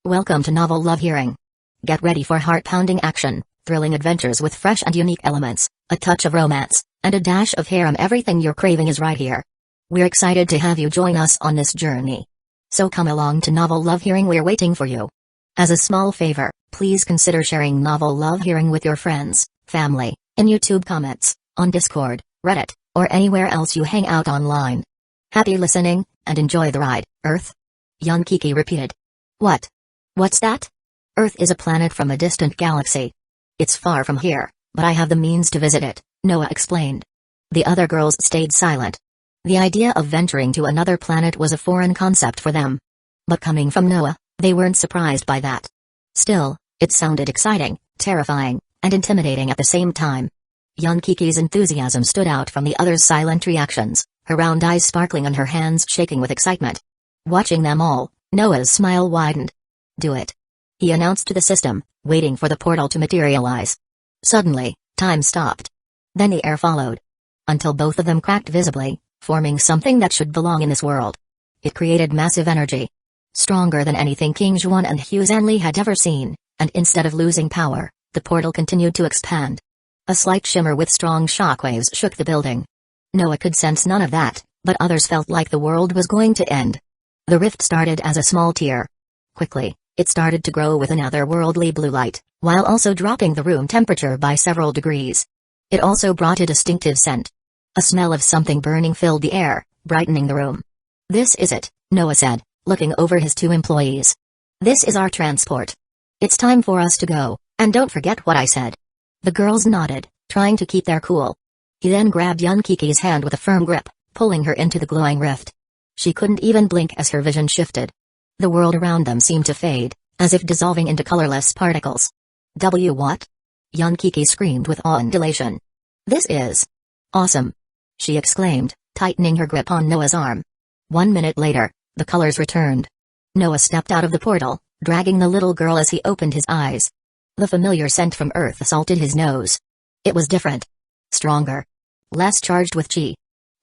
Welcome to Novel Love Hearing. Get ready for heart-pounding action, thrilling adventures with fresh and unique elements, a touch of romance, and a dash of harem. Everything you're craving is right here. We're excited to have you join us on this journey. So come along to Novel Love Hearing, we're waiting for you. As a small favor, please consider sharing Novel Love Hearing with your friends, family, in YouTube comments, on Discord, Reddit, or anywhere else you hang out online. Happy listening, and enjoy the ride, Earth. Kiki repeated. What? What's that? Earth is a planet from a distant galaxy. It's far from here, but I have the means to visit it, Noah explained. The other girls stayed silent. The idea of venturing to another planet was a foreign concept for them. But coming from Noah, they weren't surprised by that. Still, it sounded exciting, terrifying, and intimidating at the same time. Kiki's enthusiasm stood out from the others' silent reactions, her round eyes sparkling and her hands shaking with excitement. Watching them all, Noah's smile widened. Do it. He announced to the system, waiting for the portal to materialize. Suddenly, time stopped. Then the air followed. Until both of them cracked visibly, forming something that should belong in this world. It created massive energy. Stronger than anything King Zhuan and Huanli had ever seen, and instead of losing power, the portal continued to expand. A slight shimmer with strong shockwaves shook the building. Noah could sense none of that, but others felt like the world was going to end. The rift started as a small tear. Quickly, it started to grow with an otherworldly blue light, while also dropping the room temperature by several degrees. It also brought a distinctive scent. A smell of something burning filled the air, brightening the room. This is it, Noah said, looking over his two employees. This is our transport. It's time for us to go, and don't forget what I said. The girls nodded, trying to keep their cool. He then grabbed Kiki's hand with a firm grip, pulling her into the glowing rift. She couldn't even blink as her vision shifted. The world around them seemed to fade, as if dissolving into colorless particles. What? Kiki screamed with awe and elation. This is awesome! She exclaimed, tightening her grip on Noah's arm. 1 minute later, the colors returned. Noah stepped out of the portal, dragging the little girl as he opened his eyes. The familiar scent from Earth assaulted his nose. It was different. Stronger. Less charged with chi.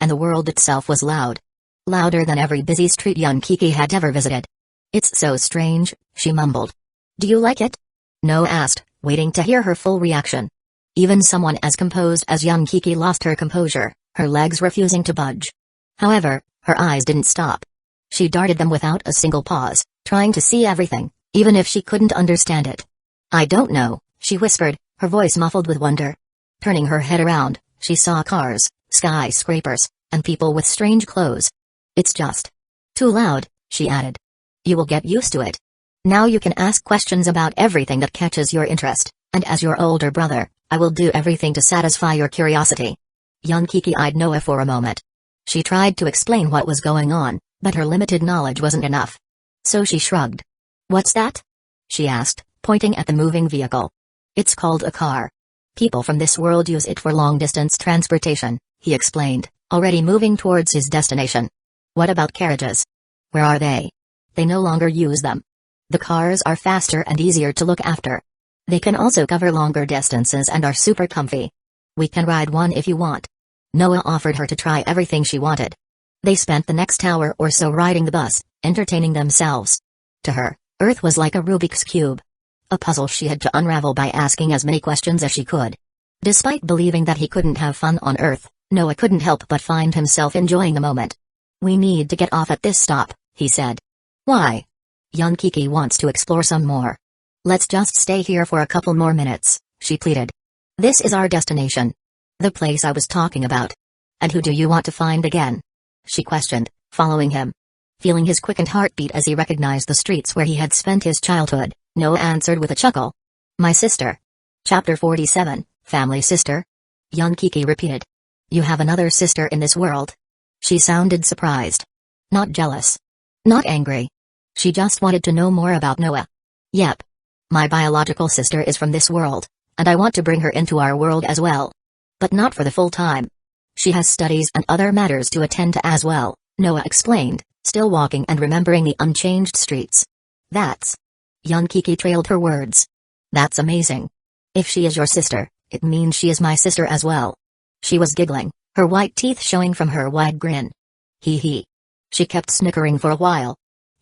And the world itself was loud. Louder than every busy street Kiki had ever visited. It's so strange, she mumbled. Do you like it? Noah asked, waiting to hear her full reaction. Even someone as composed as Kiki lost her composure, her legs refusing to budge. However, her eyes didn't stop. She darted them without a single pause, trying to see everything, even if she couldn't understand it. I don't know, she whispered, her voice muffled with wonder. Turning her head around, she saw cars, skyscrapers, and people with strange clothes. It's just too loud, she added. You will get used to it. Now you can ask questions about everything that catches your interest, and as your older brother, I will do everything to satisfy your curiosity. Kiki eyed Noah for a moment. She tried to explain what was going on, but her limited knowledge wasn't enough. So she shrugged. What's that? She asked, pointing at the moving vehicle. It's called a car. People from this world use it for long-distance transportation, he explained, already moving towards his destination. What about carriages? Where are they? They no longer use them. The cars are faster and easier to look after. They can also cover longer distances and are super comfy. We can ride one if you want. Noah offered her to try everything she wanted. They spent the next hour or so riding the bus, entertaining themselves. To her, Earth was like a Rubik's Cube. A puzzle she had to unravel by asking as many questions as she could. Despite believing that he couldn't have fun on Earth, Noah couldn't help but find himself enjoying the moment. We need to get off at this stop, he said. Why? Kiki wants to explore some more. Let's just stay here for a couple more minutes, she pleaded. This is our destination. The place I was talking about. And who do you want to find again? She questioned, following him. Feeling his quickened heartbeat as he recognized the streets where he had spent his childhood, Noah answered with a chuckle. My sister. Chapter 47, Family Sister? Kiki repeated. You have another sister in this world? She sounded surprised. Not jealous. Not angry. She just wanted to know more about Noah. Yep. My biological sister is from this world, and I want to bring her into our world as well. But not for the full time. She has studies and other matters to attend to as well, Noah explained, still walking and remembering the unchanged streets. That's... Kiki trailed her words. That's amazing. If she is your sister, it means she is my sister as well. She was giggling, her white teeth showing from her wide grin. Hee hee. She kept snickering for a while.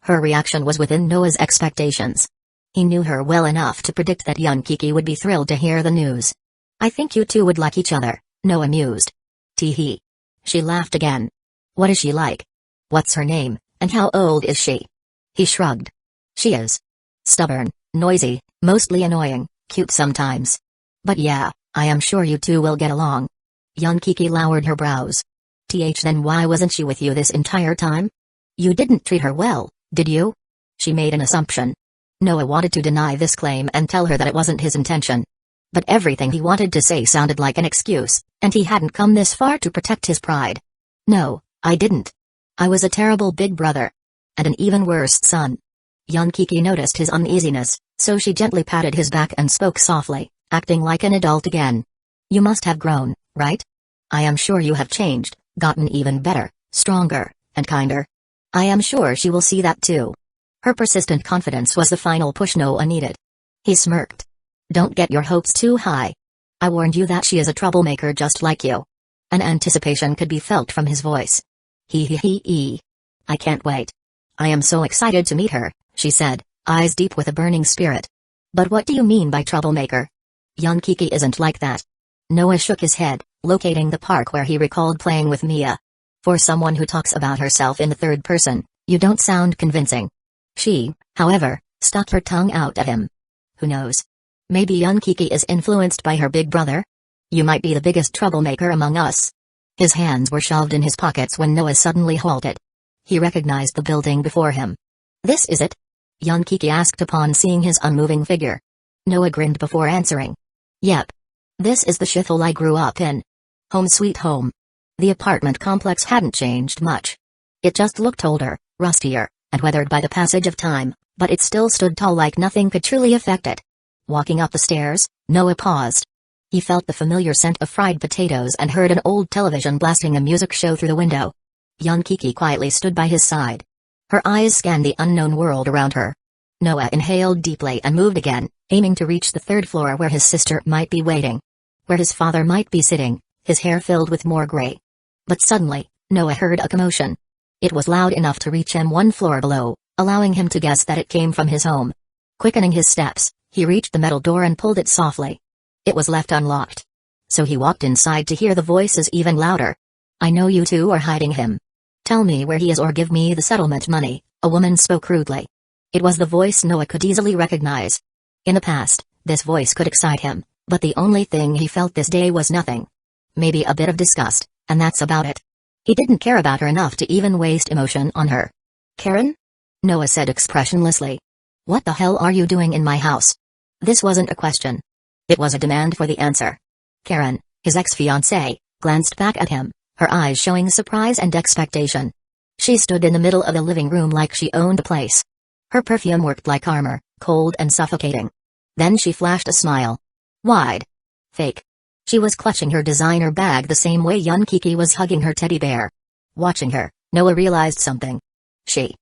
Her reaction was within Noah's expectations. He knew her well enough to predict that young Kiki would be thrilled to hear the news. "I think you two would like each other," Noah mused. Tee-hee. She laughed again. "What is she like? What's her name, and how old is she?" He shrugged. "She is stubborn, noisy, mostly annoying, cute sometimes. But yeah, I am sure you two will get along." Young Kiki lowered her brows. Then why wasn't she with you this entire time? You didn't treat her well, did you?" She made an assumption. Noah wanted to deny this claim and tell her that it wasn't his intention. But everything he wanted to say sounded like an excuse, and he hadn't come this far to protect his pride. "No, I didn't. I was a terrible big brother. And an even worse son." Young Kiki noticed his uneasiness, so she gently patted his back and spoke softly, acting like an adult again. "You must have grown, right? I am sure you have changed, gotten even better, stronger, and kinder. I am sure she will see that too." Her persistent confidence was the final push Noah needed. He smirked. "Don't get your hopes too high. I warned you that she is a troublemaker just like you." An anticipation could be felt from his voice. "Hee. I can't wait. I am so excited to meet her," she said, eyes deep with a burning spirit. "But what do you mean by troublemaker? Young Kiki isn't like that." Noah shook his head, locating the park where he recalled playing with Mia. "For someone who talks about herself in the third person, you don't sound convincing." She, however, stuck her tongue out at him. "Who knows? Maybe young Kiki is influenced by her big brother? You might be the biggest troublemaker among us." His hands were shoved in his pockets when Noah suddenly halted. He recognized the building before him. "This is it?" young Kiki asked upon seeing his unmoving figure. Noah grinned before answering. "Yep. This is the shithole I grew up in. Home sweet home." The apartment complex hadn't changed much. It just looked older, rustier, and weathered by the passage of time, but it still stood tall like nothing could truly affect it. Walking up the stairs, Noah paused. He felt the familiar scent of fried potatoes and heard an old television blasting a music show through the window. Young Kiki quietly stood by his side. Her eyes scanned the unknown world around her. Noah inhaled deeply and moved again, aiming to reach the third floor where his sister might be waiting. Where his father might be sitting, his hair filled with more gray. But suddenly, Noah heard a commotion. It was loud enough to reach him one floor below, allowing him to guess that it came from his home. Quickening his steps, he reached the metal door and pulled it softly. It was left unlocked. So he walked inside to hear the voices even louder. "I know you two are hiding him. Tell me where he is or give me the settlement money," a woman spoke rudely. It was the voice Noah could easily recognize. In the past, this voice could excite him, but the only thing he felt this day was nothing. Maybe a bit of disgust, and that's about it. He didn't care about her enough to even waste emotion on her. "Karen?" Noah said expressionlessly. "What the hell are you doing in my house?" This wasn't a question. It was a demand for the answer. Karen, his ex-fiancée, glanced back at him, her eyes showing surprise and expectation. She stood in the middle of the living room like she owned the place. Her perfume worked like armor, cold and suffocating. Then she flashed a smile. Wide. Fake. She was clutching her designer bag the same way young Kiki was hugging her teddy bear. Watching her, Noah realized something. She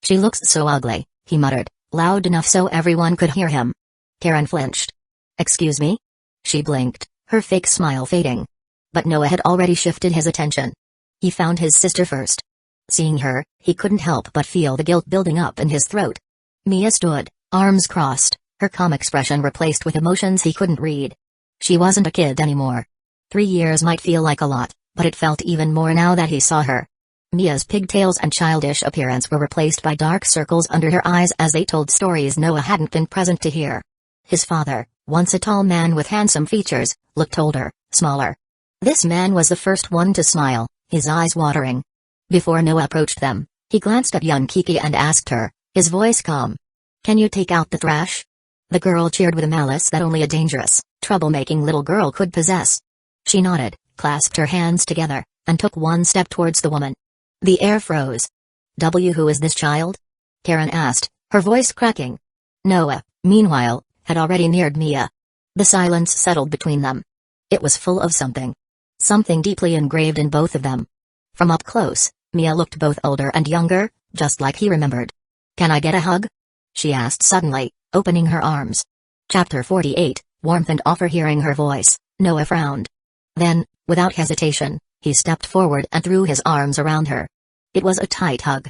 looks so ugly, he muttered, loud enough so everyone could hear him. Karen flinched. "Excuse me?" She blinked, her fake smile fading. But Noah had already shifted his attention. He found his sister first. Seeing her, he couldn't help but feel the guilt building up in his throat. Mia stood, arms crossed, her calm expression replaced with emotions he couldn't read. She wasn't a kid anymore. 3 years might feel like a lot, but it felt even more now that he saw her. Mia's pigtails and childish appearance were replaced by dark circles under her eyes as they told stories Noah hadn't been present to hear. His father, once a tall man with handsome features, looked older, smaller. This man was the first one to smile, his eyes watering. Before Noah approached them, he glanced at young Kiki and asked her, his voice calm. "Can you take out the trash?" The girl cheered with a malice that only a dangerous, troublemaking little girl could possess. She nodded, clasped her hands together, and took one step towards the woman. The air froze. Who is this child?" Karen asked, her voice cracking. Noah, meanwhile, had already neared Mia. The silence settled between them. It was full of something. Something deeply engraved in both of them. From up close, Mia looked both older and younger, just like he remembered. "Can I get a hug?" she asked suddenly, opening her arms. Chapter 48, Warmth and Offer. Hearing her voice, Noah frowned. Then, without hesitation, he stepped forward and threw his arms around her. It was a tight hug.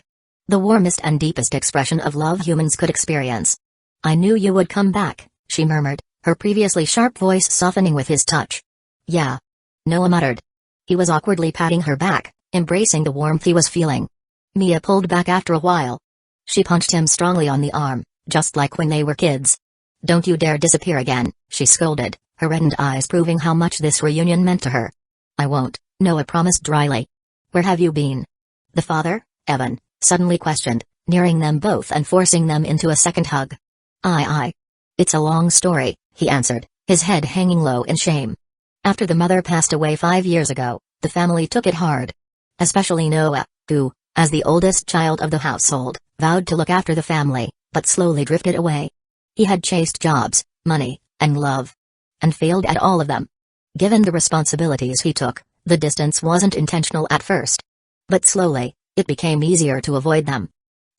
The warmest and deepest expression of love humans could experience. "I knew you would come back," she murmured, her previously sharp voice softening with his touch. "Yeah," Noah muttered. He was awkwardly patting her back, embracing the warmth he was feeling. Mia pulled back after a while. She punched him strongly on the arm, just like when they were kids. "Don't you dare disappear again," she scolded, her reddened eyes proving how much this reunion meant to her. "I won't," Noah promised dryly. "Where have you been?" The father, Evan, suddenly questioned, nearing them both and forcing them into a second hug. I. It's a long story," he answered, his head hanging low in shame. After the mother passed away 5 years ago, the family took it hard. Especially Noah, who, as the oldest child of the household, vowed to look after the family, but slowly drifted away. He had chased jobs, money, and love. And failed at all of them. Given the responsibilities he took, the distance wasn't intentional at first. But slowly, it became easier to avoid them.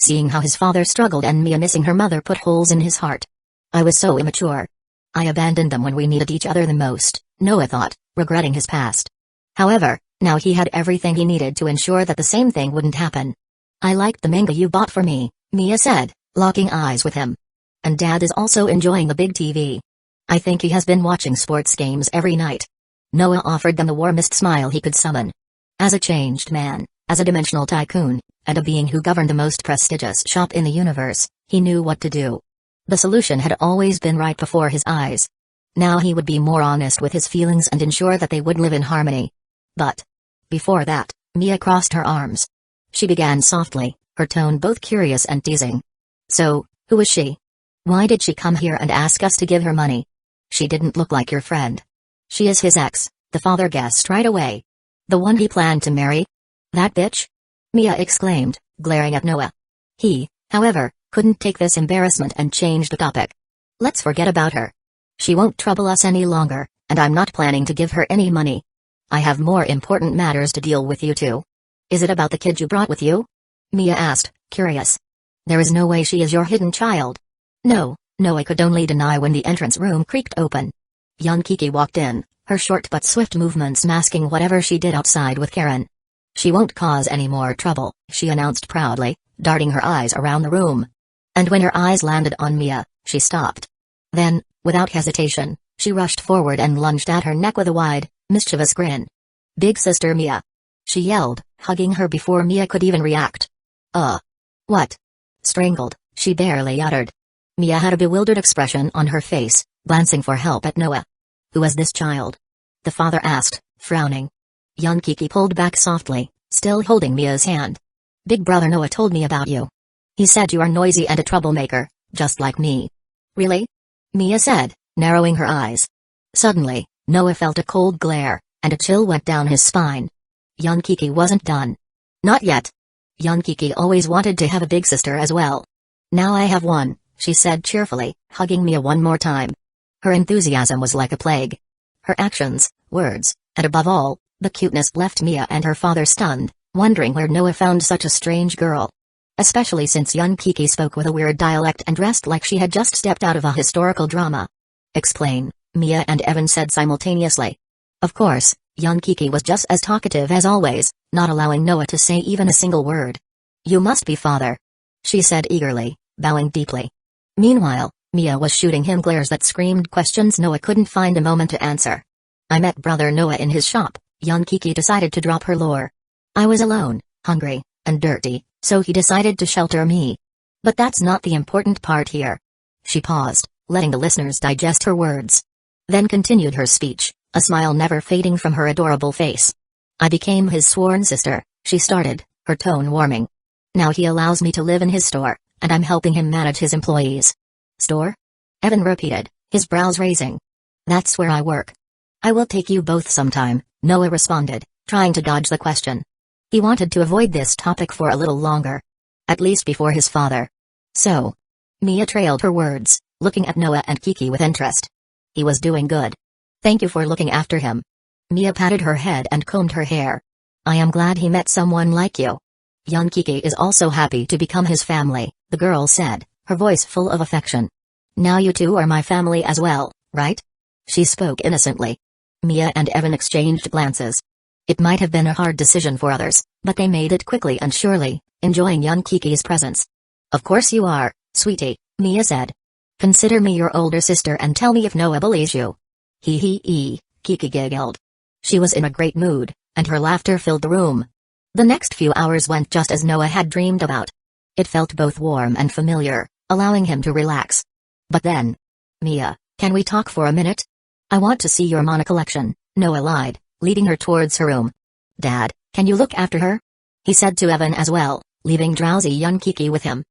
Seeing how his father struggled and Mia missing her mother put holes in his heart. "I was so immature. I abandoned them when we needed each other the most," Noah thought, regretting his past. However, now he had everything he needed to ensure that the same thing wouldn't happen. "I liked the manga you bought for me," Mia said, locking eyes with him. "And Dad is also enjoying the big TV. I think he has been watching sports games every night." Noah offered them the warmest smile he could summon. As a changed man, as a dimensional tycoon, and a being who governed the most prestigious shop in the universe, he knew what to do. The solution had always been right before his eyes. Now he would be more honest with his feelings and ensure that they would live in harmony. But before that, Mia crossed her arms. She began softly, her tone both curious and teasing. "So, who is she? Why did she come here and ask us to give her money? She didn't look like your friend." "She is his ex," the father guessed right away. "The one he planned to marry? That bitch?" Mia exclaimed, glaring at Noah. He, however, couldn't take this embarrassment and changed the topic. "Let's forget about her. She won't trouble us any longer, and I'm not planning to give her any money. I have more important matters to deal with you two." "Is it about the kid you brought with you?" Mia asked, curious. "There is no way she is your hidden child." "No," Noah could only deny when the entrance room creaked open. Young Kiki walked in, her short but swift movements masking whatever she did outside with Karen. "She won't cause any more trouble," she announced proudly, darting her eyes around the room. And when her eyes landed on Mia, she stopped. Then, without hesitation, she rushed forward and lunged at her neck with a wide, mischievous grin. "Big sister Mia!" she yelled, hugging her before Mia could even react. What?" "Strangled," she barely uttered. Mia had a bewildered expression on her face, glancing for help at Noah. "Who is this child?" the father asked, frowning. Young Kiki pulled back softly, still holding Mia's hand. "Big brother Noah told me about you. He said you are noisy and a troublemaker, just like me." "Really?" Mia said, narrowing her eyes. Suddenly, Noah felt a cold glare, and a chill went down his spine. Young Kiki wasn't done. Not yet. Young Kiki always wanted to have a big sister as well. "Now I have one," she said cheerfully, hugging Mia one more time. Her enthusiasm was like a plague. Her actions, words, and above all, the cuteness left Mia and her father stunned, wondering where Noah found such a strange girl. Especially since young Kiki spoke with a weird dialect and dressed like she had just stepped out of a historical drama. "Explain," Mia and Evan said simultaneously. Of course, young Kiki was just as talkative as always, not allowing Noah to say even a single word. "You must be father," she said eagerly, bowing deeply. Meanwhile, Mia was shooting him glares that screamed questions Noah couldn't find a moment to answer. "I met brother Noah in his shop," young Kiki decided to drop her lore. "I was alone, hungry, and dirty, so he decided to shelter me. But that's not the important part here." She paused, letting the listeners digest her words. Then continued her speech, a smile never fading from her adorable face. "I became his sworn sister," she started, her tone warming. "Now he allows me to live in his store, and I'm helping him manage his employees." "Store?" Evan repeated, his brows raising. "That's where I work." "I will take you both sometime," Noah responded, trying to dodge the question. He wanted to avoid this topic for a little longer. At least before his father. "So?" Mia trailed her words, looking at Noah and Kiki with interest. "He was doing good. Thank you for looking after him." Mia patted her head and combed her hair. "I am glad he met someone like you. Young Kiki is also happy to become his family," the girl said, her voice full of affection. "Now you two are my family as well, right?" She spoke innocently. Mia and Evan exchanged glances. It might have been a hard decision for others, but they made it quickly and surely, enjoying young Kiki's presence. Of course you are, sweetie, Mia said. Consider me your older sister and tell me if Noah bullies you. Hee, Kiki giggled. She was in a great mood, and her laughter filled the room. The next few hours went just as Noah had dreamed about. It felt both warm and familiar, allowing him to relax. But then... Mia, can we talk for a minute? I want to see your mana collection, Noah lied, leading her towards her room. Dad, can you look after her? He said to Evan as well, leaving drowsy young Kiki with him.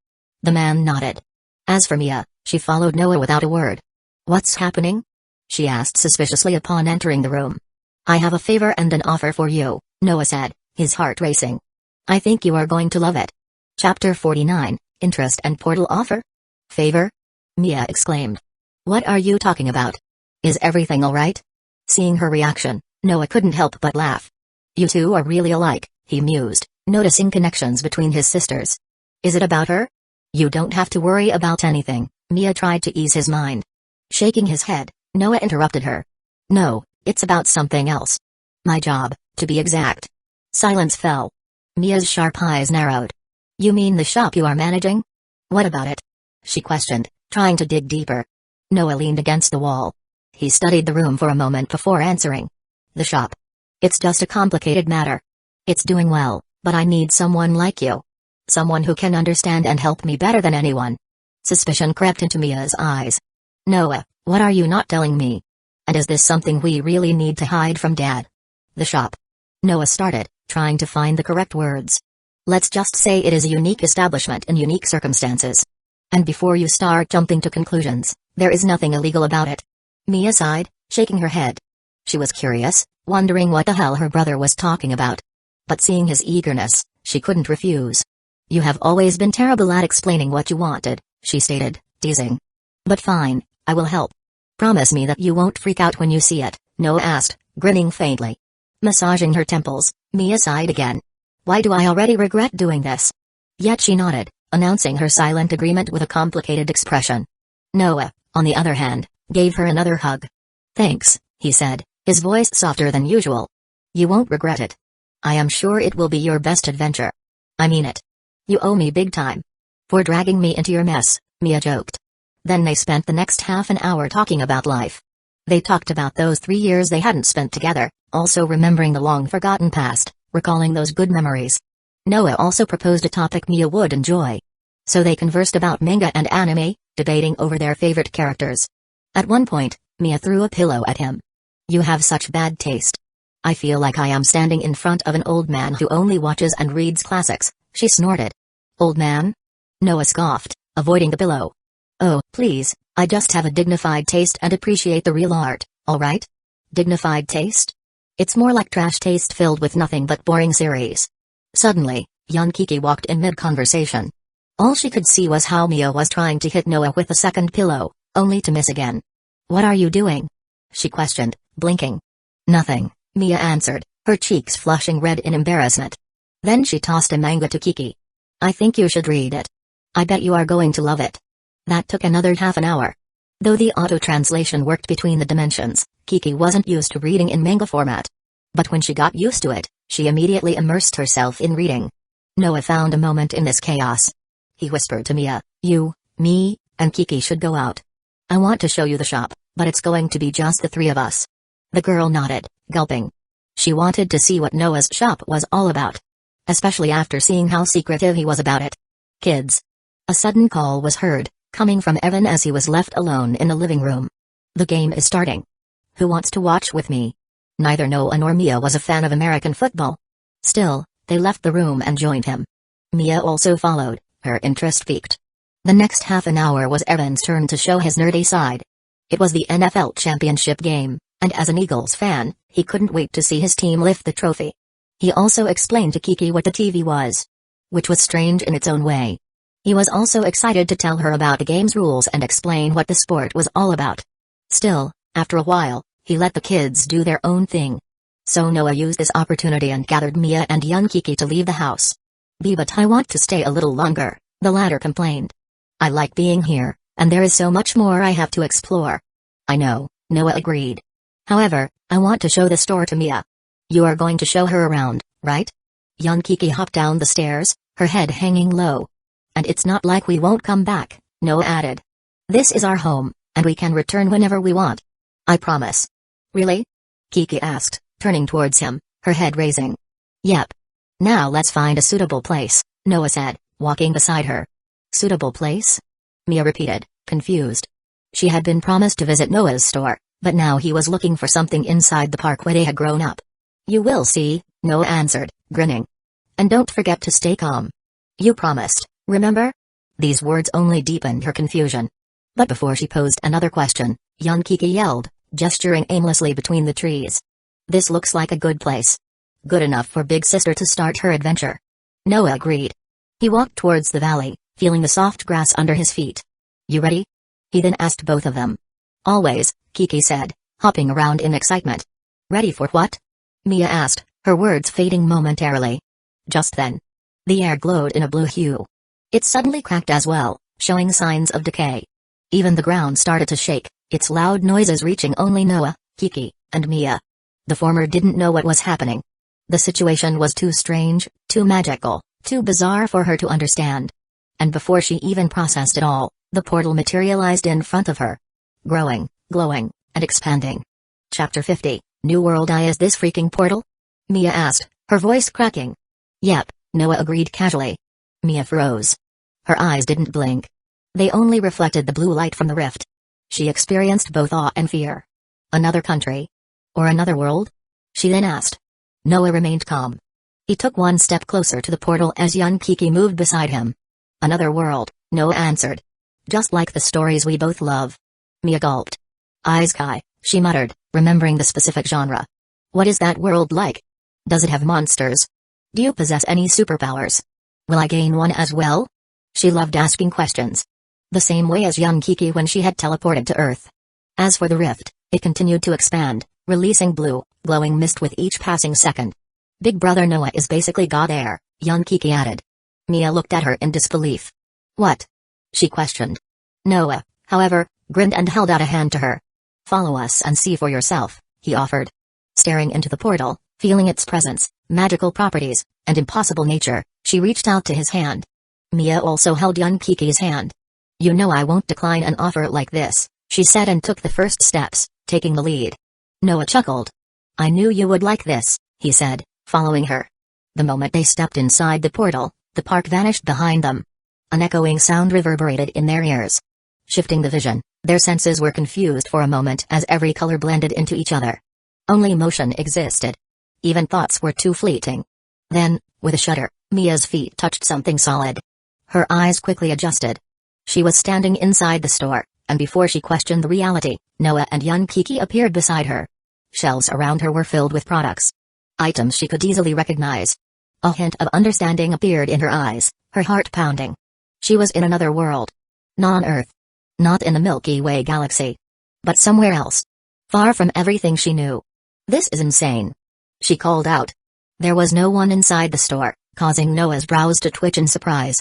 The man nodded. As for Mia, she followed Noah without a word. What's happening? She asked suspiciously upon entering the room. I have a favor and an offer for you, Noah said, his heart racing. I think you are going to love it. Chapter 49, Interest and Portal Offer? Favor? Mia exclaimed. What are you talking about? Is everything alright? Seeing her reaction, Noah couldn't help but laugh. You two are really alike, he mused, noticing connections between his sisters. Is it about her? You don't have to worry about anything, Mia tried to ease his mind. Shaking his head, Noah interrupted her. No, it's about something else. My job, to be exact. Silence fell. Mia's sharp eyes narrowed. You mean the shop you are managing? What about it? She questioned, trying to dig deeper. Noah leaned against the wall. He studied the room for a moment before answering. The shop. It's just a complicated matter. It's doing well, but I need someone like you. Someone who can understand and help me better than anyone. Suspicion crept into Mia's eyes. Noah, what are you not telling me? And is this something we really need to hide from Dad? The shop. Noah started, trying to find the correct words. Let's just say it is a unique establishment in unique circumstances. And before you start jumping to conclusions, there is nothing illegal about it. Mia sighed, shaking her head. She was curious, wondering what the hell her brother was talking about. But seeing his eagerness, she couldn't refuse. You have always been terrible at explaining what you wanted, she stated, teasing. But fine, I will help. Promise me that you won't freak out when you see it, Noah asked, grinning faintly. Massaging her temples, Mia sighed again. Why do I already regret doing this? Yet she nodded, announcing her silent agreement with a complicated expression. Noah, on the other hand, gave her another hug. Thanks, he said, his voice softer than usual. You won't regret it. I am sure it will be your best adventure. I mean it. You owe me big time. For dragging me into your mess, Mia joked. Then they spent the next half an hour talking about life. They talked about those 3 years they hadn't spent together, also remembering the long-forgotten past, recalling those good memories. Noah also proposed a topic Mia would enjoy. So they conversed about manga and anime, debating over their favorite characters. At one point, Mia threw a pillow at him. You have such bad taste. I feel like I am standing in front of an old man who only watches and reads classics, she snorted. Old man? Noah scoffed, avoiding the pillow. Oh, please, I just have a dignified taste and appreciate the real art, alright? Dignified taste? It's more like trash taste filled with nothing but boring series. Suddenly, young Kiki walked in mid-conversation. All she could see was how Mia was trying to hit Noah with a second pillow, only to miss again. What are you doing? She questioned, blinking. Nothing, Mia answered, her cheeks flushing red in embarrassment. Then she tossed a manga to Kiki. I think you should read it. I bet you are going to love it. That took another half an hour. Though the auto-translation worked between the dimensions, Kiki wasn't used to reading in manga format. But when she got used to it, she immediately immersed herself in reading. Noah found a moment in this chaos. He whispered to Mia, you, me, and Kiki should go out. I want to show you the shop, but it's going to be just the 3 of us. The girl nodded, gulping. She wanted to see what Noah's shop was all about. Especially after seeing how secretive he was about it. Kids. A sudden call was heard, coming from Evan as he was left alone in the living room. The game is starting. Who wants to watch with me? Neither Noah nor Mia was a fan of American football. Still, they left the room and joined him. Mia also followed, her interest piqued. The next half an hour was Evan's turn to show his nerdy side. It was the NFL championship game, and as an Eagles fan, he couldn't wait to see his team lift the trophy. He also explained to Kiki what the TV was. Which was strange in its own way. He was also excited to tell her about the game's rules and explain what the sport was all about. Still, after a while, he let the kids do their own thing. So Noah used this opportunity and gathered Mia and young Kiki to leave the house. But I want to stay a little longer, the latter complained. I like being here, and there is so much more I have to explore. I know, Noah agreed. However, I want to show the store to Mia. You are going to show her around, right? Young Kiki hopped down the stairs, her head hanging low. And it's not like we won't come back, Noah added. This is our home, and we can return whenever we want. I promise. Really? Kiki asked, turning towards him, her head raising. Yep. Now let's find a suitable place, Noah said, walking beside her. Suitable place? Mia repeated, confused. She had been promised to visit Noah's store, but now he was looking for something inside the park where they had grown up. You will see, Noah answered, grinning. And don't forget to stay calm. You promised, remember? These words only deepened her confusion. But before she posed another question, young Kiki yelled, gesturing aimlessly between the trees. This looks like a good place. Good enough for Big Sister to start her adventure. Noah agreed. He walked towards the valley, feeling the soft grass under his feet. You ready? He then asked both of them. Always, Kiki said, hopping around in excitement. Ready for what? Mia asked, her words fading momentarily. Just then, the air glowed in a blue hue. It suddenly cracked as well, showing signs of decay. Even the ground started to shake, its loud noises reaching only Noah, Kiki, and Mia. The former didn't know what was happening. The situation was too strange, too magical, too bizarre for her to understand. And before she even processed it all, the portal materialized in front of her. Growing, glowing, and expanding. Chapter 50, New World. Is this freaking portal? Mia asked, her voice cracking. Yep, Noah agreed casually. Mia froze. Her eyes didn't blink. They only reflected the blue light from the rift. She experienced both awe and fear. Another country? Or another world? She then asked. Noah remained calm. He took one step closer to the portal as young Kiki moved beside him. Another world, Noah answered. Just like the stories we both love. Mia gulped. Isekai, she muttered, remembering the specific genre. What is that world like? Does it have monsters? Do you possess any superpowers? Will I gain one as well? She loved asking questions. The same way as young Kiki when she had teleported to Earth. As for the rift, it continued to expand, releasing blue, glowing mist with each passing second. Big brother Noah is basically God Air, young Kiki added. Mia looked at her in disbelief. What? She questioned. Noah, however, grinned and held out a hand to her. Follow us and see for yourself, he offered. Staring into the portal, feeling its presence, magical properties, and impossible nature, she reached out to his hand. Mia also held young Kiki's hand. You know I won't decline an offer like this, she said and took the first steps, taking the lead. Noah chuckled. I knew you would like this, he said, following her. The moment they stepped inside the portal, the park vanished behind them. An echoing sound reverberated in their ears. Shifting the vision, their senses were confused for a moment as every color blended into each other. Only motion existed. Even thoughts were too fleeting. Then, with a shudder, Mia's feet touched something solid. Her eyes quickly adjusted. She was standing inside the store, and before she questioned the reality, Noah and young Kiki appeared beside her. Shelves around her were filled with products. Items she could easily recognize. A hint of understanding appeared in her eyes, her heart pounding. She was in another world. Not on Earth. Not in the Milky Way galaxy. But somewhere else. Far from everything she knew. This is insane. She called out. There was no one inside the store, causing Noah's brows to twitch in surprise.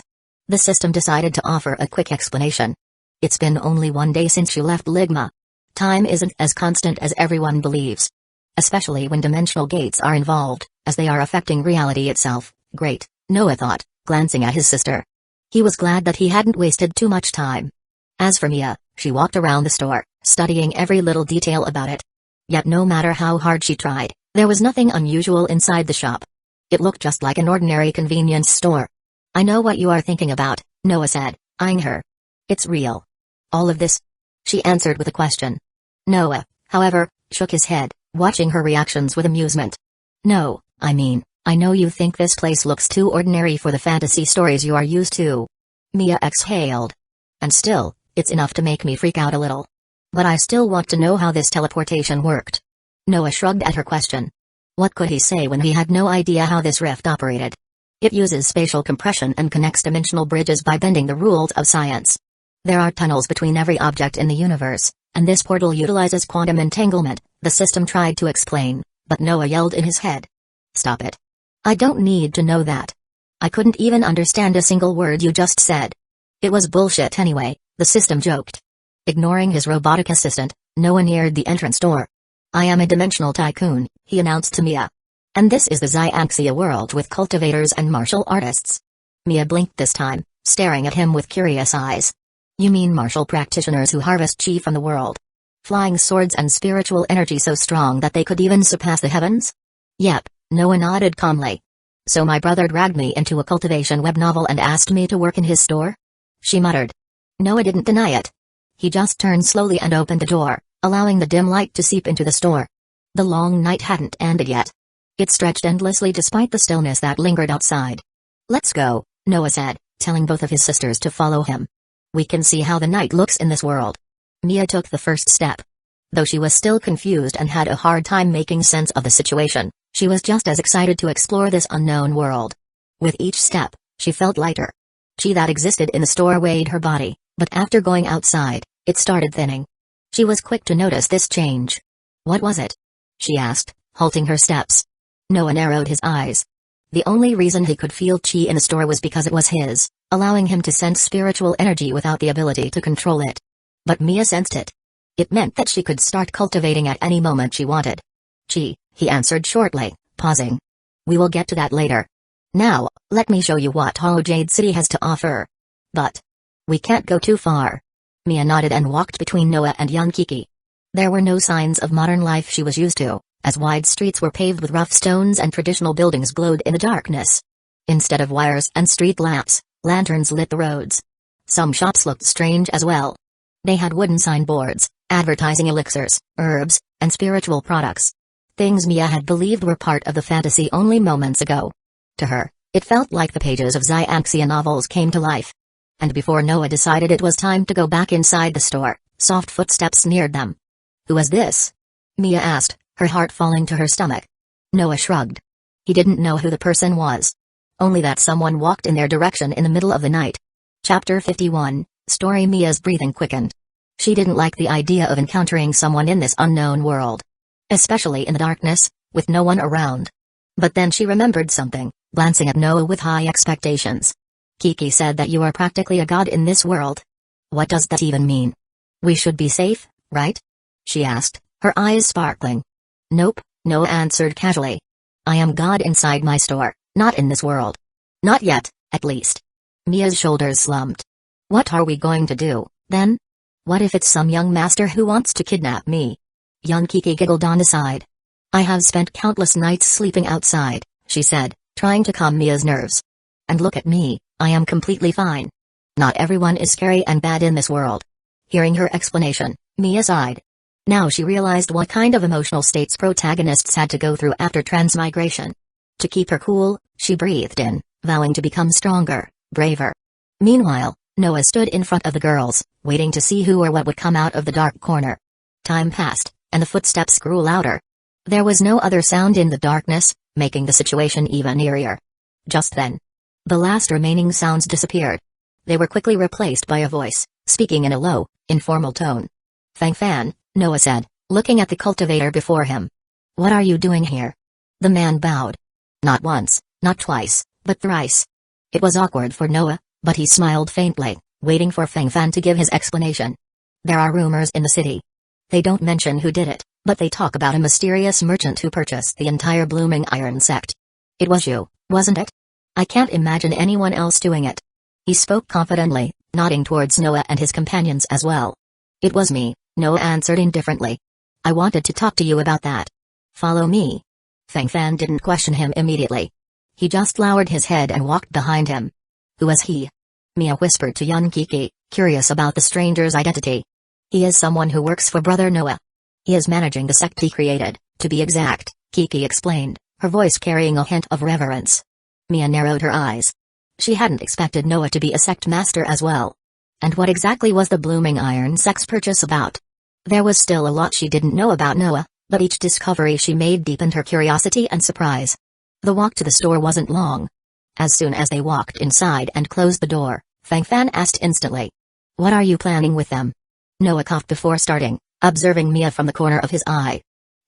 The system decided to offer a quick explanation. It's been only 1 day since you left Ligma. Time isn't as constant as everyone believes. Especially when dimensional gates are involved, as they are affecting reality itself. Great, Noah thought, glancing at his sister. He was glad that he hadn't wasted too much time. As for Mia, she walked around the store, studying every little detail about it. Yet no matter how hard she tried, there was nothing unusual inside the shop. It looked just like an ordinary convenience store. I know what you are thinking about, Noah said, eyeing her. It's real. All of this? She answered with a question. Noah, however, shook his head, watching her reactions with amusement. No, I mean, I know you think this place looks too ordinary for the fantasy stories you are used to. Mia exhaled. And still, it's enough to make me freak out a little. But I still want to know how this teleportation worked. Noah shrugged at her question. What could he say when he had no idea how this rift operated? It uses spatial compression and connects dimensional bridges by bending the rules of science. There are tunnels between every object in the universe, and this portal utilizes quantum entanglement, the system tried to explain, but Noah yelled in his head. Stop it. I don't need to know that. I couldn't even understand a single word you just said. It was bullshit anyway, the system joked. Ignoring his robotic assistant, Noah neared the entrance door. I am a dimensional tycoon, he announced to Mia. And this is the Xianxia world with cultivators and martial artists. Mia blinked this time, staring at him with curious eyes. You mean martial practitioners who harvest chi from the world? Flying swords and spiritual energy so strong that they could even surpass the heavens? Yep, Noah nodded calmly. So my brother dragged me into a cultivation web novel and asked me to work in his store? She muttered. Noah didn't deny it. He just turned slowly and opened the door, allowing the dim light to seep into the store. The long night hadn't ended yet. It stretched endlessly despite the stillness that lingered outside. Let's go, Noah said, telling both of his sisters to follow him. We can see how the night looks in this world. Mia took the first step. Though she was still confused and had a hard time making sense of the situation, she was just as excited to explore this unknown world. With each step, she felt lighter. Chi that existed in the store weighed her body, but after going outside, it started thinning. She was quick to notice this change. What was it? She asked, halting her steps. Noah narrowed his eyes. The only reason he could feel chi in the store was because it was his, allowing him to sense spiritual energy without the ability to control it. But Mia sensed it. It meant that she could start cultivating at any moment she wanted. Chi, he answered shortly, pausing. We will get to that later. Now, let me show you what Hollow Jade City has to offer. But we can't go too far. Mia nodded and walked between Noah and young Kiki. There were no signs of modern life she was used to, as wide streets were paved with rough stones and traditional buildings glowed in the darkness. Instead of wires and street lamps, lanterns lit the roads. Some shops looked strange as well. They had wooden signboards, advertising elixirs, herbs, and spiritual products. Things Mia had believed were part of the fantasy only moments ago. To her, it felt like the pages of Xianxia novels came to life. And before Noah decided it was time to go back inside the store, soft footsteps neared them. Who is this? Mia asked, her heart falling to her stomach. Noah shrugged. He didn't know who the person was. Only that someone walked in their direction in the middle of the night. Chapter 51, Story. Mia's breathing quickened. She didn't like the idea of encountering someone in this unknown world. Especially in the darkness, with no one around. But then she remembered something, glancing at Noah with high expectations. Kiki said that you are practically a god in this world. What does that even mean? We should be safe, right? She asked, her eyes sparkling. Nope, Noah answered casually. I am god inside my store, not in this world. Not yet, at least. Mia's shoulders slumped. What are we going to do, then? What if it's some young master who wants to kidnap me? Young Kiki giggled on the side. I have spent countless nights sleeping outside, she said, trying to calm Mia's nerves. And look at me, I am completely fine. Not everyone is scary and bad in this world. Hearing her explanation, Mia sighed. Now she realized what kind of emotional states protagonists had to go through after transmigration. To keep her cool, she breathed in, vowing to become stronger, braver. Meanwhile, Noah stood in front of the girls, waiting to see who or what would come out of the dark corner. Time passed, and the footsteps grew louder. There was no other sound in the darkness, making the situation even eerier. Just then, the last remaining sounds disappeared. They were quickly replaced by a voice, speaking in a low, informal tone. Fang Fan, Noah said, looking at the cultivator before him. What are you doing here? The man bowed. Not once, not twice, but thrice. It was awkward for Noah, but he smiled faintly, waiting for Fang Fan to give his explanation. There are rumors in the city. They don't mention who did it, but they talk about a mysterious merchant who purchased the entire Blooming Iron sect. It was you, wasn't it? I can't imagine anyone else doing it. He spoke confidently, nodding towards Noah and his companions as well. It was me, Noah answered indifferently. I wanted to talk to you about that. Follow me. Fang Fan didn't question him immediately. He just lowered his head and walked behind him. Who is he? Mia whispered to young Kiki, curious about the stranger's identity. He is someone who works for Brother Noah. He is managing the sect he created, to be exact, Kiki explained, her voice carrying a hint of reverence. Mia narrowed her eyes. She hadn't expected Noah to be a sect master as well. And what exactly was the Blooming Iron sect's purchase about? There was still a lot she didn't know about Noah, but each discovery she made deepened her curiosity and surprise. The walk to the store wasn't long. As soon as they walked inside and closed the door, Fang Fan asked instantly. What are you planning with them? Noah coughed before starting, observing Mia from the corner of his eye.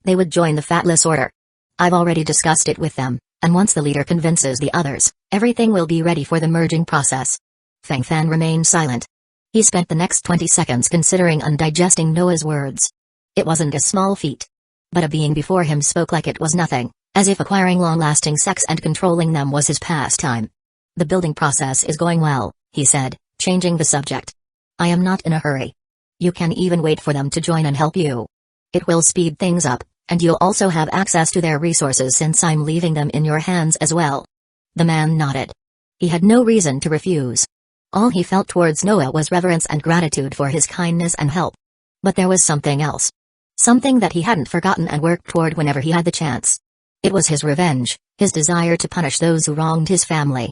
They would join the Fatless Order. I've already discussed it with them, and once the leader convinces the others, everything will be ready for the merging process. Fang Fan remained silent. He spent the next 20 seconds considering and digesting Noah's words. It wasn't a small feat. But a being before him spoke like it was nothing, as if acquiring long-lasting sects and controlling them was his pastime. The building process is going well, he said, changing the subject. I am not in a hurry. You can even wait for them to join and help you. It will speed things up, and you'll also have access to their resources since I'm leaving them in your hands as well. The man nodded. He had no reason to refuse. All he felt towards Noah was reverence and gratitude for his kindness and help. But there was something else. Something that he hadn't forgotten and worked toward whenever he had the chance. It was his revenge, his desire to punish those who wronged his family.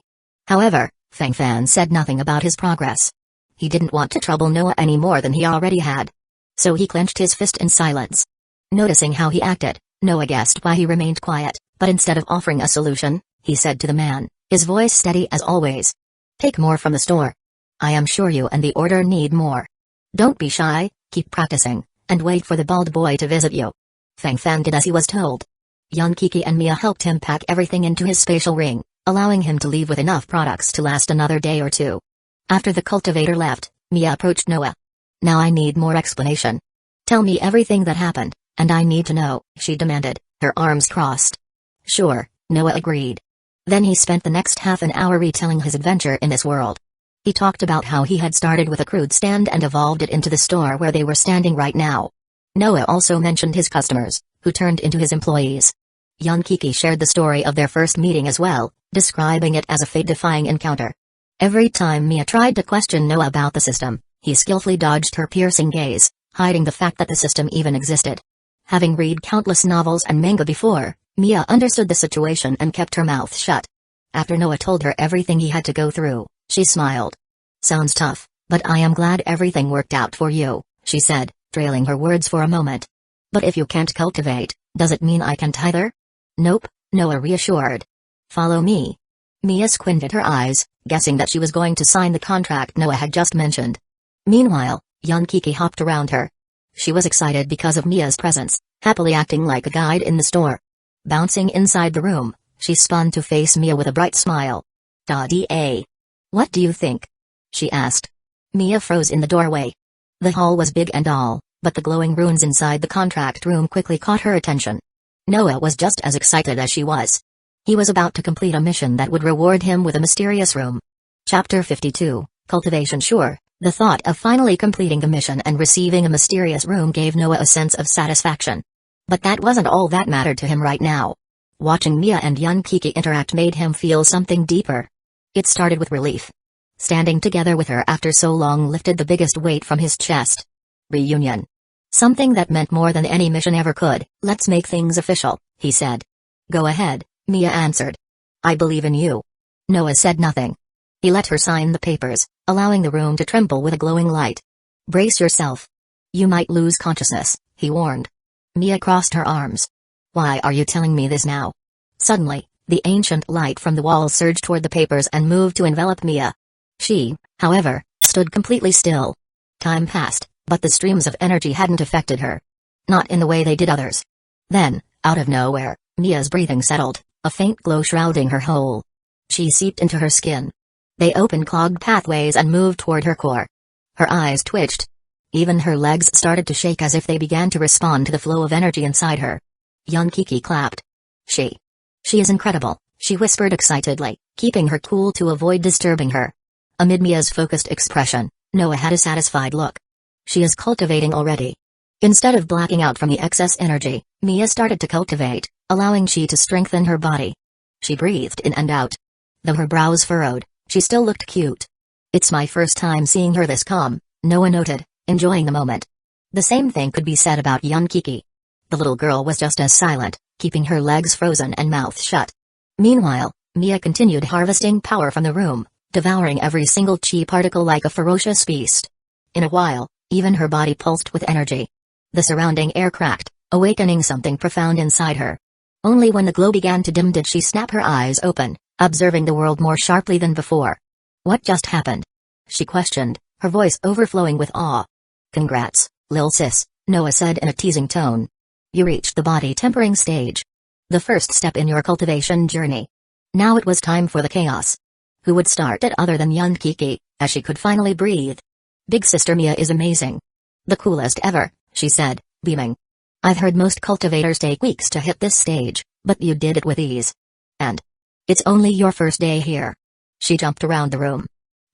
However, Fang Fan said nothing about his progress. He didn't want to trouble Noah any more than he already had. So he clenched his fist in silence. Noticing how he acted, Noah guessed why he remained quiet, but instead of offering a solution, he said to the man, his voice steady as always. Take more from the store. I am sure you and the order need more. Don't be shy, keep practicing, and wait for the bald boy to visit you. Fang Fan did as he was told. Kiki and Mia helped him pack everything into his spatial ring, allowing him to leave with enough products to last another day or two. After the cultivator left, Mia approached Noah. Now I need more explanation. Tell me everything that happened, and I need to know, she demanded, her arms crossed. Sure, Noah agreed. Then he spent the next half an hour retelling his adventure in this world. He talked about how he had started with a crude stand and evolved it into the store where they were standing right now. Noah also mentioned his customers, who turned into his employees. Kiki shared the story of their first meeting as well, describing it as a fate-defying encounter. Every time Mia tried to question Noah about the system, he skillfully dodged her piercing gaze, hiding the fact that the system even existed. Having read countless novels and manga before, Mia understood the situation and kept her mouth shut. After Noah told her everything he had to go through, she smiled. Sounds tough, but I am glad everything worked out for you, she said, trailing her words for a moment. But if you can't cultivate, does it mean I can't either? Nope, Noah reassured. Follow me. Mia squinted her eyes, guessing that she was going to sign the contract Noah had just mentioned. Meanwhile, Kiki hopped around her. She was excited because of Mia's presence, happily acting like a guide in the store. Bouncing inside the room, she spun to face Mia with a bright smile. Da-da. What do you think? She asked. Mia froze in the doorway. The hall was big and all, but the glowing runes inside the contract room quickly caught her attention. Noah was just as excited as she was. He was about to complete a mission that would reward him with a mysterious room. Chapter 52, Cultivation. Sure, the thought of finally completing the mission and receiving a mysterious room gave Noah a sense of satisfaction. But that wasn't all that mattered to him right now. Watching Mia and Kiki interact made him feel something deeper. It started with relief. Standing together with her after so long lifted the biggest weight from his chest. Reunion. Something that meant more than any mission ever could. Let's make things official, he said. Go ahead, Mia answered. I believe in you. Noah said nothing. He let her sign the papers, allowing the room to tremble with a glowing light. Brace yourself. You might lose consciousness, he warned. Mia crossed her arms. Why are you telling me this now? Suddenly, the ancient light from the wall surged toward the papers and moved to envelop Mia. She, however, stood completely still. Time passed, but the streams of energy hadn't affected her. Not in the way they did others. Then, out of nowhere, Mia's breathing settled, a faint glow shrouding her whole. She seeped into her skin. They opened clogged pathways and moved toward her core. Her eyes twitched. Even her legs started to shake as if they began to respond to the flow of energy inside her. Kiki clapped. She is incredible, she whispered excitedly, keeping her cool to avoid disturbing her. Amid Mia's focused expression, Noah had a satisfied look. She is cultivating already. Instead of blacking out from the excess energy, Mia started to cultivate, allowing She to strengthen her body. She breathed in and out. Though her brows furrowed, she still looked cute. It's my first time seeing her this calm, Noah noted, enjoying the moment. The same thing could be said about Kiki. The little girl was just as silent, keeping her legs frozen and mouth shut. Meanwhile, Mia continued harvesting power from the room, devouring every single chi particle like a ferocious beast. In a while, even her body pulsed with energy. The surrounding air cracked, awakening something profound inside her. Only when the glow began to dim did she snap her eyes open, observing the world more sharply than before. What just happened? She questioned, her voice overflowing with awe. Congrats, lil sis, Noah said in a teasing tone. You reached the body tempering stage. The first step in your cultivation journey. Now it was time for the chaos. Who would start it other than Kiki, as she could finally breathe? Big sister Mia is amazing. The coolest ever, she said, beaming. I've heard most cultivators take weeks to hit this stage, but you did it with ease. And it's only your first day here. She jumped around the room.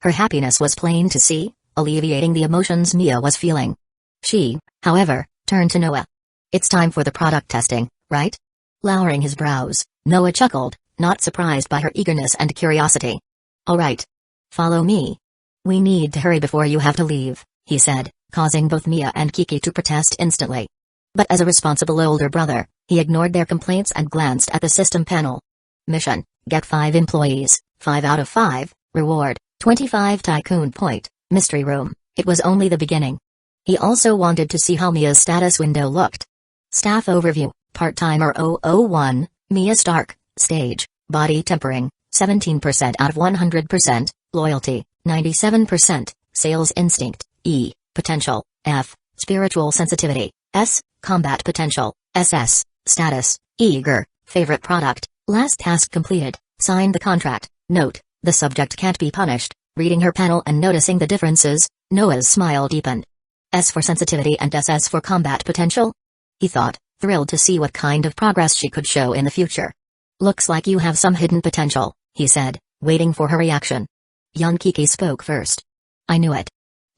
Her happiness was plain to see, alleviating the emotions Mia was feeling. She, however, turned to Noah. "It's time for the product testing, right?" Lowering his brows, Noah chuckled, not surprised by her eagerness and curiosity. "All right. Follow me. We need to hurry before you have to leave," he said, causing both Mia and Kiki to protest instantly. But as a responsible older brother, he ignored their complaints and glanced at the system panel. Mission: get 5 employees, 5 out of 5, reward, 25 Tycoon point, mystery room. It was only the beginning. He also wanted to see how Mia's status window looked. Staff overview, part-timer 001, Mia Stark, stage, body tempering, 17% out of 100%, loyalty, 97%, sales instinct, E, potential, F, spiritual sensitivity, S, combat potential, SS, status, eager, favorite product, last task completed, signed the contract. Note, the subject can't be punished. Reading her panel and noticing the differences, Noah's smile deepened. S for sensitivity and SS for combat potential? He thought, thrilled to see what kind of progress she could show in the future. "Looks like you have some hidden potential," he said, waiting for her reaction. Young Kiki spoke first. "I knew it.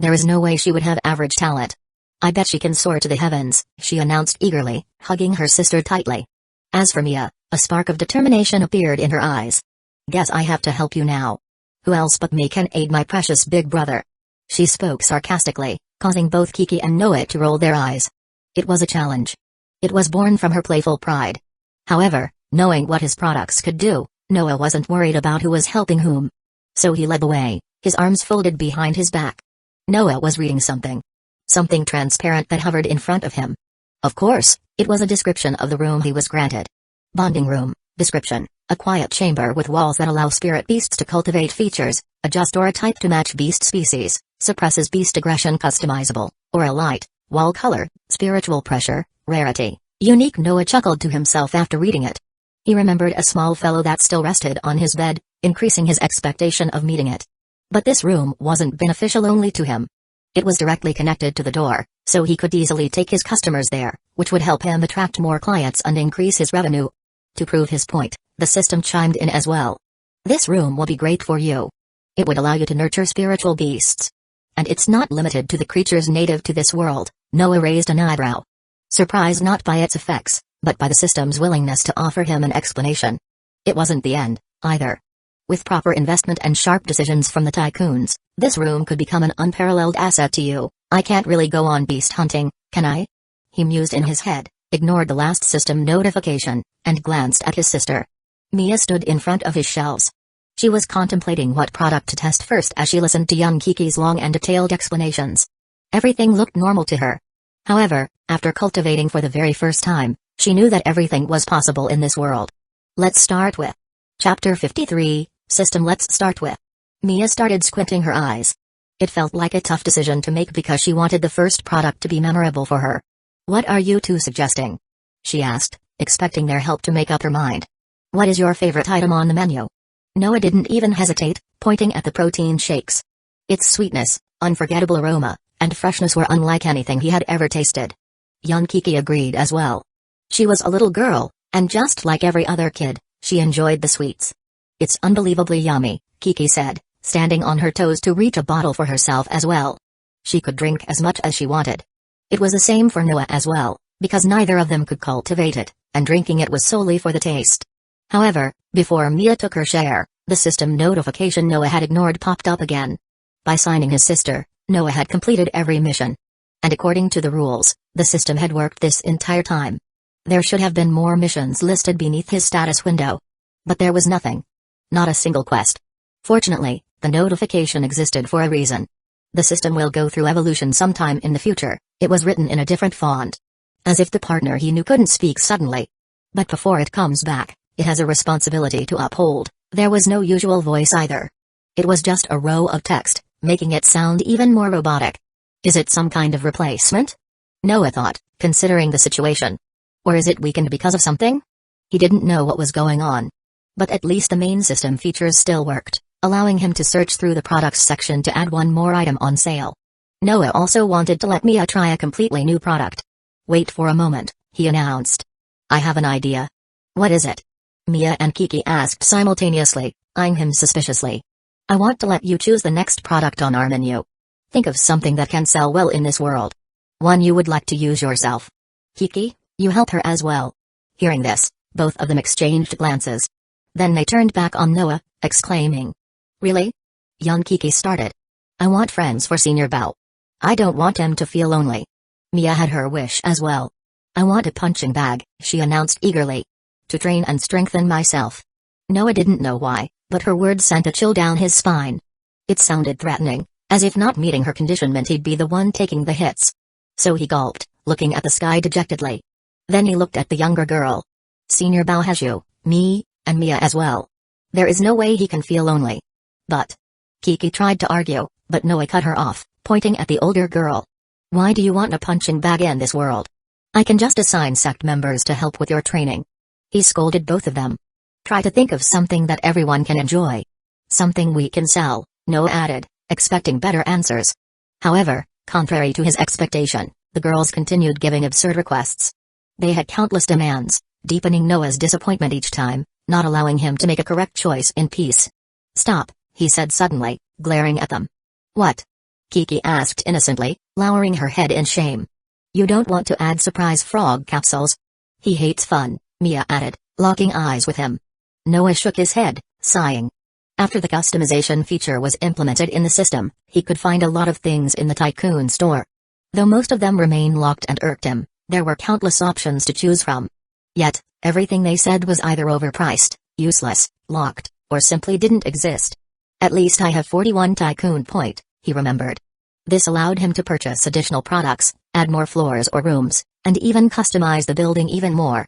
There is no way she would have average talent. I bet she can soar to the heavens," she announced eagerly, hugging her sister tightly. As for Mia, a spark of determination appeared in her eyes. "Guess I have to help you now. Who else but me can aid my precious big brother?" She spoke sarcastically, causing both Kiki and Noah to roll their eyes. It was a challenge. It was born from her playful pride. However, knowing what his products could do, Noah wasn't worried about who was helping whom. So he led the way, his arms folded behind his back. Noah was reading something. Something transparent that hovered in front of him. Of course, it was a description of the room he was granted. Bonding room, description, a quiet chamber with walls that allow spirit beasts to cultivate features, adjust aura type to match beast species, suppresses beast aggression customizable, aura light, wall color, spiritual pressure, rarity, unique. Noah chuckled to himself after reading it. He remembered a small fellow that still rested on his bed, increasing his expectation of meeting it. But this room wasn't beneficial only to him. It was directly connected to the door, so he could easily take his customers there, which would help him attract more clients and increase his revenue. To prove his point, the system chimed in as well. "This room will be great for you. It would allow you to nurture spiritual beasts. And it's not limited to the creatures native to this world." Noah raised an eyebrow. Surprised not by its effects, but by the system's willingness to offer him an explanation. It wasn't the end, either. With proper investment and sharp decisions from the tycoons, this room could become an unparalleled asset to you. "I can't really go on beast hunting, can I?" He mused in his head, ignored the last system notification, and glanced at his sister. Mia stood in front of his shelves. She was contemplating what product to test first as she listened to young Kiki's long and detailed explanations. Everything looked normal to her. However, after cultivating for the very first time, she knew that everything was possible in this world. Let's start with Chapter 53, System. Let's start with. Mia started squinting her eyes. It felt like a tough decision to make because she wanted the first product to be memorable for her. "What are you two suggesting?" she asked, expecting their help to make up her mind. "What is your favorite item on the menu?" Noah didn't even hesitate, pointing at the protein shakes. Its sweetness, unforgettable aroma, and freshness were unlike anything he had ever tasted. Young Kiki agreed as well. She was a little girl, and just like every other kid, she enjoyed the sweets. "It's unbelievably yummy," Kiki said, standing on her toes to reach a bottle for herself as well. She could drink as much as she wanted. It was the same for Noah as well, because neither of them could cultivate it, and drinking it was solely for the taste. However, before Mia took her share, the system notification Noah had ignored popped up again. By signing his sister, Noah had completed every mission. And according to the rules, the system had worked this entire time. There should have been more missions listed beneath his status window. But there was nothing. Not a single quest. Fortunately, the notification existed for a reason. "The system will go through evolution sometime in the future," it was written in a different font. As if the partner he knew couldn't speak suddenly. "But before it comes back, it has a responsibility to uphold." There was no usual voice either. It was just a row of text, making it sound even more robotic. Is it some kind of replacement? Noah thought, considering the situation. Or is it weakened because of something? He didn't know what was going on. But at least the main system features still worked, allowing him to search through the products section to add one more item on sale. Noah also wanted to let Mia try a completely new product. "Wait for a moment," he announced. "I have an idea." "What is it?" Mia and Kiki asked simultaneously, eyeing him suspiciously. I want to let you choose the next product on our menu. Think of something that can sell well in this world. One you would like to use yourself. Kiki, you help her as well." Hearing this, both of them exchanged glances. Then they turned back on Noah, exclaiming, "Really?" Young Kiki started. "I want friends for Senior Bao. I don't want him to feel lonely." Mia had her wish as well. "I want a punching bag," she announced eagerly. "To train and strengthen myself." Noah didn't know why, but her words sent a chill down his spine. It sounded threatening, as if not meeting her condition meant he'd be the one taking the hits. So he gulped, looking at the sky dejectedly. Then he looked at the younger girl. "Senior Bao has you, me, and Mia as well. There is no way he can feel lonely." "But..." Kiki tried to argue, but Noah cut her off, pointing at the older girl. "Why do you want a punching bag in this world? I can just assign sect members to help with your training." He scolded both of them. "Try to think of something that everyone can enjoy. Something we can sell," Noah added, expecting better answers. However, contrary to his expectation, the girls continued giving absurd requests. They had countless demands, deepening Noah's disappointment each time, not allowing him to make a correct choice in peace. "Stop," he said suddenly, glaring at them. "What?" Kiki asked innocently, lowering her head in shame. "You don't want to add surprise frog capsules?" "He hates fun," Mia added, locking eyes with him. Noah shook his head, sighing. After the customization feature was implemented in the system, he could find a lot of things in the Tycoon store. Though most of them remained locked and irked him, there were countless options to choose from. Yet, everything they said was either overpriced, useless, locked, or simply didn't exist. "At least I have 41 Tycoon point," he remembered. This allowed him to purchase additional products, add more floors or rooms, and even customize the building even more.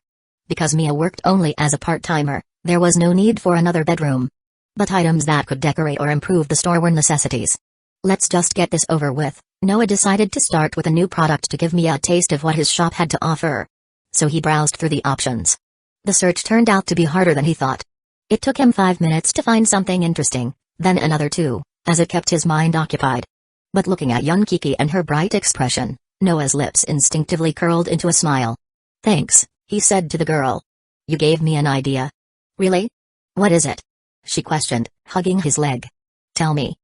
Because Mia worked only as a part-timer, there was no need for another bedroom. But items that could decorate or improve the store were necessities. "Let's just get this over with." Noah decided to start with a new product to give Mia a taste of what his shop had to offer. So he browsed through the options. The search turned out to be harder than he thought. It took him 5 minutes to find something interesting, then another 2, as it kept his mind occupied. But looking at young Kiki and her bright expression, Noah's lips instinctively curled into a smile. "Thanks," he said to the girl. "You gave me an idea." "Really? What is it?" she questioned, hugging his leg. Tell me,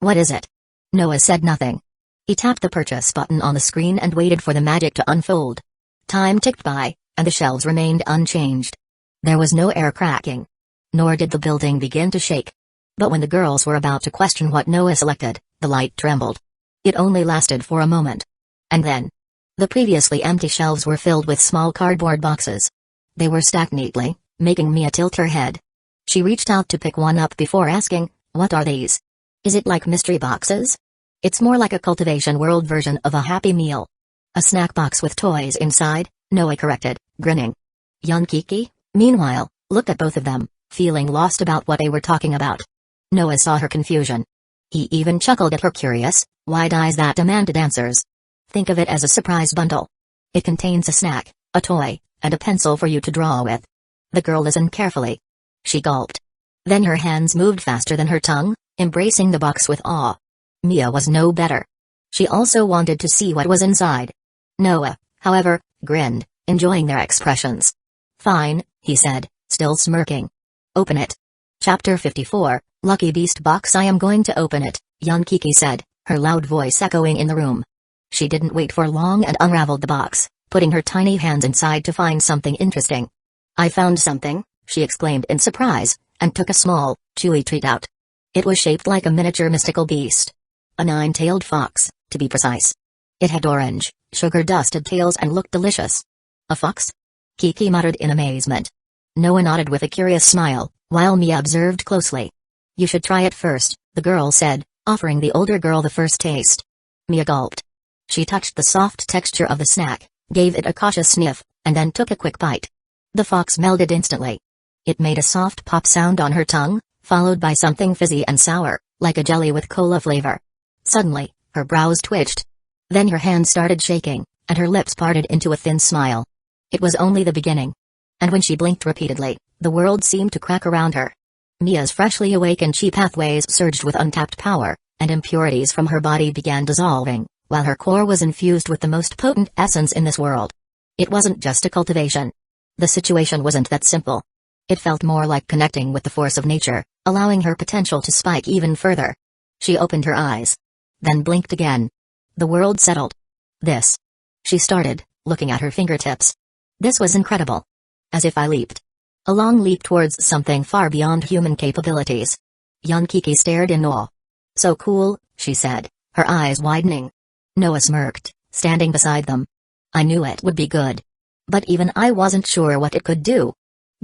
what is it?" Noah said nothing. He tapped the purchase button on the screen and waited for the magic to unfold. Time ticked by, and the shelves remained unchanged. There was no air cracking. Nor did the building begin to shake. But when the girls were about to question what Noah selected, the light trembled. It only lasted for a moment. And then, the previously empty shelves were filled with small cardboard boxes. They were stacked neatly, making Mia tilt her head. She reached out to pick one up before asking, "What are these? Is it like mystery boxes?" "It's more like a cultivation world version of a Happy Meal." "A snack box with toys inside," Noah corrected, grinning. Young Kiki, meanwhile, looked at both of them, feeling lost about what they were talking about. Noah saw her confusion. He even chuckled at her curious, wide eyes that demanded answers. "Think of it as a surprise bundle. It contains a snack, a toy, and a pencil for you to draw with." The girl listened carefully. She gulped. Then her hands moved faster than her tongue, embracing the box with awe. Mia was no better. She also wanted to see what was inside. Noah, however, grinned, enjoying their expressions. "Fine," he said, still smirking. "Open it." Chapter 54, Lucky Beast Box. "I am going to open it," young Kiki said, her loud voice echoing in the room. She didn't wait for long and unraveled the box, putting her tiny hands inside to find something interesting. "I found something," she exclaimed in surprise, and took a small, chewy treat out. It was shaped like a miniature mystical beast. A 9-tailed fox, to be precise. It had orange, sugar-dusted tails and looked delicious. "A fox?" Kiki muttered in amazement. Noah nodded with a curious smile, while Mia observed closely. "You should try it first," the girl said, offering the older girl the first taste. Mia gulped. She touched the soft texture of the snack, gave it a cautious sniff, and then took a quick bite. The fox melted instantly. It made a soft pop sound on her tongue, followed by something fizzy and sour, like a jelly with cola flavor. Suddenly, her brows twitched. Then her hand started shaking, and her lips parted into a thin smile. It was only the beginning. And when she blinked repeatedly, the world seemed to crack around her. Mia's freshly awakened chi pathways surged with untapped power, and impurities from her body began dissolving, while her core was infused with the most potent essence in this world. It wasn't just a cultivation. The situation wasn't that simple. It felt more like connecting with the force of nature, allowing her potential to spike even further. She opened her eyes. Then blinked again. The world settled. This. She started, looking at her fingertips. This was incredible. As if I leaped. A long leap towards something far beyond human capabilities. Young Kiki stared in awe. So cool, she said, her eyes widening. Noah smirked, standing beside them. I knew it would be good. But even I wasn't sure what it could do.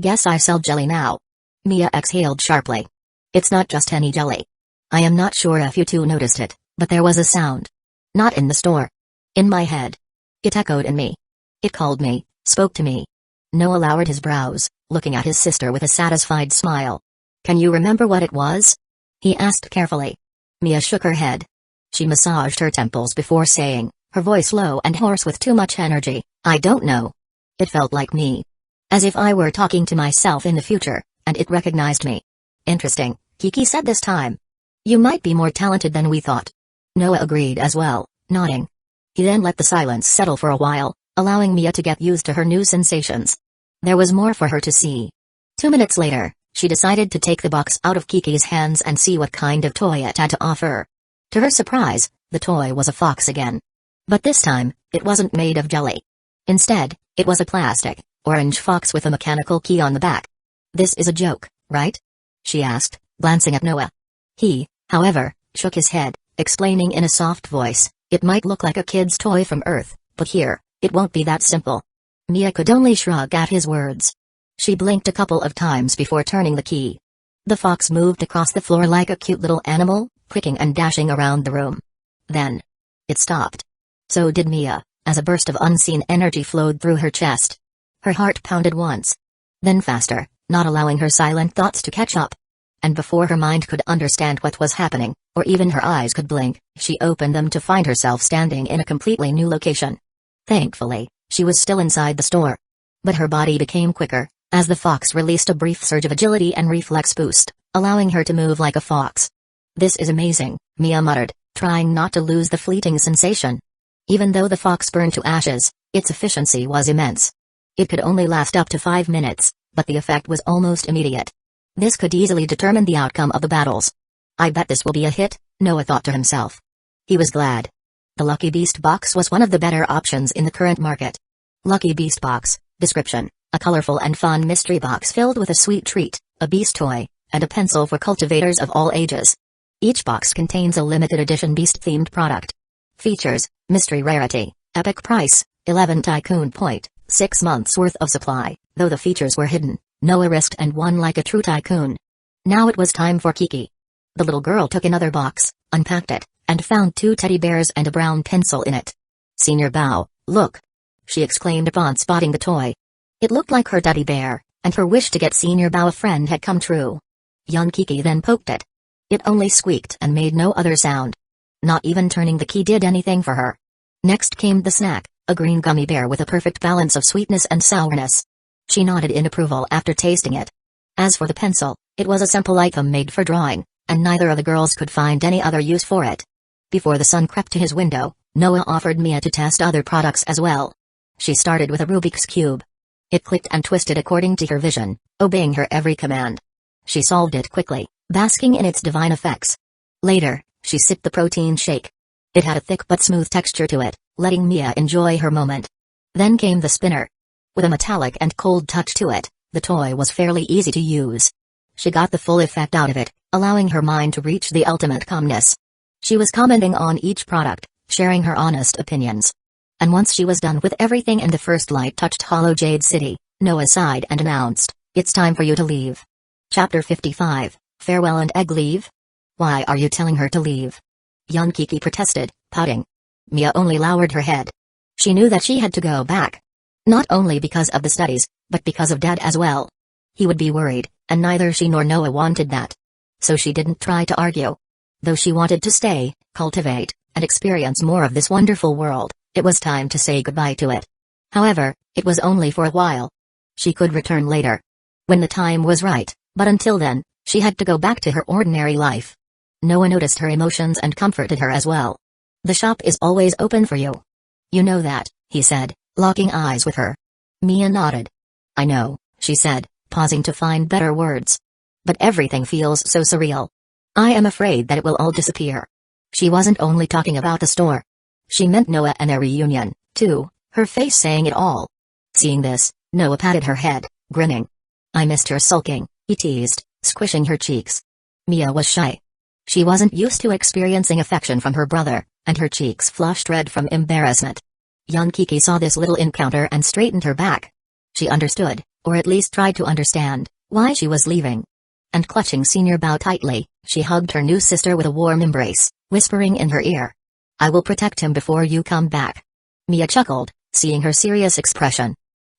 Guess I sell jelly now. Mia exhaled sharply. It's not just any jelly. I am not sure if you two noticed it, but there was a sound. Not in the store. In my head. It echoed in me. It called me, spoke to me. Noah lowered his brows, looking at his sister with a satisfied smile. Can you remember what it was? He asked carefully. Mia shook her head. She massaged her temples before saying, her voice low and hoarse with too much energy, I don't know. It felt like me. As if I were talking to myself in the future, and it recognized me. Interesting, Kiki said this time. You might be more talented than we thought. Noah agreed as well, nodding. He then let the silence settle for a while, allowing Mia to get used to her new sensations. There was more for her to see. 2 minutes later, she decided to take the box out of Kiki's hands and see what kind of toy it had to offer. To her surprise, the toy was a fox again. But this time, it wasn't made of jelly. Instead, it was a plastic, orange fox with a mechanical key on the back. This is a joke, right? She asked, glancing at Noah. He, however, shook his head, explaining in a soft voice, it might look like a kid's toy from Earth, but here, it won't be that simple. Mia could only shrug at his words. She blinked a couple of times before turning the key. The fox moved across the floor like a cute little animal, pricking and dashing around the room. Then, it stopped. So did Mia, as a burst of unseen energy flowed through her chest. Her heart pounded once. Then faster, not allowing her silent thoughts to catch up. And before her mind could understand what was happening, or even her eyes could blink, she opened them to find herself standing in a completely new location. Thankfully, she was still inside the store. But her body became quicker, as the fox released a brief surge of agility and reflex boost, allowing her to move like a fox. This is amazing, Mia muttered, trying not to lose the fleeting sensation. Even though the fox burned to ashes, its efficiency was immense. It could only last up to 5 minutes, but the effect was almost immediate. This could easily determine the outcome of the battles. I bet this will be a hit, Noah thought to himself. He was glad. The Lucky Beast box was one of the better options in the current market. Lucky Beast box, description, a colorful and fun mystery box filled with a sweet treat, a beast toy, and a pencil for cultivators of all ages. Each box contains a limited edition beast-themed product. Features, mystery rarity, epic price, 11 Tycoon point, 6 months worth of supply. Though the features were hidden, Noah risked and won like a true tycoon. Now it was time for Kiki. The little girl took another box, unpacked it, and found 2 teddy bears and a brown pencil in it. Senior Bao, look! She exclaimed upon spotting the toy. It looked like her teddy bear, and her wish to get Senior Bao a friend had come true. Young Kiki then poked it. It only squeaked and made no other sound. Not even turning the key did anything for her. Next came the snack, a green gummy bear with a perfect balance of sweetness and sourness. She nodded in approval after tasting it. As for the pencil, it was a simple item made for drawing, and neither of the girls could find any other use for it. Before the sun crept to his window, Noah offered Mia to test other products as well. She started with a Rubik's Cube. It clicked and twisted according to her vision, obeying her every command. She solved it quickly, basking in its divine effects. Later, she sipped the protein shake. It had a thick but smooth texture to it, letting Mia enjoy her moment. Then came the spinner. With a metallic and cold touch to it, the toy was fairly easy to use. She got the full effect out of it, allowing her mind to reach the ultimate calmness. She was commenting on each product, sharing her honest opinions. And once she was done with everything and the first light touched Hollow Jade City, Noah sighed and announced, "It's time for you to leave." Chapter 55, Farewell and Egg Leave? Why are you telling her to leave? Young Kiki protested, pouting. Mia only lowered her head. She knew that she had to go back. Not only because of the studies, but because of Dad as well. He would be worried, and neither she nor Noah wanted that. So she didn't try to argue. Though she wanted to stay, cultivate, and experience more of this wonderful world, it was time to say goodbye to it. However, it was only for a while. She could return later. When the time was right, but until then, she had to go back to her ordinary life. Noah noticed her emotions and comforted her as well. The shop is always open for you. You know that, he said, locking eyes with her. Mia nodded. I know, she said, pausing to find better words. But everything feels so surreal. I am afraid that it will all disappear. She wasn't only talking about the store. She meant Noah and a reunion, too, her face saying it all. Seeing this, Noah patted her head, grinning. I missed her sulking, he teased, squishing her cheeks. Mia was shy. She wasn't used to experiencing affection from her brother, and her cheeks flushed red from embarrassment. Young Kiki saw this little encounter and straightened her back. She understood, or at least tried to understand, why she was leaving. And clutching Senior Bao tightly, she hugged her new sister with a warm embrace, whispering in her ear. I will protect him before you come back. Mia chuckled, seeing her serious expression.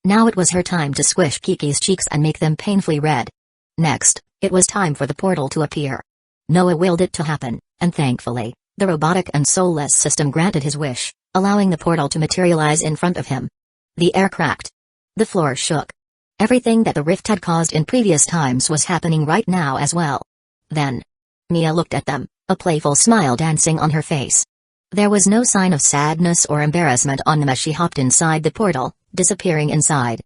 Now it was her time to squish Kiki's cheeks and make them painfully red. Next, it was time for the portal to appear. Noah willed it to happen, and thankfully, the robotic and soulless system granted his wish, allowing the portal to materialize in front of him. The air cracked. The floor shook. Everything that the rift had caused in previous times was happening right now as well. Then, Mia looked at them, a playful smile dancing on her face. There was no sign of sadness or embarrassment on them as she hopped inside the portal, disappearing inside.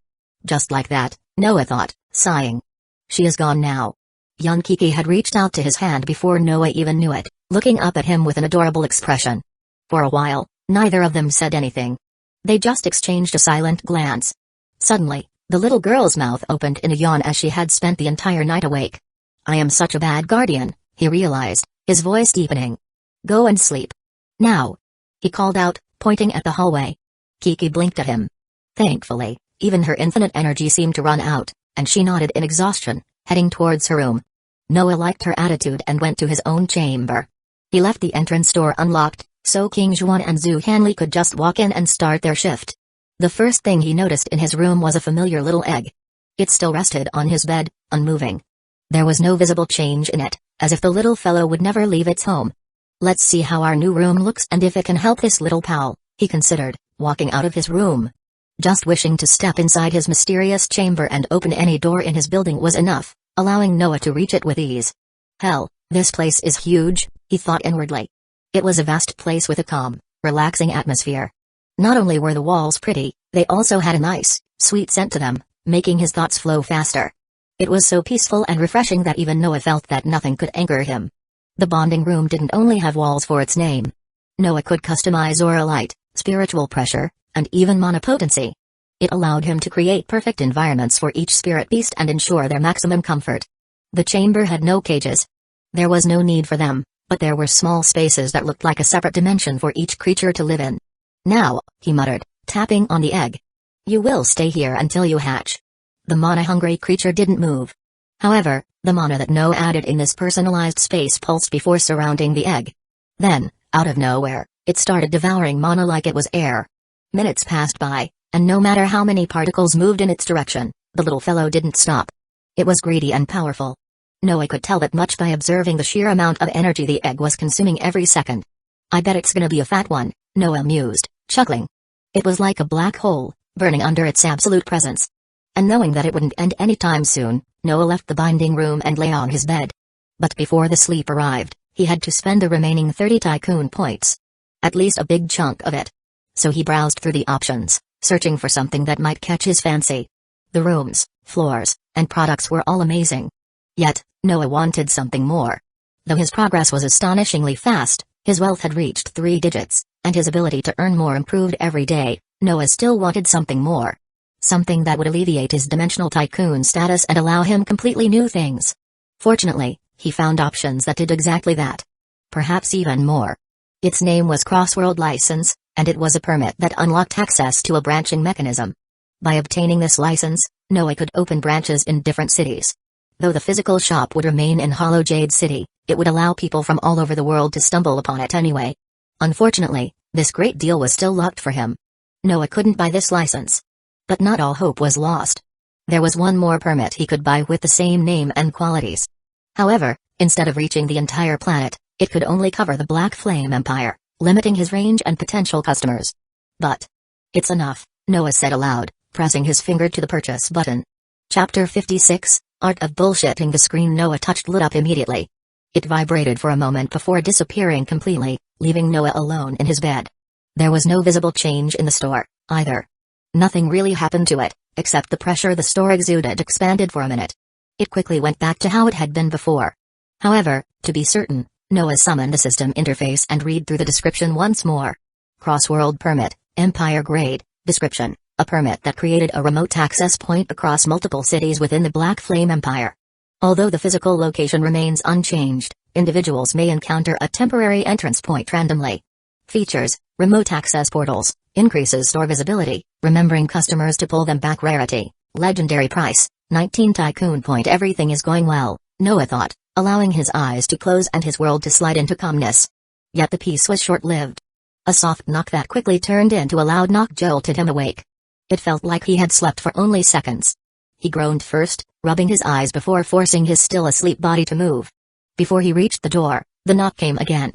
Just like that, Noah thought, sighing. She is gone now. Young Kiki had reached out to his hand before Noah even knew it, looking up at him with an adorable expression. For a while, neither of them said anything. They just exchanged a silent glance. Suddenly, the little girl's mouth opened in a yawn as she had spent the entire night awake. I am such a bad guardian, he realized, his voice deepening. Go and sleep. Now. He called out, pointing at the hallway. Kiki blinked at him. Thankfully, even her infinite energy seemed to run out, and she nodded in exhaustion, heading towards her room. Noah liked her attitude and went to his own chamber. He left the entrance door unlocked, so King Juan and Zhu Hanli could just walk in and start their shift. The first thing he noticed in his room was a familiar little egg. It still rested on his bed, unmoving. There was no visible change in it, as if the little fellow would never leave its home. Let's see how our new room looks and if it can help this little pal, he considered, walking out of his room. Just wishing to step inside his mysterious chamber and open any door in his building was enough, allowing Noah to reach it with ease. Hell, this place is huge, he thought inwardly. It was a vast place with a calm, relaxing atmosphere. Not only were the walls pretty, they also had a nice, sweet scent to them, making his thoughts flow faster. It was so peaceful and refreshing that even Noah felt that nothing could anger him. The bonding room didn't only have walls for its name. Noah could customize aura light, spiritual pressure, and even mana potency. It allowed him to create perfect environments for each spirit beast and ensure their maximum comfort. The chamber had no cages. There was no need for them, but there were small spaces that looked like a separate dimension for each creature to live in. Now, he muttered, tapping on the egg. You will stay here until you hatch. The mana-hungry creature didn't move. However, the mana that Noah added in this personalized space pulsed before surrounding the egg. Then, out of nowhere, it started devouring mana like it was air. Minutes passed by, and no matter how many particles moved in its direction, the little fellow didn't stop. It was greedy and powerful. Noah could tell that much by observing the sheer amount of energy the egg was consuming every second. I bet it's gonna be a fat one, Noah mused, chuckling. It was like a black hole, burning under its absolute presence. And knowing that it wouldn't end anytime soon, Noah left the binding room and lay on his bed. But before the sleep arrived, he had to spend the remaining 30 Tycoon points. At least a big chunk of it. So he browsed through the options, searching for something that might catch his fancy. The rooms, floors, and products were all amazing. Yet, Noah wanted something more. Though his progress was astonishingly fast, his wealth had reached 3 digits, and his ability to earn more improved every day, Noah still wanted something more. Something that would alleviate his dimensional tycoon status and allow him completely new things. Fortunately, he found options that did exactly that. Perhaps even more. Its name was Crossworld License, and it was a permit that unlocked access to a branching mechanism. By obtaining this license, Noah could open branches in different cities. Though the physical shop would remain in Hollow Jade City, it would allow people from all over the world to stumble upon it anyway. Unfortunately, this great deal was still locked for him. Noah couldn't buy this license. But not all hope was lost. There was one more permit he could buy with the same name and qualities. However, instead of reaching the entire planet, it could only cover the Black Flame Empire, limiting his range and potential customers. But it's enough, Noah said aloud, pressing his finger to the purchase button. Chapter 56, Art of Bullshitting. The screen Noah touched lit up immediately. It vibrated for a moment before disappearing completely, leaving Noah alone in his bed. There was no visible change in the store, either. Nothing really happened to it, except the pressure the store exuded expanded for a minute. It quickly went back to how it had been before. However, to be certain, Noah summoned the system interface and read through the description once more. Cross-world permit, Empire grade, description, a permit that created a remote access point across multiple cities within the Black Flame Empire. Although the physical location remains unchanged, individuals may encounter a temporary entrance point randomly. Features, remote access portals, increases store visibility, remembering customers to pull them back. Rarity, legendary price, 19 Tycoon point. Everything is going well, Noah thought, allowing his eyes to close and his world to slide into calmness. Yet the peace was short-lived. A soft knock that quickly turned into a loud knock jolted him awake. It felt like he had slept for only seconds. He groaned first, rubbing his eyes before forcing his still-asleep body to move. Before he reached the door, the knock came again.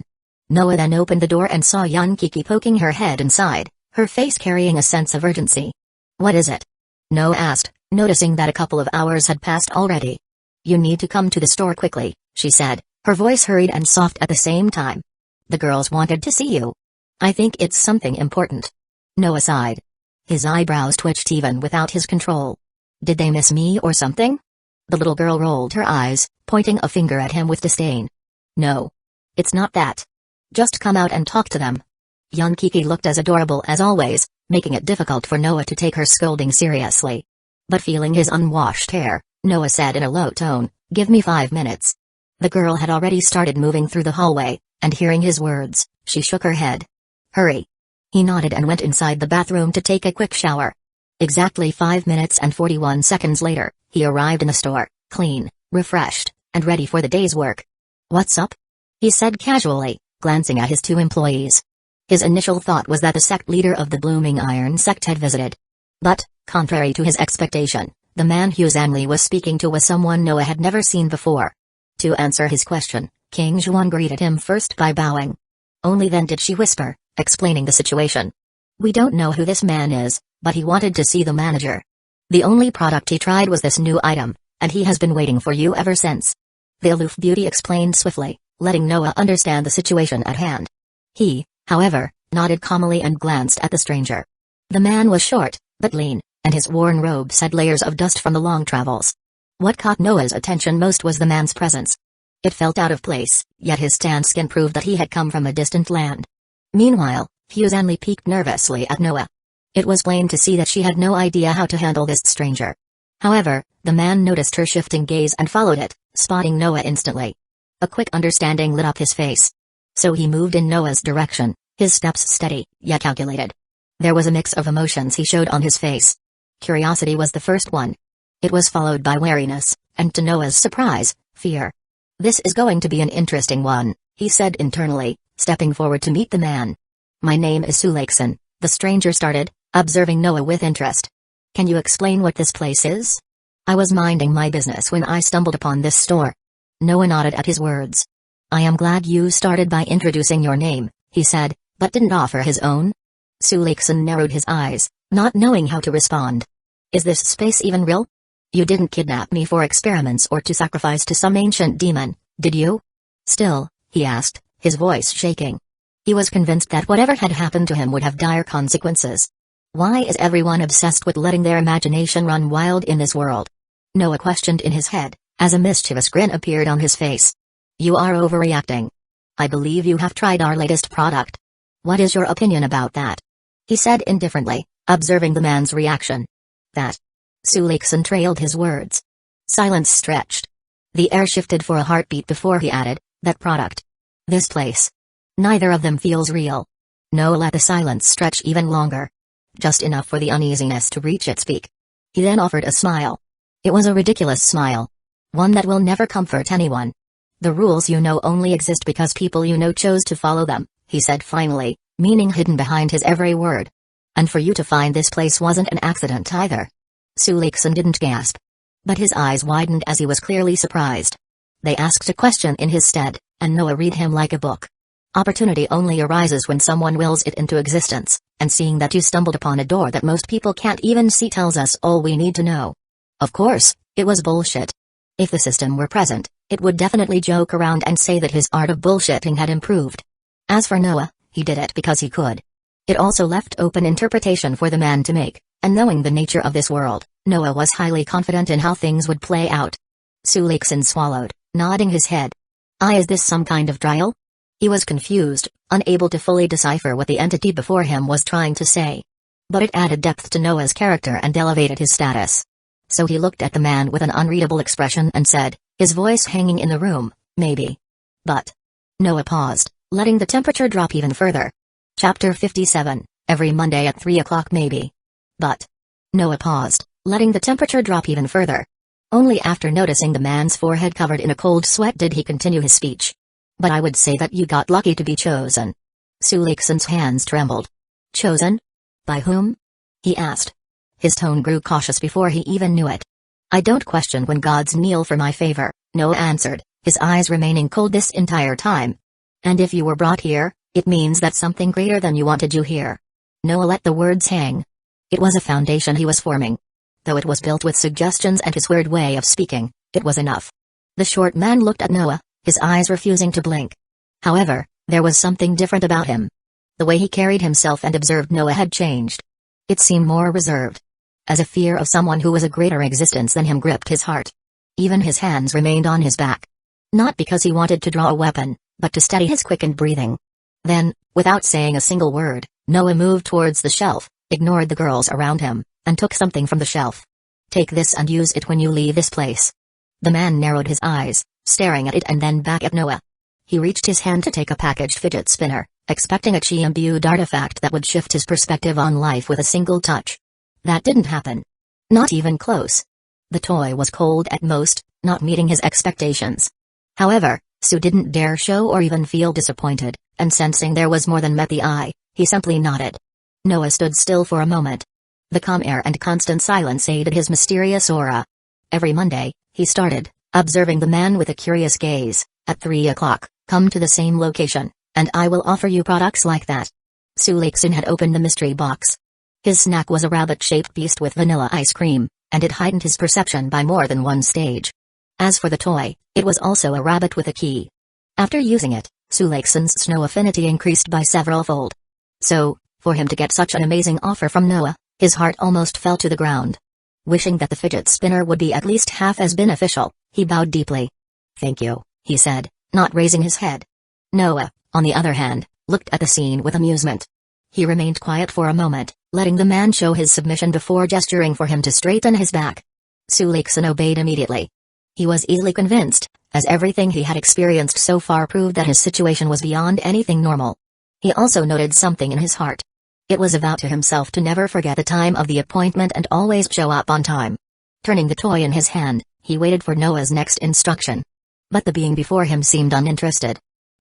Noah then opened the door and saw Yunkiki poking her head inside, her face carrying a sense of urgency. "What is it?" Noah asked, noticing that a couple of hours had passed already. "You need to come to the store quickly," she said, her voice hurried and soft at the same time. "The girls wanted to see you. I think it's something important." Noah sighed. His eyebrows twitched even without his control. "Did they miss me or something?" The little girl rolled her eyes, pointing a finger at him with disdain. "No. It's not that. Just come out and talk to them." Yunkiki looked as adorable as always, making it difficult for Noah to take her scolding seriously. But feeling his unwashed hair, Noah said in a low tone, "Give me 5 minutes." The girl had already started moving through the hallway, and hearing his words, she shook her head. "Hurry." He nodded and went inside the bathroom to take a quick shower. Exactly 5 minutes and 41 seconds later, he arrived in the store, clean, refreshed, and ready for the day's work. "What's up?" he said casually, glancing at his 2 employees. His initial thought was that the sect leader of the Blooming Iron sect had visited. But, contrary to his expectation, the man Hyuga was speaking to was someone Noah had never seen before. To answer his question, King Juan greeted him first by bowing. Only then did she whisper, explaining the situation. "We don't know who this man is, but he wanted to see the manager. The only product he tried was this new item, and he has been waiting for you ever since." The aloof beauty explained swiftly, letting Noah understand the situation at hand. He, however, nodded calmly and glanced at the stranger. The man was short, but lean, and his worn robes had layers of dust from the long travels. What caught Noah's attention most was the man's presence. It felt out of place, yet his tanned skin proved that he had come from a distant land. Meanwhile, Hyuga peeked nervously at Noah. It was plain to see that she had no idea how to handle this stranger. However, the man noticed her shifting gaze and followed it, spotting Noah instantly. A quick understanding lit up his face. So he moved in Noah's direction, his steps steady, yet calculated. There was a mix of emotions he showed on his face. Curiosity was the first one. It was followed by wariness, and to Noah's surprise, fear. "This is going to be an interesting one," he said internally, stepping forward to meet the man. "My name is Sulekson," the stranger started, observing Noah with interest. "Can you explain what this place is?" "I was minding my business when I stumbled upon this store." Noah nodded at his words. "I am glad you started by introducing your name," he said, but didn't offer his own. Sulekson narrowed his eyes, not knowing how to respond. "Is this space even real? You didn't kidnap me for experiments or to sacrifice to some ancient demon, did you?" "Still," he asked, his voice shaking. He was convinced that whatever had happened to him would have dire consequences. Why is everyone obsessed with letting their imagination run wild in this world? Noah questioned in his head, as a mischievous grin appeared on his face. "You are overreacting. I believe you have tried our latest product. What is your opinion about that?" he said indifferently, observing the man's reaction. "That." Sulekson trailed his words. Silence stretched. The air shifted for a heartbeat before he added, "That product. This place. Neither of them feels real." Noah let the silence stretch even longer. Just enough for the uneasiness to reach its peak. He then offered a smile. It was a ridiculous smile. One that will never comfort anyone. "The rules you know only exist because people you know chose to follow them," he said finally, meaning hidden behind his every word. "And for you to find this place wasn't an accident either." Sulekson didn't gasp. But his eyes widened as he was clearly surprised. They asked a question in his stead, and Noah read him like a book. Opportunity only arises when someone wills it into existence, and seeing that you stumbled upon a door that most people can't even see tells us all we need to know. Of course, it was bullshit. If the system were present, it would definitely joke around and say that his art of bullshitting had improved. As for Noah, he did it because he could. It also left open interpretation for the man to make, and knowing the nature of this world, Noah was highly confident in how things would play out. Sulekson swallowed, nodding his head. Is this some kind of trial? He was confused, unable to fully decipher what the entity before him was trying to say. But it added depth to Noah's character and elevated his status. So he looked at the man with an unreadable expression and said, his voice hanging in the room, maybe. But. Noah paused, letting the temperature drop even further. Chapter 57, every Monday at 3 o'clock maybe. But. Noah paused, letting the temperature drop even further. Only after noticing the man's forehead covered in a cold sweat did he continue his speech. But I would say that you got lucky to be chosen. Sulekson's hands trembled. Chosen? By whom? He asked. His tone grew cautious before he even knew it. I don't question when gods kneel for my favor, Noah answered, his eyes remaining cold this entire time. And if you were brought here, it means that something greater than you wanted you here. Noah let the words hang. It was a foundation he was forming. Though it was built with suggestions and his weird way of speaking, it was enough. The short man looked at Noah, his eyes refusing to blink. However, there was something different about him. The way he carried himself and observed Noah had changed. It seemed more reserved. As if fear of someone who was a greater existence than him gripped his heart. Even his hands remained on his back. Not because he wanted to draw a weapon, but to steady his quickened breathing. Then, without saying a single word, Noah moved towards the shelf, ignored the girls around him, and took something from the shelf. Take this and use it when you leave this place. The man narrowed his eyes, staring at it and then back at Noah. He reached his hand to take a packaged fidget spinner, expecting a chi-imbued artifact that would shift his perspective on life with a single touch. That didn't happen. Not even close. The toy was cold at most, not meeting his expectations. However, Su didn't dare show or even feel disappointed, and sensing there was more than met the eye, he simply nodded. Noah stood still for a moment. The calm air and constant silence aided his mysterious aura. Every Monday, he started, observing the man with a curious gaze, at 3 o'clock, come to the same location, and I will offer you products like that. Sulekson had opened the mystery box. His snack was a rabbit-shaped beast with vanilla ice cream, and it heightened his perception by more than one stage. As for the toy, it was also a rabbit with a key. After using it, Sulekson's snow affinity increased by several-fold. So, for him to get such an amazing offer from Noah, his heart almost fell to the ground. Wishing that the fidget spinner would be at least half as beneficial, he bowed deeply. Thank you, he said, not raising his head. Noah, on the other hand, looked at the scene with amusement. He remained quiet for a moment, letting the man show his submission before gesturing for him to straighten his back. Sulekson obeyed immediately. He was easily convinced, as everything he had experienced so far proved that his situation was beyond anything normal. He also noted something in his heart. It was a vow to himself to never forget the time of the appointment and always show up on time. Turning the toy in his hand, he waited for Noah's next instruction. But the being before him seemed uninterested.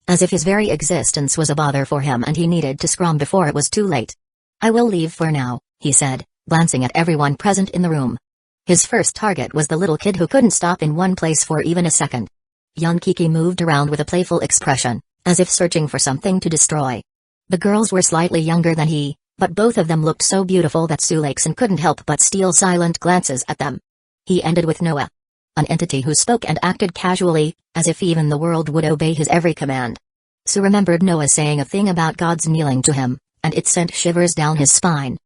As if his very existence was a bother for him and he needed to scrum before it was too late. I will leave for now, he said, glancing at everyone present in the room. His first target was the little kid who couldn't stop in one place for even a second. Young Kiki moved around with a playful expression, as if searching for something to destroy. The girls were slightly younger than he, but both of them looked so beautiful that Sulekson couldn't help but steal silent glances at them. He ended with Noah. An entity who spoke and acted casually, as if even the world would obey his every command. Su remembered Noah saying a thing about gods kneeling to him, and it sent shivers down his spine.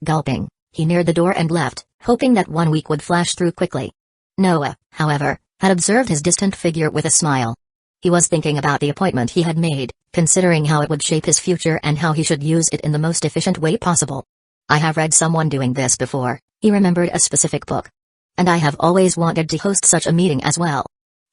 Gulping, he neared the door and left, hoping that 1 week would flash through quickly. Noah, however, had observed his distant figure with a smile. He was thinking about the appointment he had made, considering how it would shape his future and how he should use it in the most efficient way possible. I have read someone doing this before, he remembered a specific book. And I have always wanted to host such a meeting as well.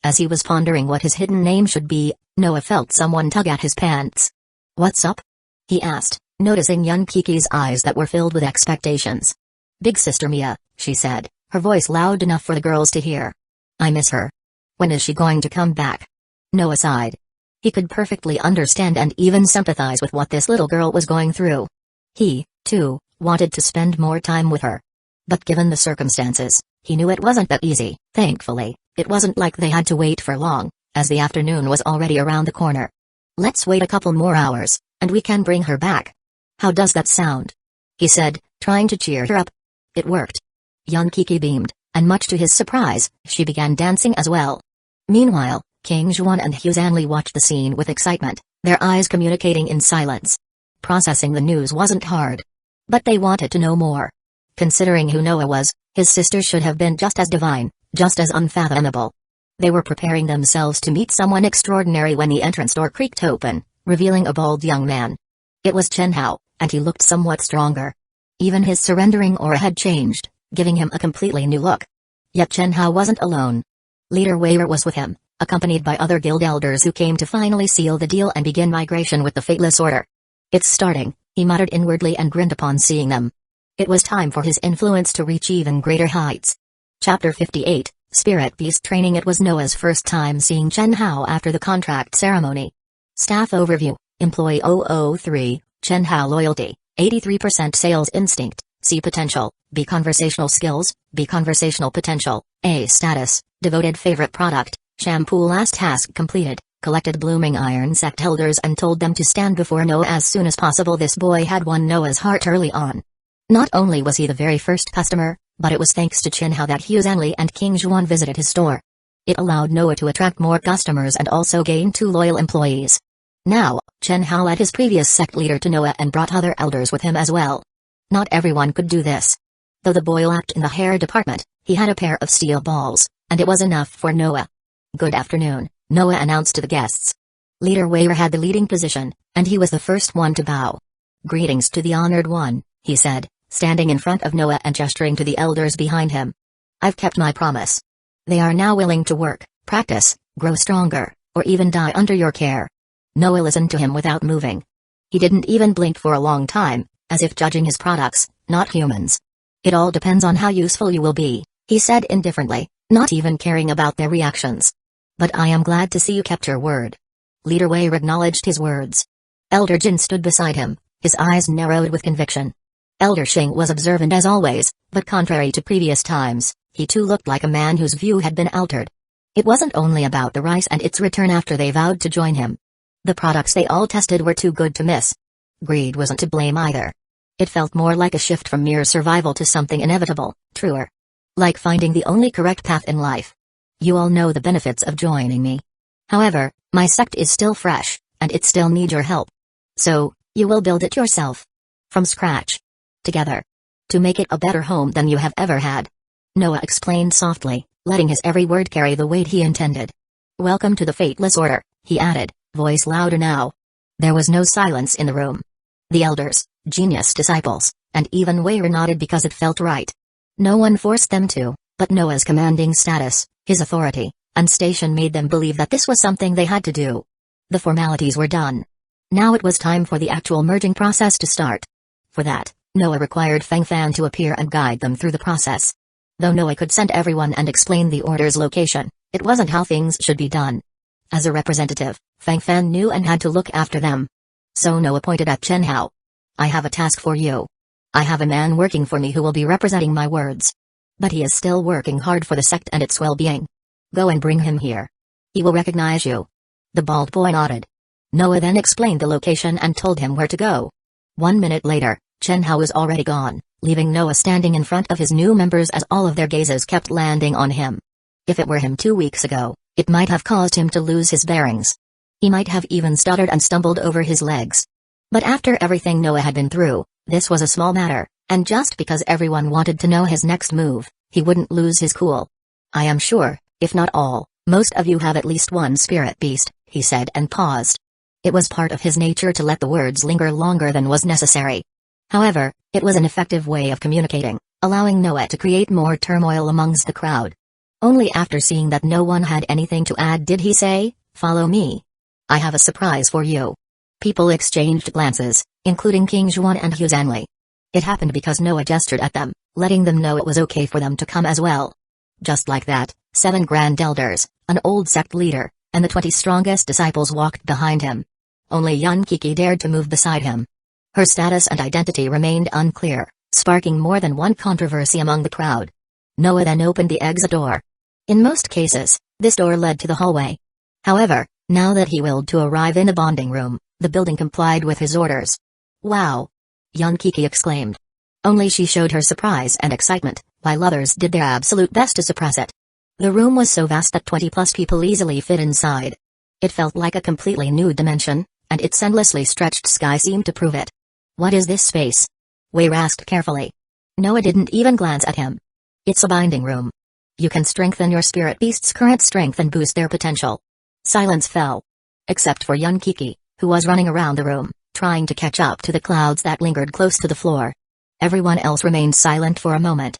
As he was pondering what his hidden name should be, Noah felt someone tug at his pants. What's up? He asked, noticing young Kiki's eyes that were filled with expectations. Big sister Mia, she said, her voice loud enough for the girls to hear. I miss her. When is she going to come back? Noah sighed. He could perfectly understand and even sympathize with what this little girl was going through. He, too, wanted to spend more time with her. But given the circumstances, he knew it wasn't that easy. Thankfully, it wasn't like they had to wait for long, as the afternoon was already around the corner. Let's wait a couple more hours, and we can bring her back. How does that sound? He said, trying to cheer her up. It worked. Young Kiki beamed, and much to his surprise, she began dancing as well. Meanwhile, King Juan and Huzanli watched the scene with excitement, their eyes communicating in silence. Processing the news wasn't hard. But they wanted to know more. Considering who Noah was, his sister should have been just as divine, just as unfathomable. They were preparing themselves to meet someone extraordinary when the entrance door creaked open, revealing a bald young man. It was Chen Hao, and he looked somewhat stronger. Even his surrendering aura had changed, giving him a completely new look. Yet Chen Hao wasn't alone. Leader Weier was with him, accompanied by other guild elders who came to finally seal the deal and begin migration with the Fateless Order. "It's starting," he muttered inwardly and grinned upon seeing them. It was time for his influence to reach even greater heights. Chapter 58, Spirit Beast Training. It was Noah's first time seeing Chen Hao after the contract ceremony. Staff Overview, Employee 003, Chen Hao Loyalty, 83% Sales Instinct, C Potential, B Conversational Skills, B Conversational Potential, A Status, Devoted Favorite Product, Shampoo. Last task completed, collected Blooming Iron Sect elders and told them to stand before Noah as soon as possible. This boy had won Noah's heart early on. Not only was he the very first customer, but it was thanks to Chen Hao that Huanli and King Zhuan visited his store. It allowed Noah to attract more customers and also gain 2 loyal employees. Now, Chen Hao led his previous sect leader to Noah and brought other elders with him as well. Not everyone could do this. Though the boy lacked in the hair department, he had a pair of steel balls, and it was enough for Noah. "Good afternoon," Noah announced to the guests. Leader Weier had the leading position, and he was the first one to bow. "Greetings to the honored one," he said, standing in front of Noah and gesturing to the elders behind him. "I've kept my promise. They are now willing to work, practice, grow stronger, or even die under your care." Noah listened to him without moving. He didn't even blink for a long time, as if judging his products, not humans. "It all depends on how useful you will be," he said indifferently, not even caring about their reactions. "But I am glad to see you kept your word." Leader Weier acknowledged his words. Elder Jin stood beside him, his eyes narrowed with conviction. Elder Xing was observant as always, but contrary to previous times, he too looked like a man whose view had been altered. It wasn't only about the rice and its return after they vowed to join him. The products they all tested were too good to miss. Greed wasn't to blame either. It felt more like a shift from mere survival to something inevitable, truer. Like finding the only correct path in life. "You all know the benefits of joining me. However, my sect is still fresh, and it still needs your help. So, you will build it yourself. From scratch. Together. To make it a better home than you have ever had." Noah explained softly, letting his every word carry the weight he intended. "Welcome to the Fateless Order," he added, voice louder now. There was no silence in the room. The elders, genius disciples, and even Weier nodded because it felt right. No one forced them to, but Noah's commanding status, his authority, and station made them believe that this was something they had to do. The formalities were done. Now it was time for the actual merging process to start. For that, Noah required Feng Fan to appear and guide them through the process. Though Noah could send everyone and explain the order's location, it wasn't how things should be done. As a representative, Feng Fan knew and had to look after them. So Noah pointed at Chen Hao. "I have a task for you. I have a man working for me who will be representing my words. But he is still working hard for the sect and its well-being. Go and bring him here. He will recognize you." The bald boy nodded. Noah then explained the location and told him where to go. 1 minute later, Chen Hao was already gone, leaving Noah standing in front of his new members as all of their gazes kept landing on him. If it were him 2 weeks ago, it might have caused him to lose his bearings. He might have even stuttered and stumbled over his legs. But after everything Noah had been through, this was a small matter, and just because everyone wanted to know his next move, he wouldn't lose his cool. "I am sure, if not all, most of you have at least one spirit beast," he said and paused. It was part of his nature to let the words linger longer than was necessary. However, it was an effective way of communicating, allowing Noah to create more turmoil amongst the crowd. Only after seeing that no one had anything to add did he say, "Follow me. I have a surprise for you." People exchanged glances, including King Zhuan and Huanli. It happened because Noah gestured at them, letting them know it was okay for them to come as well. Just like that, 7 grand elders, an old sect leader, and the 20 strongest disciples walked behind him. Only Yan Kiki dared to move beside him. Her status and identity remained unclear, sparking more than one controversy among the crowd. Noah then opened the exit door. In most cases, this door led to the hallway. However, now that he willed to arrive in the bonding room, the building complied with his orders. "Wow!" Yan Kiki exclaimed. Only she showed her surprise and excitement, while others did their absolute best to suppress it. The room was so vast that 20+ people easily fit inside. It felt like a completely new dimension, and its endlessly stretched sky seemed to prove it. "What is this space?" Weier asked carefully. Noah didn't even glance at him. "It's a binding room. You can strengthen your spirit beast's current strength and boost their potential. Silence fell. Except for young Kiki, who was running around the room, trying to catch up to the clouds that lingered close to the floor. Everyone else remained silent for a moment.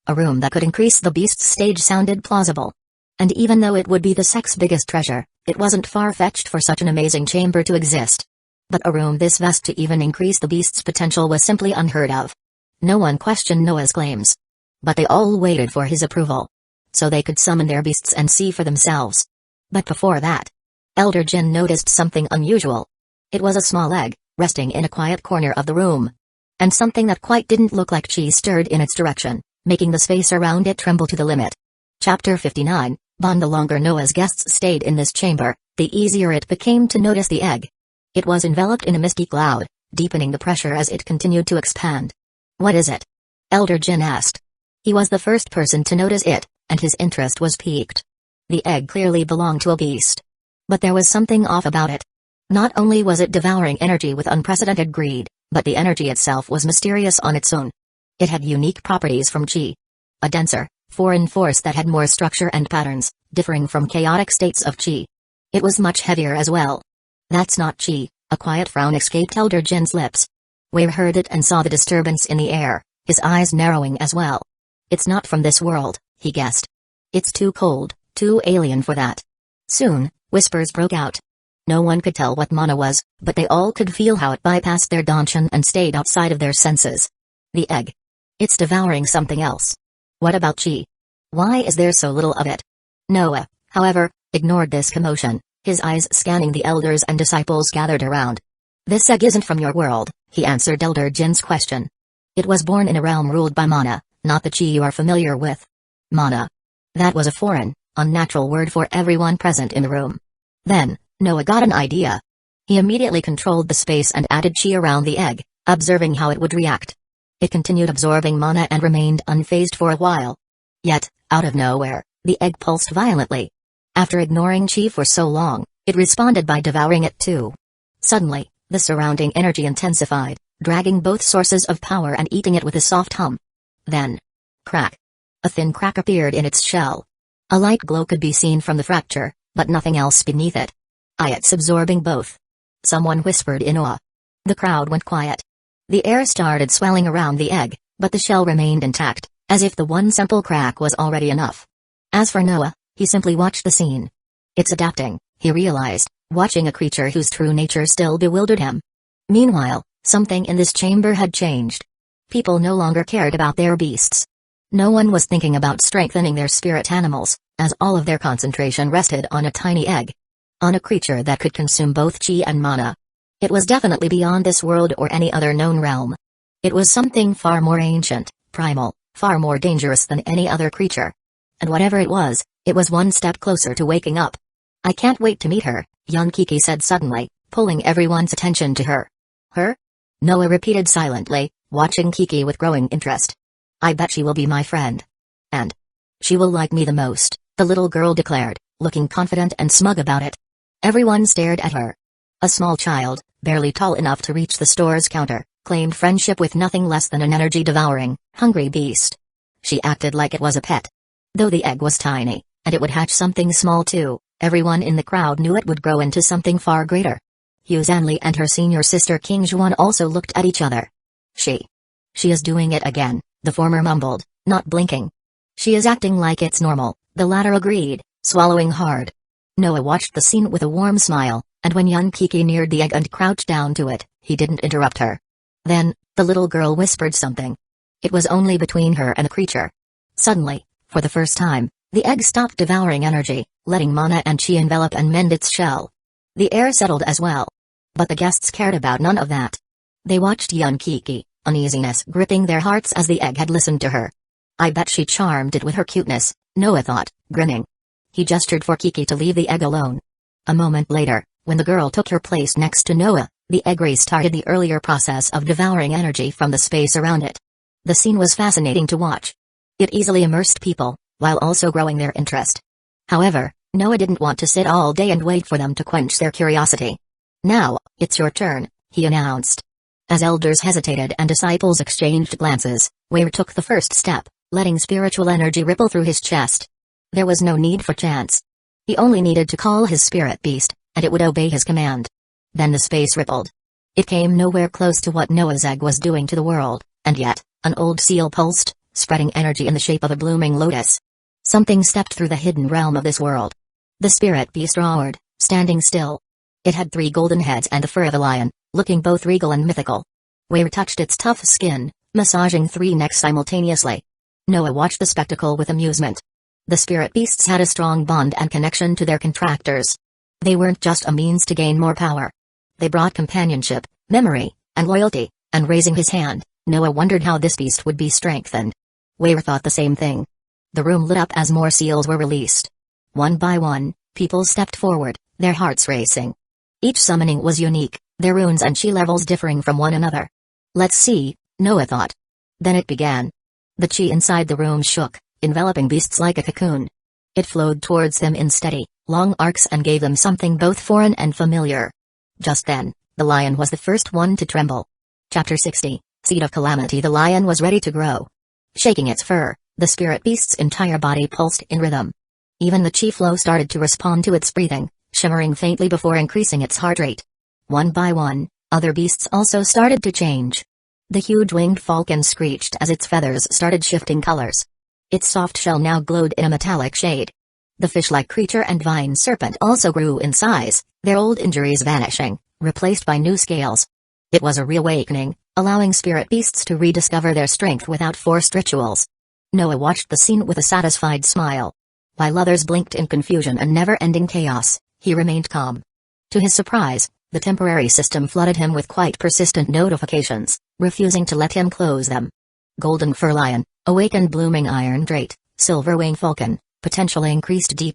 A room that could increase the beast's stage sounded plausible. And even though it would be the sect's biggest treasure, it wasn't far-fetched for such an amazing chamber to exist. But a room this vast to even increase the beast's potential was simply unheard of. No one questioned Noah's claims. But they all waited for his approval, so they could summon their beasts and see for themselves. But before that, Elder Jin noticed something unusual. It was a small egg, resting in a quiet corner of the room. And something that quite didn't look like chi stirred in its direction, making the space around it tremble to the limit. Chapter 59, Bond. The longer Noah's guests stayed in this chamber, the easier it became to notice the egg. It was enveloped in a misty cloud, deepening the pressure as it continued to expand. What is it? Elder Jin asked. He was the first person to notice it, and his interest was piqued. The egg clearly belonged to a beast. But there was something off about it. Not only was it devouring energy with unprecedented greed, but the energy itself was mysterious on its own. It had unique properties from chi. A denser, foreign force that had more structure and patterns, differing from chaotic states of chi. It was much heavier as well. That's not chi. A quiet frown escaped Elder Jin's lips. Wei heard it and saw the disturbance in the air, his eyes narrowing as well. It's not from this world, he guessed. It's too cold, too alien for that. Soon, whispers broke out. No one could tell what mana was, but they all could feel how it bypassed their danchan and stayed outside of their senses. The egg. It's devouring something else. What about chi? Why is there so little of it? Noah, however, ignored this commotion, his eyes scanning the elders and disciples gathered around. This egg isn't from your world, he answered Elder Jin's question. It was born in a realm ruled by mana, not the chi you are familiar with. Mana. That was a foreign, unnatural word for everyone present in the room. Then, Noah got an idea. He immediately controlled the space and added chi around the egg, observing how it would react. It continued absorbing mana and remained unfazed for a while. Yet, out of nowhere, the egg pulsed violently. After ignoring chi for so long, it responded by devouring it too. Suddenly, the surrounding energy intensified, dragging both sources of power and eating it with a soft hum. Then, crack. A thin crack appeared in its shell. A light glow could be seen from the fracture, but nothing else beneath it. It's absorbing both. Someone whispered in awe. The crowd went quiet. The air started swelling around the egg, but the shell remained intact, as if the one simple crack was already enough. As for Noah, he simply watched the scene. It's adapting, he realized, watching a creature whose true nature still bewildered him. Meanwhile, something in this chamber had changed. People no longer cared about their beasts. No one was thinking about strengthening their spirit animals, as all of their concentration rested on a tiny egg. On a creature that could consume both chi and mana. It was definitely beyond this world or any other known realm. It was something far more ancient, primal, far more dangerous than any other creature. And whatever it was one step closer to waking up. I can't wait to meet her, young Kiki said suddenly, pulling everyone's attention to her. Her? Noah repeated silently, watching Kiki with growing interest. I bet she will be my friend. And she will like me the most, the little girl declared, looking confident and smug about it. Everyone stared at her. A small child, barely tall enough to reach the store's counter, claimed friendship with nothing less than an energy-devouring, hungry beast. She acted like it was a pet. Though the egg was tiny, and it would hatch something small too, everyone in the crowd knew it would grow into something far greater. Yuzanli and her senior sister King Juan also looked at each other. She is doing it again, the former mumbled, not blinking. She is acting like it's normal, the latter agreed, swallowing hard. Noah watched the scene with a warm smile, and when young Kiki neared the egg and crouched down to it, he didn't interrupt her. Then, the little girl whispered something. It was only between her and the creature. Suddenly, for the first time, the egg stopped devouring energy, letting mana and chi envelop and mend its shell. The air settled as well. But the guests cared about none of that. They watched young Kiki, uneasiness gripping their hearts as the egg had listened to her. I bet she charmed it with her cuteness, Noah thought, grinning. He gestured for Kiki to leave the egg alone. A moment later, when the girl took her place next to Noah, the egg restarted the earlier process of devouring energy from the space around it. The scene was fascinating to watch. It easily immersed people, while also growing their interest. However, Noah didn't want to sit all day and wait for them to quench their curiosity. Now, it's your turn, he announced. As elders hesitated and disciples exchanged glances, Wei took the first step, letting spiritual energy ripple through his chest. There was no need for chance. He only needed to call his spirit beast, and it would obey his command. Then the space rippled. It came nowhere close to what Noah's egg was doing to the world, and yet, an old seal pulsed, spreading energy in the shape of a blooming lotus. Something stepped through the hidden realm of this world. The spirit beast roared, standing still. It had 3 golden heads and the fur of a lion, looking both regal and mythical. Ware touched its tough skin, massaging 3 necks simultaneously. Noah watched the spectacle with amusement. The spirit beasts had a strong bond and connection to their contractors. They weren't just a means to gain more power. They brought companionship, memory, and loyalty, and raising his hand, Noah wondered how this beast would be strengthened. Ware thought the same thing. The room lit up as more seals were released. One by one, people stepped forward, their hearts racing. Each summoning was unique, their runes and chi levels differing from one another. Let's see, Noah thought. Then it began. The chi inside the room shook, enveloping beasts like a cocoon. It flowed towards them in steady, long arcs and gave them something both foreign and familiar. Just then, the lion was the first one to tremble. Chapter 60, Seed of Calamity. The lion was ready to grow. Shaking its fur, the spirit beast's entire body pulsed in rhythm. Even the chi flow started to respond to its breathing, shimmering faintly before increasing its heart rate. One by one, other beasts also started to change. The huge winged falcon screeched as its feathers started shifting colors. Its soft shell now glowed in a metallic shade. The fish-like creature and vine serpent also grew in size, their old injuries vanishing, replaced by new scales. It was a reawakening, allowing spirit beasts to rediscover their strength without forced rituals. Noah watched the scene with a satisfied smile. While others blinked in confusion and never-ending chaos, he remained calm. To his surprise, the temporary system flooded him with quite persistent notifications, refusing to let him close them. Golden Fur Lion, Awakened Blooming Iron Drake, Silver Wing Falcon, Potential Increased D+,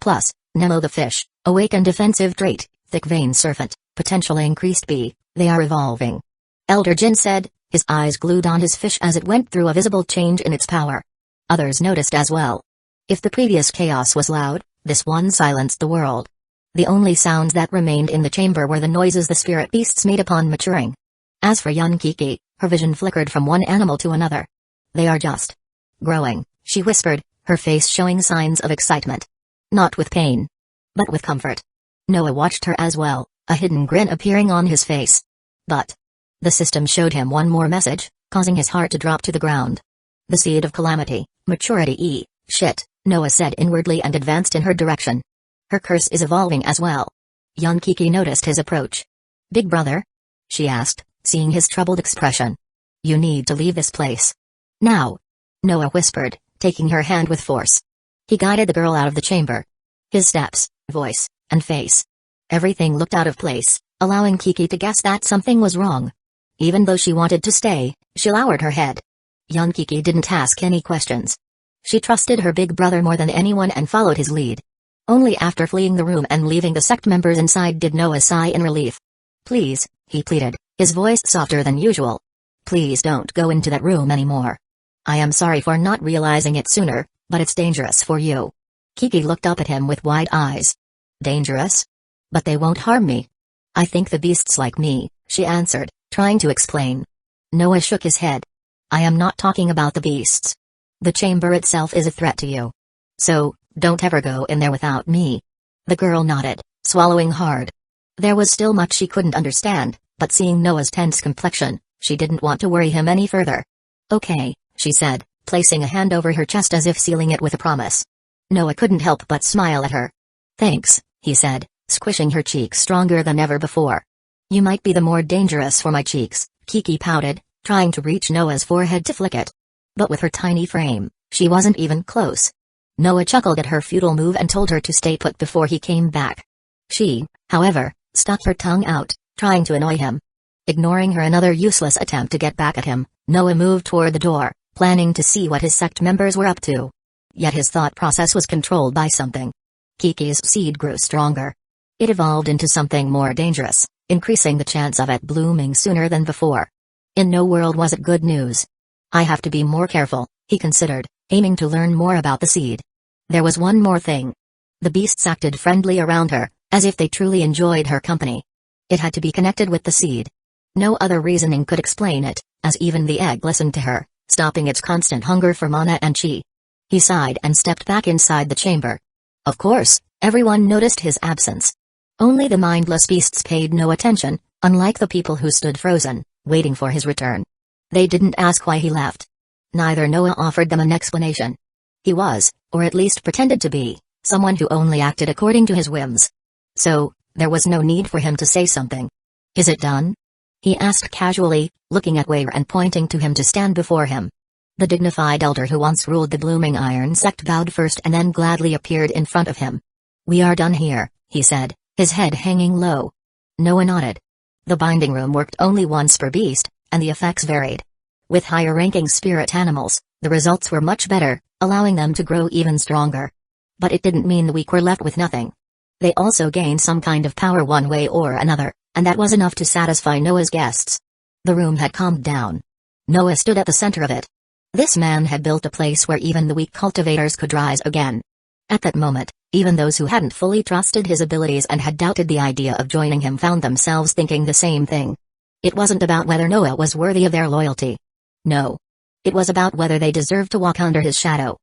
Nemo the Fish, Awakened Defensive Drake, Thick Vein Serpent, Potential Increased B, they are evolving. Elder Jin said, his eyes glued on his fish as it went through a visible change in its power. Others noticed as well. If the previous chaos was loud, this one silenced the world. The only sounds that remained in the chamber were the noises the spirit beasts made upon maturing. As for young Kiki, her vision flickered from one animal to another. They are just growing, she whispered, her face showing signs of excitement. Not with pain, but with comfort. Noah watched her as well, a hidden grin appearing on his face. But the system showed him one more message, causing his heart to drop to the ground. The Seed of Calamity, Maturity E, shit, Noah said inwardly and advanced in her direction. Her curse is evolving as well. Young Kiki noticed his approach. Big brother? She asked, seeing his troubled expression. You need to leave this place. Now. Noah whispered, taking her hand with force. He guided the girl out of the chamber. His steps, voice, and face. Everything looked out of place, allowing Kiki to guess that something was wrong. Even though she wanted to stay, she lowered her head. Young Kiki didn't ask any questions. She trusted her big brother more than anyone and followed his lead. Only after fleeing the room and leaving the sect members inside did Noah sigh in relief. Please, he pleaded, his voice softer than usual. Please don't go into that room anymore. I am sorry for not realizing it sooner, but it's dangerous for you. Kiki looked up at him with wide eyes. Dangerous? But they won't harm me. I think the beasts like me, she answered, trying to explain. Noah shook his head. I am not talking about the beasts. The chamber itself is a threat to you. So, don't ever go in there without me. The girl nodded, swallowing hard. There was still much she couldn't understand, but seeing Noah's tense complexion, she didn't want to worry him any further. Okay, she said, placing a hand over her chest as if sealing it with a promise. Noah couldn't help but smile at her. Thanks, he said, squishing her cheeks stronger than ever before. You might be the more dangerous for my cheeks, Kiki pouted, trying to reach Noah's forehead to flick it. But with her tiny frame, she wasn't even close. Noah chuckled at her futile move and told her to stay put before he came back. She, however, stuck her tongue out, trying to annoy him. Ignoring her another useless attempt to get back at him, Noah moved toward the door, planning to see what his sect members were up to. Yet his thought process was controlled by something. Kiki's seed grew stronger. It evolved into something more dangerous, increasing the chance of it blooming sooner than before. In no world was it good news. I have to be more careful, he considered, aiming to learn more about the seed. There was one more thing. The beasts acted friendly around her, as if they truly enjoyed her company. It had to be connected with the seed. No other reasoning could explain it, as even the egg listened to her, stopping its constant hunger for mana and chi. He sighed and stepped back inside the chamber. Of course, everyone noticed his absence. Only the mindless beasts paid no attention, unlike the people who stood frozen, waiting for his return. They didn't ask why he left. Neither Noah offered them an explanation. He was, or at least pretended to be, someone who only acted according to his whims. So, there was no need for him to say something. Is it done? He asked casually, looking at Wei and pointing to him to stand before him. The dignified elder who once ruled the Blooming Iron sect bowed first and then gladly appeared in front of him. We are done here, he said, his head hanging low. Noah nodded. The binding room worked only once per beast, and the effects varied. With higher-ranking spirit animals, the results were much better, allowing them to grow even stronger. But it didn't mean the weak were left with nothing. They also gained some kind of power one way or another, and that was enough to satisfy Noah's guests. The room had calmed down. Noah stood at the center of it. This man had built a place where even the weak cultivators could rise again. At that moment, even those who hadn't fully trusted his abilities and had doubted the idea of joining him found themselves thinking the same thing. It wasn't about whether Noah was worthy of their loyalty. No. It was about whether they deserved to walk under his shadow.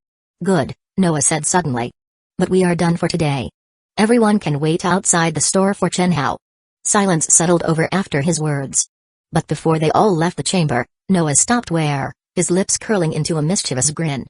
Good, Noah said suddenly. But we are done for today. Everyone can wait outside the store for Chen Hao. Silence settled over after his words. But before they all left the chamber, Noah stopped Wei, his lips curling into a mischievous grin.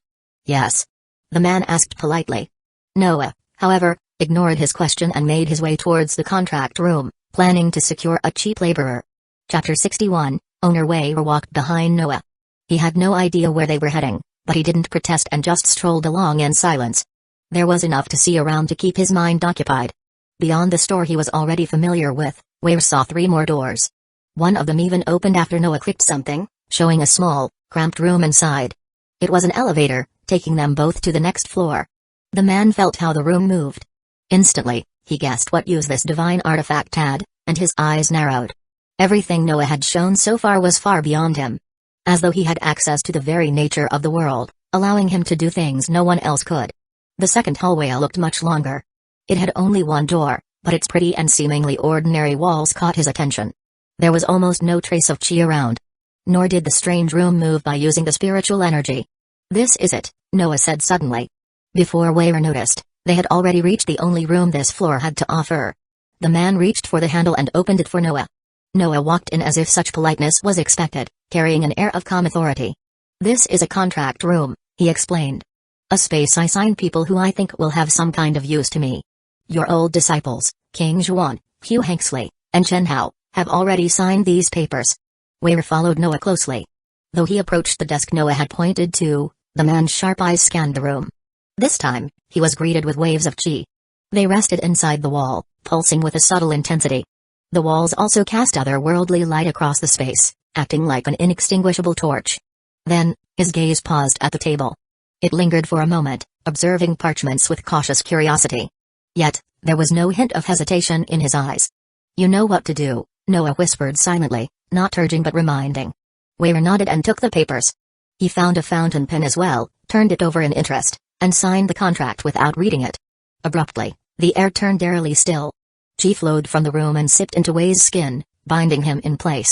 Yes? The man asked politely. Noah, however, ignored his question and made his way towards the contract room, planning to secure a cheap laborer. Chapter 61, Owner Wei walked behind Noah. He had no idea where they were heading, but he didn't protest and just strolled along in silence. There was enough to see around to keep his mind occupied. Beyond the store he was already familiar with, Wei saw 3 more doors. One of them even opened after Noah clicked something, showing a small, cramped room inside. It was an elevator, taking them both to the next floor. The man felt how the room moved. Instantly, he guessed what use this divine artifact had, and his eyes narrowed. Everything Noah had shown so far was far beyond him. As though he had access to the very nature of the world, allowing him to do things no one else could. The second hallway looked much longer. It had only one door, but its pretty and seemingly ordinary walls caught his attention. There was almost no trace of chi around. Nor did the strange room move by using the spiritual energy. This is it, Noah said suddenly. Before Wei noticed, they had already reached the only room this floor had to offer. The man reached for the handle and opened it for Noah. Noah walked in as if such politeness was expected, carrying an air of calm authority. This is a contract room, he explained. A space I sign people who I think will have some kind of use to me. Your old disciples, King Zhuan, Hugh Hanksley, and Chen Hao, have already signed these papers. Wei followed Noah closely. Though he approached the desk Noah had pointed to, the man's sharp eyes scanned the room. This time, he was greeted with waves of chi. They rested inside the wall, pulsing with a subtle intensity. The walls also cast otherworldly light across the space, acting like an inextinguishable torch. Then, his gaze paused at the table. It lingered for a moment, observing parchments with cautious curiosity. Yet, there was no hint of hesitation in his eyes. You know what to do, Noah whispered silently, not urging but reminding. Wei nodded and took the papers. He found a fountain pen as well, turned it over in interest, and signed the contract without reading it. Abruptly, the air turned eerily still. Chi flowed from the room and sipped into Wei's skin, binding him in place.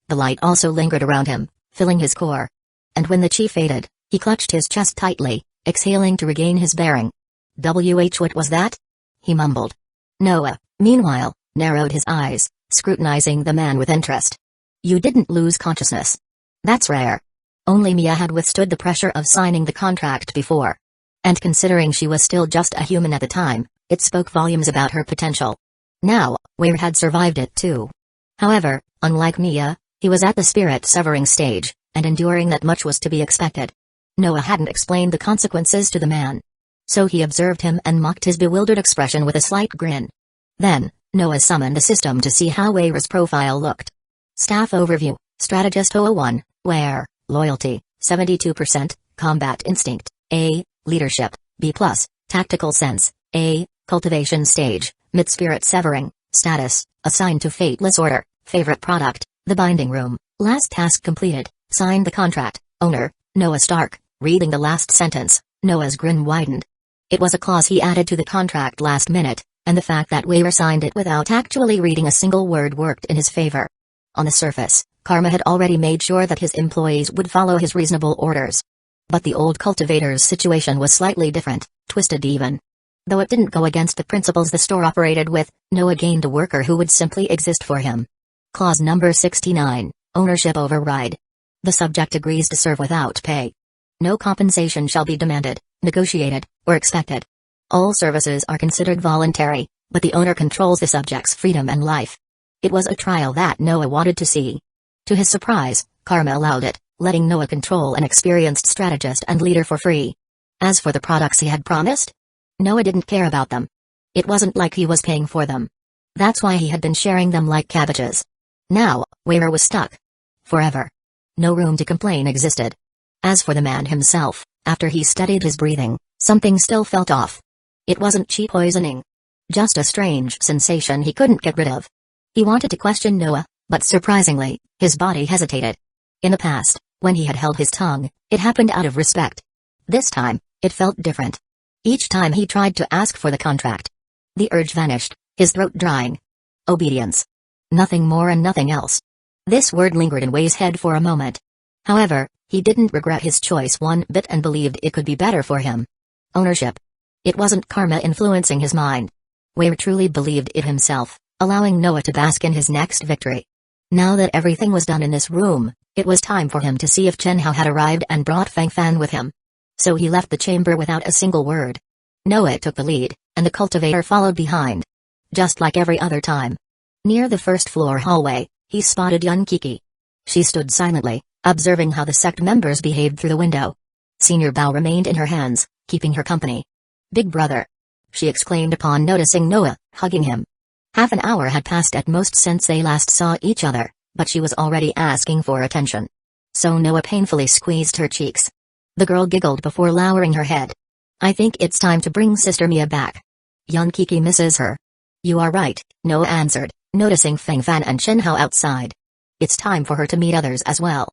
The light also lingered around him, filling his core. And when the chi faded, he clutched his chest tightly, exhaling to regain his bearing. What was that? He mumbled. Noah, meanwhile, narrowed his eyes, scrutinizing the man with interest. You didn't lose consciousness. That's rare. Only Mia had withstood the pressure of signing the contract before. And considering she was still just a human at the time, it spoke volumes about her potential. Now, Wei had survived it too. However, unlike Mia, he was at the spirit-severing stage, and enduring that much was to be expected. Noah hadn't explained the consequences to the man. So he observed him and mocked his bewildered expression with a slight grin. Then, Noah summoned the system to see how Wei's profile looked. Staff Overview, Strategist 001, Wei, Loyalty, 72%, Combat Instinct, A, Leadership, B+, Tactical Sense, A, Cultivation Stage, Mid-Spirit Severing, Status, Assigned to Fateless Order, Favorite Product, The Binding Room, Last Task Completed, Signed the Contract, Owner, Noah Stark. Reading the last sentence, Noah's grin widened. It was a clause he added to the contract last minute, and the fact that Wei signed it without actually reading a single word worked in his favor. On the surface, Karma had already made sure that his employees would follow his reasonable orders. But the old cultivator's situation was slightly different, twisted even. Though it didn't go against the principles the store operated with, Noah gained a worker who would simply exist for him. Clause number 69, Ownership Override. The subject agrees to serve without pay. No compensation shall be demanded, negotiated, or expected. All services are considered voluntary, but the owner controls the subject's freedom and life. It was a trial that Noah wanted to see. To his surprise, Karma allowed it, letting Noah control an experienced strategist and leader for free. As for the products he had promised, Noah didn't care about them. It wasn't like he was paying for them. That's why he had been sharing them like cabbages. Now, Weir was stuck. Forever. No room to complain existed. As for the man himself, after he studied his breathing, something still felt off. It wasn't chi poisoning. Just a strange sensation he couldn't get rid of. He wanted to question Noah, but surprisingly, his body hesitated. In the past, when he had held his tongue, it happened out of respect. This time, it felt different. Each time he tried to ask for the contract, the urge vanished, his throat drying. Obedience. Nothing more and nothing else. This word lingered in Wei's head for a moment. However, he didn't regret his choice one bit and believed it could be better for him. Ownership. It wasn't karma influencing his mind. Wei truly believed it himself, allowing Noah to bask in his next victory. Now that everything was done in this room, it was time for him to see if Chen Hao had arrived and brought Fang Fan with him. So he left the chamber without a single word. Noah took the lead, and the cultivator followed behind. Just like every other time. Near the first floor hallway, he spotted Yun Kiki. She stood silently, observing how the sect members behaved through the window. Senior Bao remained in her hands, keeping her company. "Big brother!" she exclaimed upon noticing Noah, hugging him. Half an hour had passed at most since they last saw each other, but she was already asking for attention. So Noah painfully squeezed her cheeks. The girl giggled before lowering her head. "I think it's time to bring Sister Mia back. Yun Kiki misses her." "You are right," Noah answered, noticing Feng Fan and Chen Hao outside. "It's time for her to meet others as well."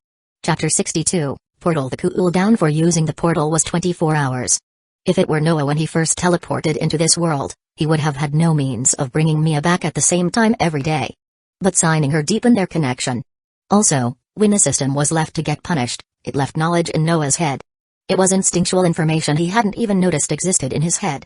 Chapter 62, Portal. The cooldown for using the portal was 24 hours. If it were Noah when he first teleported into this world, he would have had no means of bringing Mia back at the same time every day. But signing her deepened their connection. Also, when the system was left to get punished, it left knowledge in Noah's head. It was instinctual information he hadn't even noticed existed in his head.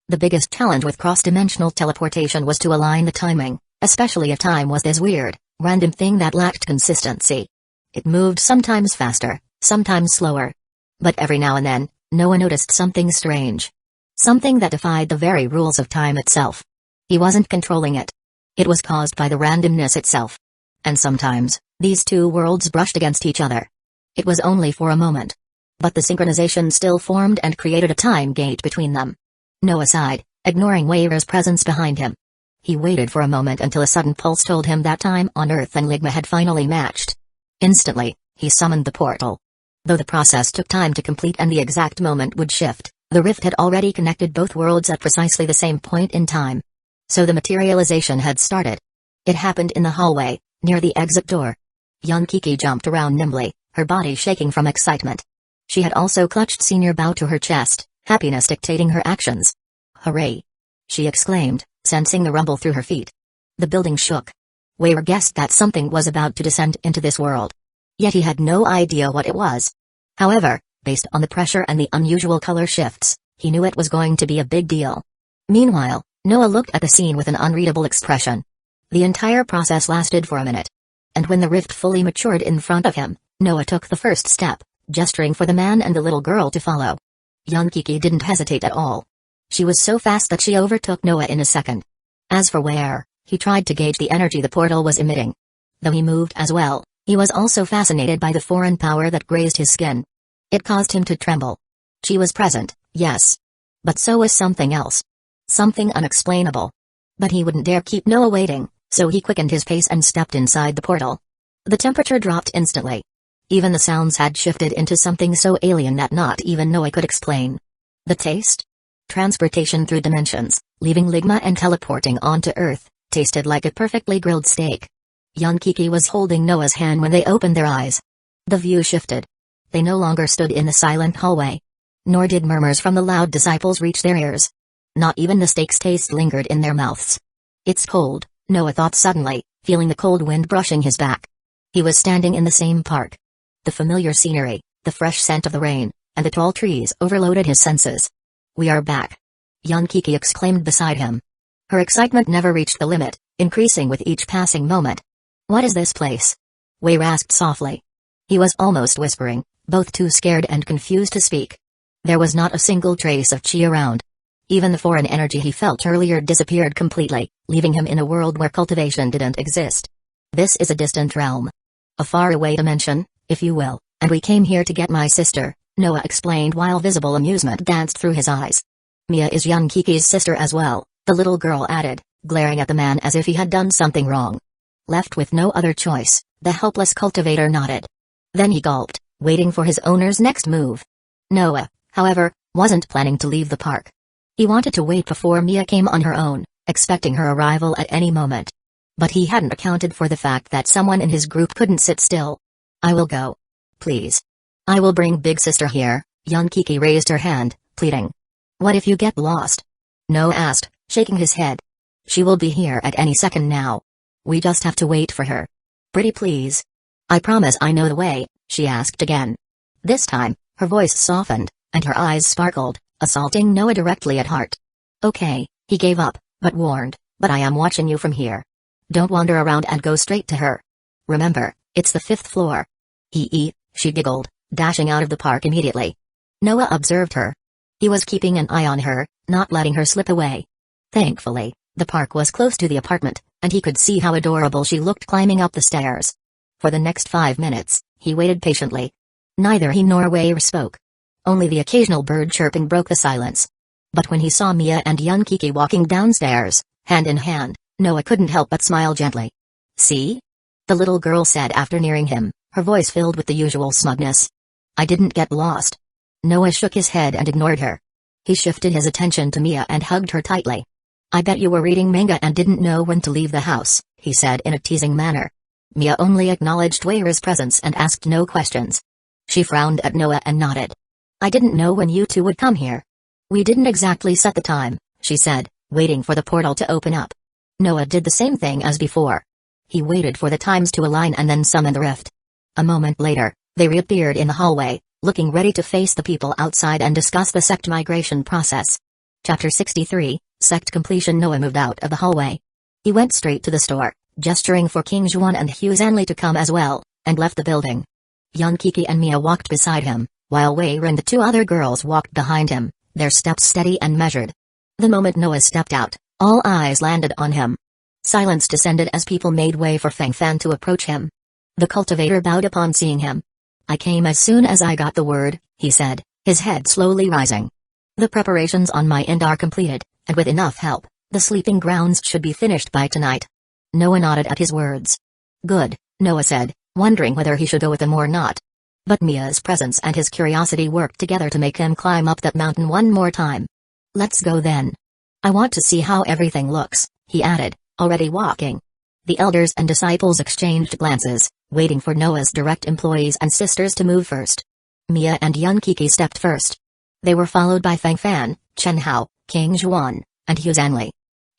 The biggest challenge with cross-dimensional teleportation was to align the timing, especially if time was this weird, random thing that lacked consistency. It moved sometimes faster, sometimes slower. But every now and then, Noah noticed something strange. Something that defied the very rules of time itself. He wasn't controlling it. It was caused by the randomness itself. And sometimes, these two worlds brushed against each other. It was only for a moment. But the synchronization still formed and created a time gate between them. Noah sighed, ignoring Weir's presence behind him. He waited for a moment until a sudden pulse told him that time on Earth and Ligma had finally matched. Instantly, he summoned the portal. Though the process took time to complete and the exact moment would shift, the rift had already connected both worlds at precisely the same point in time. So the materialization had started. It happened in the hallway, near the exit door. Yun Kiki jumped around nimbly, her body shaking from excitement. She had also clutched Senior Bao to her chest, happiness dictating her actions. "Hooray!" she exclaimed, sensing the rumble through her feet. The building shook. Weir guessed that something was about to descend into this world. Yet he had no idea what it was. However, based on the pressure and the unusual color shifts, he knew it was going to be a big deal. Meanwhile, Noah looked at the scene with an unreadable expression. The entire process lasted for a minute. And when the rift fully matured in front of him, Noah took the first step, gesturing for the man and the little girl to follow. Yun Kiki didn't hesitate at all. She was so fast that she overtook Noah in a second. As for Weir, he tried to gauge the energy the portal was emitting. Though he moved as well, he was also fascinated by the foreign power that grazed his skin. It caused him to tremble. She was present, yes. But so was something else. Something unexplainable. But he wouldn't dare keep Noah waiting, so he quickened his pace and stepped inside the portal. The temperature dropped instantly. Even the sounds had shifted into something so alien that not even Noah could explain. The taste? Transportation through dimensions, leaving Ligma and teleporting onto Earth, tasted like a perfectly grilled steak. Yun Kiki was holding Noah's hand when they opened their eyes. The view shifted. They no longer stood in the silent hallway. Nor did murmurs from the loud disciples reach their ears. Not even the steak's taste lingered in their mouths. "It's cold," Noah thought suddenly, feeling the cold wind brushing his back. He was standing in the same park. The familiar scenery, the fresh scent of the rain, and the tall trees overloaded his senses. "We are back!" Kiki exclaimed beside him. Her excitement never reached the limit, increasing with each passing moment. "What is this place?" Wei asked softly. He was almost whispering, both too scared and confused to speak. There was not a single trace of chi around. Even the foreign energy he felt earlier disappeared completely, leaving him in a world where cultivation didn't exist. "This is a distant realm. A faraway dimension, if you will, and we came here to get my sister," Noah explained while visible amusement danced through his eyes. "Mia is Kiki's sister as well," the little girl added, glaring at the man as if he had done something wrong. Left with no other choice, the helpless cultivator nodded. Then he gulped, waiting for his owner's next move. Noah, however, wasn't planning to leave the park. He wanted to wait before Mia came on her own, expecting her arrival at any moment. But he hadn't accounted for the fact that someone in his group couldn't sit still. "I will go. Please. I will bring big sister here." Kiki raised her hand, pleading. "What if you get lost?" Noah asked, shaking his head. "She will be here at any second now. We just have to wait for her. Pretty please. I promise I know the way," she asked again. This time, her voice softened, and her eyes sparkled, assaulting Noah directly at heart. "Okay," he gave up, but warned, "But I am watching you from here. Don't wander around and go straight to her. Remember, it's the 5th floor." She giggled, dashing out of the park immediately. Noah observed her. He was keeping an eye on her, not letting her slip away. Thankfully, the park was close to the apartment, and he could see how adorable she looked climbing up the stairs. For the next 5 minutes, he waited patiently. Neither he nor Wei spoke. Only the occasional bird chirping broke the silence. But when he saw Mia and Kiki walking downstairs, hand in hand, Noah couldn't help but smile gently. "See?" the little girl said after nearing him, her voice filled with the usual smugness. "I didn't get lost." Noah shook his head and ignored her. He shifted his attention to Mia and hugged her tightly. "I bet you were reading manga and didn't know when to leave the house," he said in a teasing manner. Mia only acknowledged Weira's presence and asked no questions. She frowned at Noah and nodded. "I didn't know when you two would come here. We didn't exactly set the time," she said, waiting for the portal to open up. Noah did the same thing as before. He waited for the times to align and then summoned the rift. A moment later, they reappeared in the hallway, looking ready to face the people outside and discuss the sect migration process. Chapter 63, Sect Completion. Noah moved out of the hallway. He went straight to the store, gesturing for King Juan and Hyuga to come as well, and left the building. Kiki and Mia walked beside him, while Wei and the 2 other girls walked behind him, their steps steady and measured. The moment Noah stepped out, all eyes landed on him. Silence descended as people made way for Feng Fan to approach him. The cultivator bowed upon seeing him. "I came as soon as I got the word," he said, his head slowly rising. "The preparations on my end are completed, and with enough help, the sleeping grounds should be finished by tonight." Noah nodded at his words. "Good," Noah said, wondering whether he should go with them or not. But Mia's presence and his curiosity worked together to make him climb up that mountain one more time. "Let's go then. I want to see how everything looks," he added, already walking. The elders and disciples exchanged glances, waiting for Noah's direct employees and sisters to move first. Mia and Kiki stepped first. They were followed by Feng Fan, Chen Hao, King Juan, and Hyuga.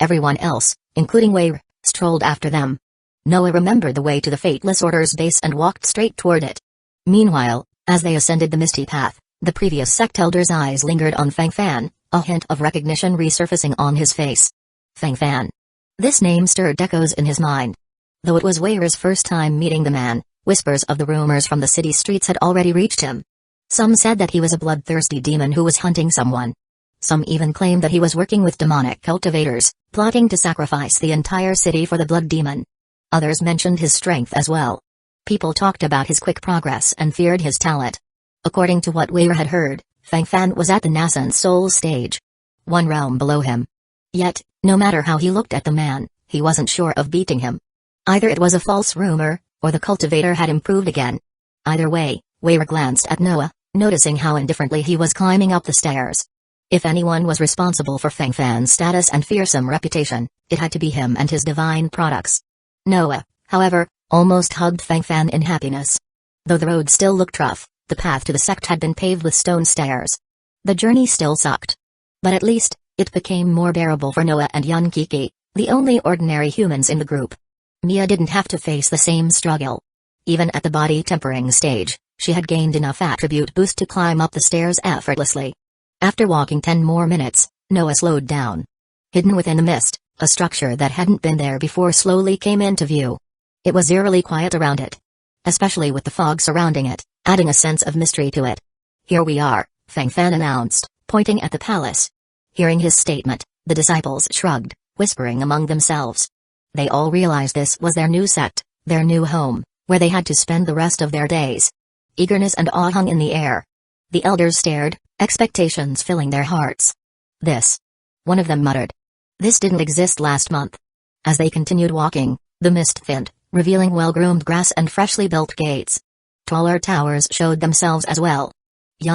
Everyone else, including Wei, strolled after them. Noah remembered the way to the Fateless Order's base and walked straight toward it. Meanwhile, as they ascended the misty path, the previous sect elder's eyes lingered on Feng Fan, a hint of recognition resurfacing on his face. Feng Fan. This name stirred echoes in his mind. Though it was Weira's first time meeting the man, whispers of the rumors from the city streets had already reached him. Some said that he was a bloodthirsty demon who was hunting someone. Some even claimed that he was working with demonic cultivators, plotting to sacrifice the entire city for the blood demon. Others mentioned his strength as well. People talked about his quick progress and feared his talent. According to what Weira had heard, Feng Fan was at the nascent soul stage. One realm below him. Yet, no matter how he looked at the man, he wasn't sure of beating him. Either it was a false rumor, or the cultivator had improved again. Either way, Weira glanced at Noah, noticing how indifferently he was climbing up the stairs. If anyone was responsible for Feng Fan's status and fearsome reputation, it had to be him and his divine products. Noah, however, almost hugged Feng Fan in happiness. Though the road still looked rough, the path to the sect had been paved with stone stairs. The journey still sucked. But at least, it became more bearable for Noah and Kiki, the only ordinary humans in the group. Mia didn't have to face the same struggle. Even at the body tempering stage, she had gained enough attribute boost to climb up the stairs effortlessly. After walking 10 more minutes, Noah slowed down. Hidden within the mist, a structure that hadn't been there before slowly came into view. It was eerily quiet around it, especially with the fog surrounding it, adding a sense of mystery to it. "Here we are," Fang Fan announced, pointing at the palace. Hearing his statement, the disciples shrugged, whispering among themselves. They all realized this was their new sect, their new home, where they had to spend the rest of their days. Eagerness and awe hung in the air. The elders stared, expectations filling their hearts. "This," one of them muttered. "This didn't exist last month." As they continued walking, the mist thinned, revealing well-groomed grass and freshly built gates. Taller towers showed themselves as well.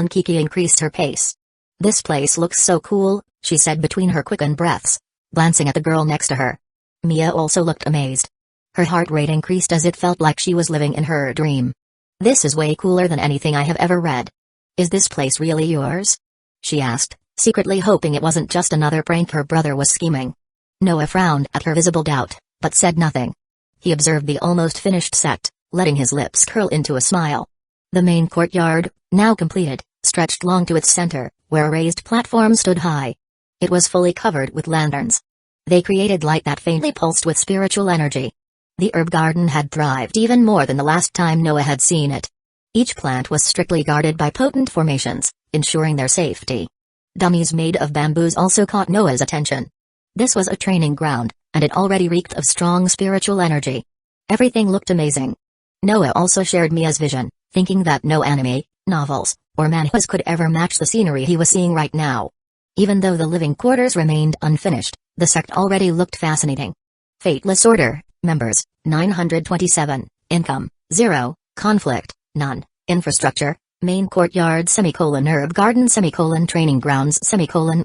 Kiki increased her pace. "This place looks so cool," she said between her quickened breaths, glancing at the girl next to her. Mia also looked amazed. Her heart rate increased as it felt like she was living in her dream. "This is way cooler than anything I have ever read. Is this place really yours?" she asked, secretly hoping it wasn't just another prank her brother was scheming. Noah frowned at her visible doubt, but said nothing. He observed the almost finished set, letting his lips curl into a smile. The main courtyard, now completed, stretched long to its center, where a raised platform stood high. It was fully covered with lanterns. They created light that faintly pulsed with spiritual energy. The herb garden had thrived even more than the last time Noah had seen it. Each plant was strictly guarded by potent formations, ensuring their safety. Dummies made of bamboos also caught Noah's attention. This was a training ground, and it already reeked of strong spiritual energy. Everything looked amazing. Noah also shared Mia's vision, thinking that no anime, novels, or manhwas could ever match the scenery he was seeing right now. Even though the living quarters remained unfinished, the sect already looked fascinating. Fateless Order, members, 927, income, 0, conflict, none, infrastructure, main courtyard herb garden training grounds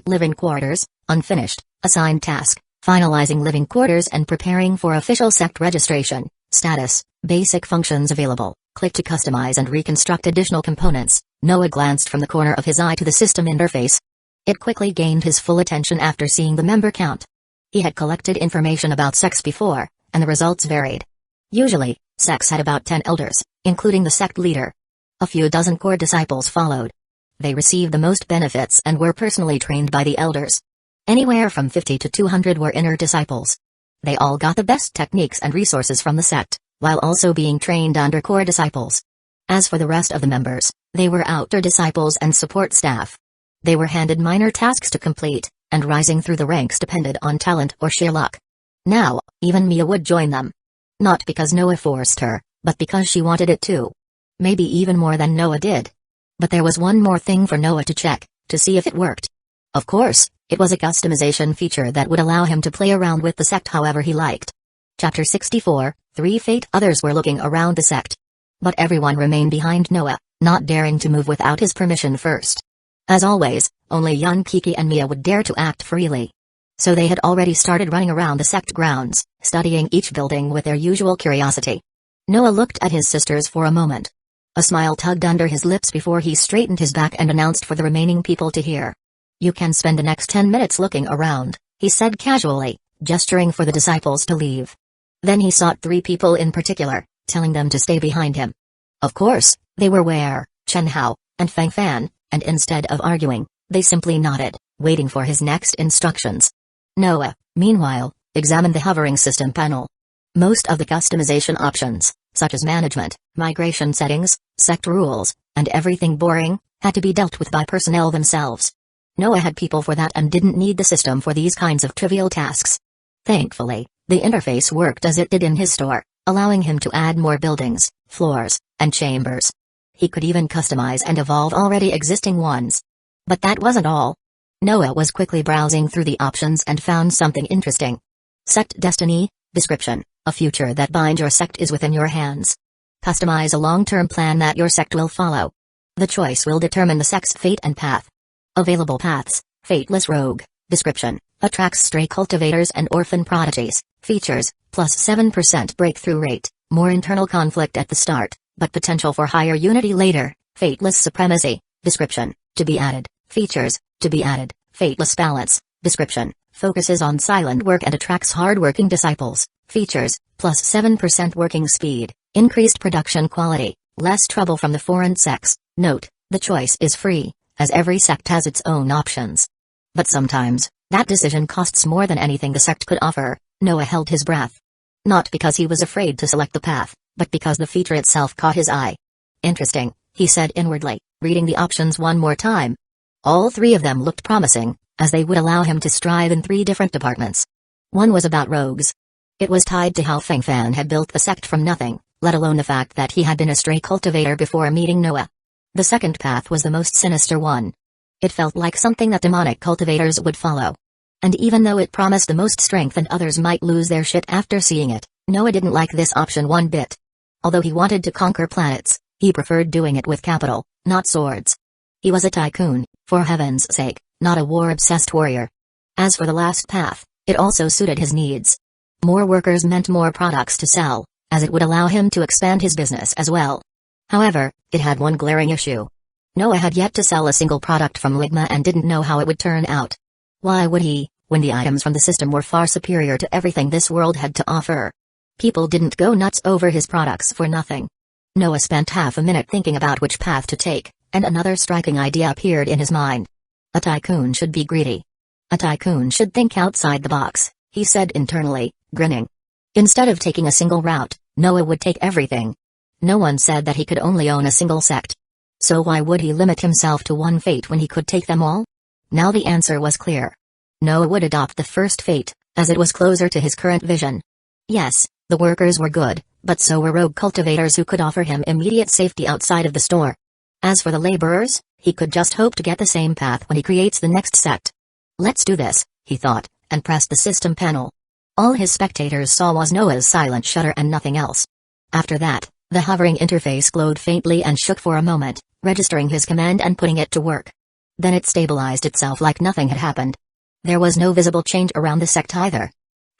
living quarters, unfinished, assigned task, finalizing living quarters and preparing for official sect registration, status, basic functions available, click to customize and reconstruct additional components. Noah glanced from the corner of his eye to the system interface. It quickly gained his full attention after seeing the member count. He had collected information about sects before, and the results varied. Usually, sects had about 10 elders, including the sect leader. A few dozen core disciples followed. They received the most benefits and were personally trained by the elders. Anywhere from 50 to 200 were inner disciples. They all got the best techniques and resources from the sect, while also being trained under core disciples. As for the rest of the members, they were outer disciples and support staff. They were handed minor tasks to complete, and rising through the ranks depended on talent or sheer luck. Now, even Mia would join them. Not because Noah forced her, but because she wanted it too. Maybe even more than Noah did. But there was one more thing for Noah to check, to see if it worked. Of course, it was a customization feature that would allow him to play around with the sect however he liked. Chapter 64, 3 Fate. Others were looking around the sect. But everyone remained behind Noah, not daring to move without his permission first. As always, only Kiki and Mia would dare to act freely. So they had already started running around the sect grounds, studying each building with their usual curiosity. Noah looked at his sisters for a moment. A smile tugged under his lips before he straightened his back and announced for the remaining people to hear. "You can spend the next 10 minutes looking around," he said casually, gesturing for the disciples to leave. Then he sought 3 people in particular, telling them to stay behind him. Of course, they were Wei, Chen Hao, and Fang Fan, and instead of arguing, they simply nodded, waiting for his next instructions. Noah, meanwhile, examined the hovering system panel. Most of the customization options, such as management, migration settings, sect rules, and everything boring, had to be dealt with by personnel themselves. Noah had people for that and didn't need the system for these kinds of trivial tasks. Thankfully, the interface worked as it did in his store, allowing him to add more buildings, floors, and chambers. He could even customize and evolve already existing ones. But that wasn't all. Noah was quickly browsing through the options and found something interesting. Sect Destiny, description, a future that binds your sect is within your hands. Customize a long-term plan that your sect will follow. The choice will determine the sect's fate and path. Available paths, Fateless Rogue, description, attracts stray cultivators and orphan prodigies, features, plus 7% breakthrough rate, more internal conflict at the start, but potential for higher unity later. Fateless Supremacy, description, to be added, features, to be added, Fateless Balance, description, focuses on silent work and attracts hard-working disciples, features, plus 7% working speed, Increased production quality, less trouble from the foreign sects. Note, the choice is free, as every sect has its own options. But sometimes, that decision costs more than anything the sect could offer. Noah held his breath. Not because he was afraid to select the path, but because the feature itself caught his eye. Interesting, he said inwardly, reading the options one more time. All three of them looked promising, as they would allow him to strive in 3 different departments. One was about rogues. It was tied to how Feng Fan had built the sect from nothing, let alone the fact that he had been a stray cultivator before meeting Noah. The second path was the most sinister one. It felt like something that demonic cultivators would follow. And even though it promised the most strength and others might lose their shit after seeing it, Noah didn't like this option one bit. Although he wanted to conquer planets, he preferred doing it with capital, not swords. He was a tycoon, for heaven's sake, not a war-obsessed warrior. As for the last path, it also suited his needs. More workers meant more products to sell, as it would allow him to expand his business as well. However, it had one glaring issue. Noah had yet to sell a single product from Ligma and didn't know how it would turn out. Why would he, when the items from the system were far superior to everything this world had to offer? People didn't go nuts over his products for nothing. Noah spent half a minute thinking about which path to take, and another striking idea appeared in his mind. A tycoon should be greedy. A tycoon should think outside the box, he said internally, grinning. Instead of taking a single route, Noah would take everything. No one said that he could only own a single sect. So why would he limit himself to one fate when he could take them all? Now the answer was clear. Noah would adopt the first fate, as it was closer to his current vision. Yes, the workers were good, but so were rogue cultivators who could offer him immediate safety outside of the store. As for the laborers, he could just hope to get the same path when he creates the next sect. Let's do this, he thought, and pressed the system panel. All his spectators saw was Noah's silent shudder and nothing else. After that, the hovering interface glowed faintly and shook for a moment, registering his command and putting it to work. Then it stabilized itself like nothing had happened. There was no visible change around the sect either.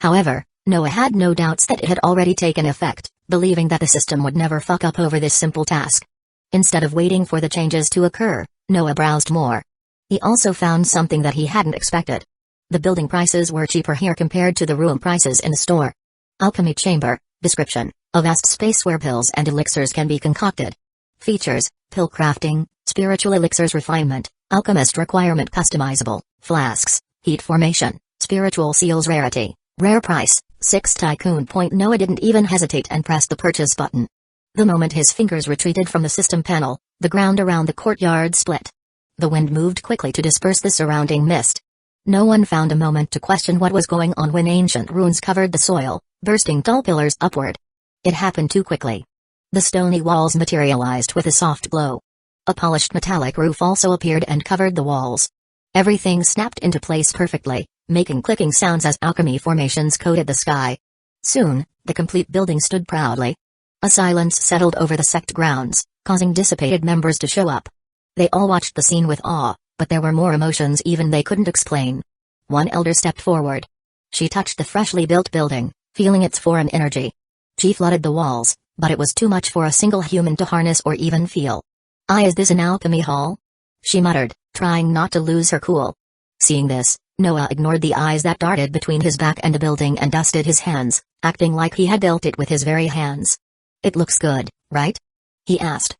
However, Noah had no doubts that it had already taken effect, believing that the system would never fuck up over this simple task. Instead of waiting for the changes to occur, Noah browsed more. He also found something that he hadn't expected. The building prices were cheaper here compared to the room prices in the store. Alchemy chamber, description, a vast space where pills and elixirs can be concocted. Features, pill crafting, spiritual elixirs refinement, alchemist requirement customizable, flasks, heat formation, spiritual seals rarity, rare price, 6 Tycoon point. Noah didn't even hesitate and pressed the purchase button. The moment his fingers retreated from the system panel, the ground around the courtyard split. The wind moved quickly to disperse the surrounding mist. No one found a moment to question what was going on when ancient runes covered the soil, bursting tall pillars upward. It happened too quickly. The stony walls materialized with a soft glow. A polished metallic roof also appeared and covered the walls. Everything snapped into place perfectly, making clicking sounds as alchemy formations coated the sky. Soon, the complete building stood proudly. A silence settled over the sect grounds, causing dissipated members to show up. They all watched the scene with awe, but there were more emotions even they couldn't explain. One elder stepped forward. She touched the freshly built building, feeling its foreign energy. She flooded the walls, but it was too much for a single human to harness or even feel. Is this an alchemy hall? She muttered, trying not to lose her cool. Seeing this, Noah ignored the eyes that darted between his back and the building and dusted his hands, acting like he had built it with his very hands. It looks good, right? He asked.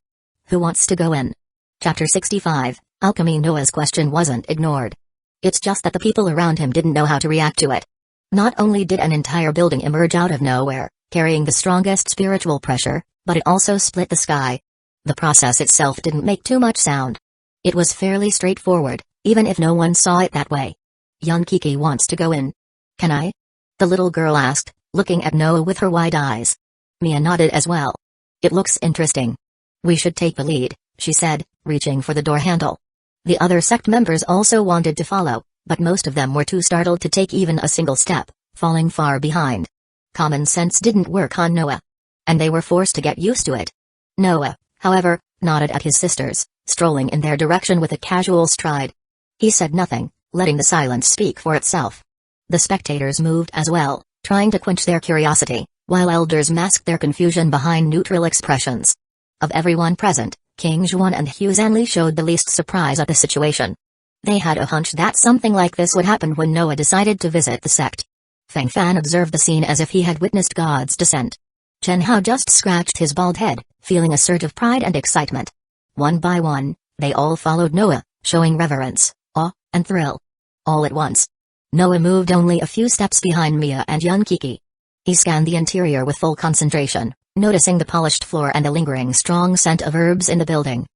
Who wants to go in? Chapter 65, Alchemy. Noah's question wasn't ignored. It's just that the people around him didn't know how to react to it. Not only did an entire building emerge out of nowhere, carrying the strongest spiritual pressure, but it also split the sky. The process itself didn't make too much sound. It was fairly straightforward, even if no one saw it that way. Young Kiki wants to go in. Can I? The little girl asked, looking at Noah with her wide eyes. Mia nodded as well. It looks interesting. We should take the lead, she said, reaching for the door handle. The other sect members also wanted to follow, but most of them were too startled to take even a single step, falling far behind. Common sense didn't work on Noah. And they were forced to get used to it. Noah, however, nodded at his sisters, strolling in their direction with a casual stride. He said nothing, letting the silence speak for itself. The spectators moved as well, trying to quench their curiosity, while elders masked their confusion behind neutral expressions. Of everyone present, King Zhuan and Hu Zanli showed the least surprise at the situation. They had a hunch that something like this would happen when Noah decided to visit the sect. Feng Fan observed the scene as if he had witnessed God's descent. Chen Hao just scratched his bald head, feeling a surge of pride and excitement. One by one, they all followed Noah, showing reverence, awe, and thrill. All at once. Noah moved only a few steps behind Mia and Yunkiki. He scanned the interior with full concentration, noticing the polished floor and the lingering strong scent of herbs in the building.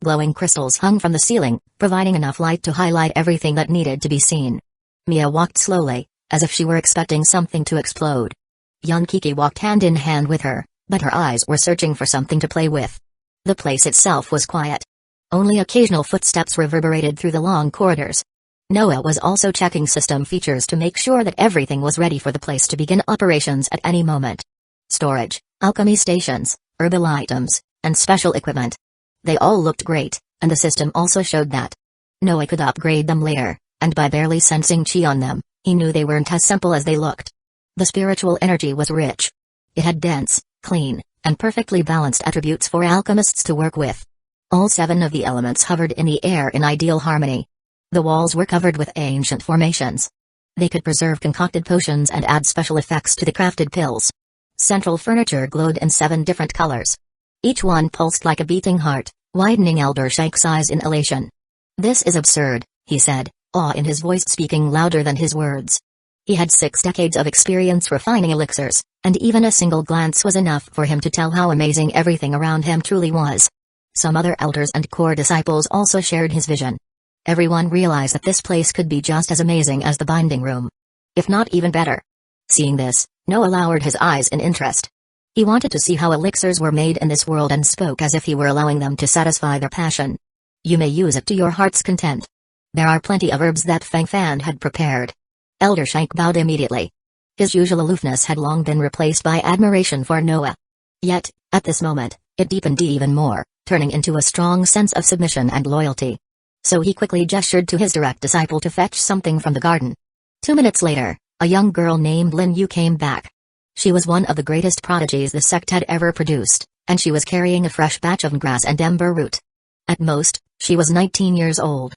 Glowing crystals hung from the ceiling, providing enough light to highlight everything that needed to be seen. Mia walked slowly, as if she were expecting something to explode. Yunkiki walked hand in hand with her, but her eyes were searching for something to play with. The place itself was quiet. Only occasional footsteps reverberated through the long corridors. Noah was also checking system features to make sure that everything was ready for the place to begin operations at any moment. Storage, alchemy stations, herbal items, and special equipment. They all looked great, and the system also showed that. Noah could upgrade them later, and by barely sensing chi on them, he knew they weren't as simple as they looked. The spiritual energy was rich. It had dense, clean, and perfectly balanced attributes for alchemists to work with. All 7 of the elements hovered in the air in ideal harmony. The walls were covered with ancient formations. They could preserve concocted potions and add special effects to the crafted pills. Central furniture glowed in 7 different colors. Each one pulsed like a beating heart, widening Elder Shaik's eyes in elation. "This is absurd," he said, awe in his voice speaking louder than his words. He had 6 decades of experience refining elixirs, and even a single glance was enough for him to tell how amazing everything around him truly was. Some other elders and core disciples also shared his vision. Everyone realized that this place could be just as amazing as the binding room. If not even better. Seeing this, Noah lowered his eyes in interest. He wanted to see how elixirs were made in this world and spoke as if he were allowing them to satisfy their passion. "You may use it to your heart's content. There are plenty of herbs that Fang Fan had prepared." Elder Shaik bowed immediately. His usual aloofness had long been replaced by admiration for Noah. Yet, at this moment, it deepened even more, turning into a strong sense of submission and loyalty. So he quickly gestured to his direct disciple to fetch something from the garden. 2 minutes later, a young girl named Lin Yu came back. She was one of the greatest prodigies the sect had ever produced, and she was carrying a fresh batch of grass and ember root. At most, she was 19 years old.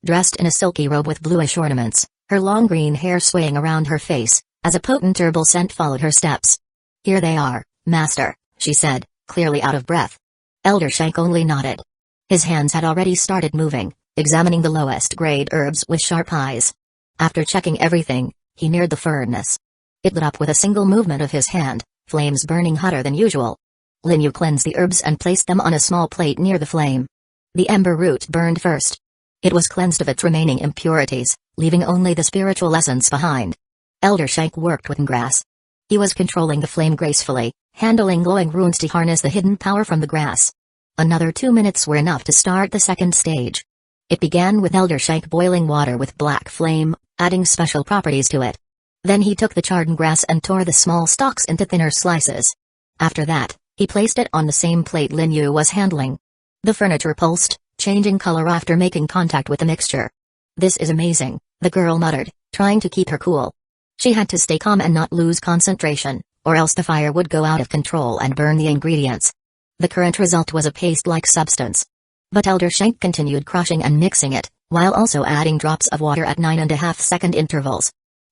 Dressed in a silky robe with bluish ornaments, her long green hair swaying around her face, as a potent herbal scent followed her steps. "Here they are, Master," she said, clearly out of breath. Elder Shaik only nodded. His hands had already started moving, examining the lowest grade herbs with sharp eyes. After checking everything, he neared the furnace. It lit up with a single movement of his hand, flames burning hotter than usual. Lin Yu cleansed the herbs and placed them on a small plate near the flame. The ember root burned first. It was cleansed of its remaining impurities, leaving only the spiritual essence behind. Elder Shaik worked with grass. He was controlling the flame gracefully, handling glowing runes to harness the hidden power from the grass. Another 2 minutes were enough to start the second stage. It began with Elder Shaik boiling water with black flame, adding special properties to it. Then he took the charred grass and tore the small stalks into thinner slices. After that, he placed it on the same plate Lin Yu was handling. The furniture pulsed, changing color after making contact with the mixture. "This is amazing," the girl muttered, trying to keep her cool. She had to stay calm and not lose concentration, or else the fire would go out of control and burn the ingredients. The current result was a paste-like substance. But Elder Shaik continued crushing and mixing it, while also adding drops of water at 9.5-second intervals.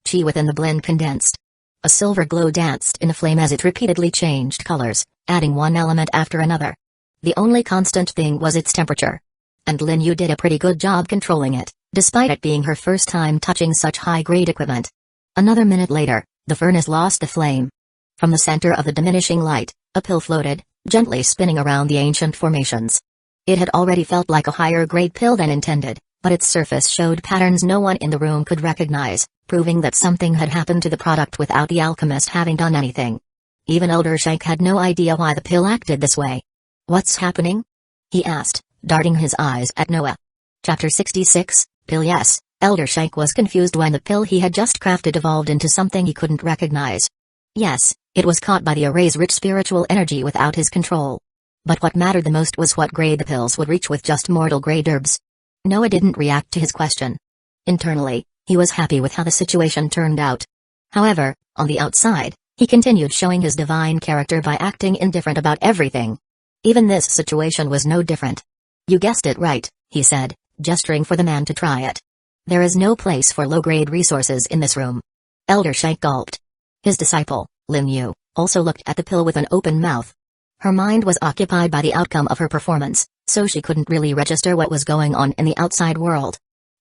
Chi within the blend condensed. A silver glow danced in the flame as it repeatedly changed colors, adding one element after another. The only constant thing was its temperature. And Lin Yu did a pretty good job controlling it, despite it being her first time touching such high-grade equipment. Another minute later, the furnace lost the flame. From the center of the diminishing light, a pill floated, gently spinning around the ancient formations. It had already felt like a higher-grade pill than intended, but its surface showed patterns no one in the room could recognize, proving that something had happened to the product without the alchemist having done anything. Even Elder Shaik had no idea why the pill acted this way. "What's happening?" he asked, darting his eyes at Noah. Chapter 66, Pill. Yes, Elder Shaik was confused when the pill he had just crafted evolved into something he couldn't recognize. Yes, it was caught by the array's rich spiritual energy without his control. But what mattered the most was what grade the pills would reach with just mortal-grade herbs. Noah didn't react to his question. Internally, he was happy with how the situation turned out. However, on the outside, he continued showing his divine character by acting indifferent about everything. Even this situation was no different. "You guessed it right," he said, gesturing for the man to try it. "There is no place for low-grade resources in this room." Elder Shaik gulped. His disciple, Lin Yu, also looked at the pill with an open mouth. Her mind was occupied by the outcome of her performance, so she couldn't really register what was going on in the outside world.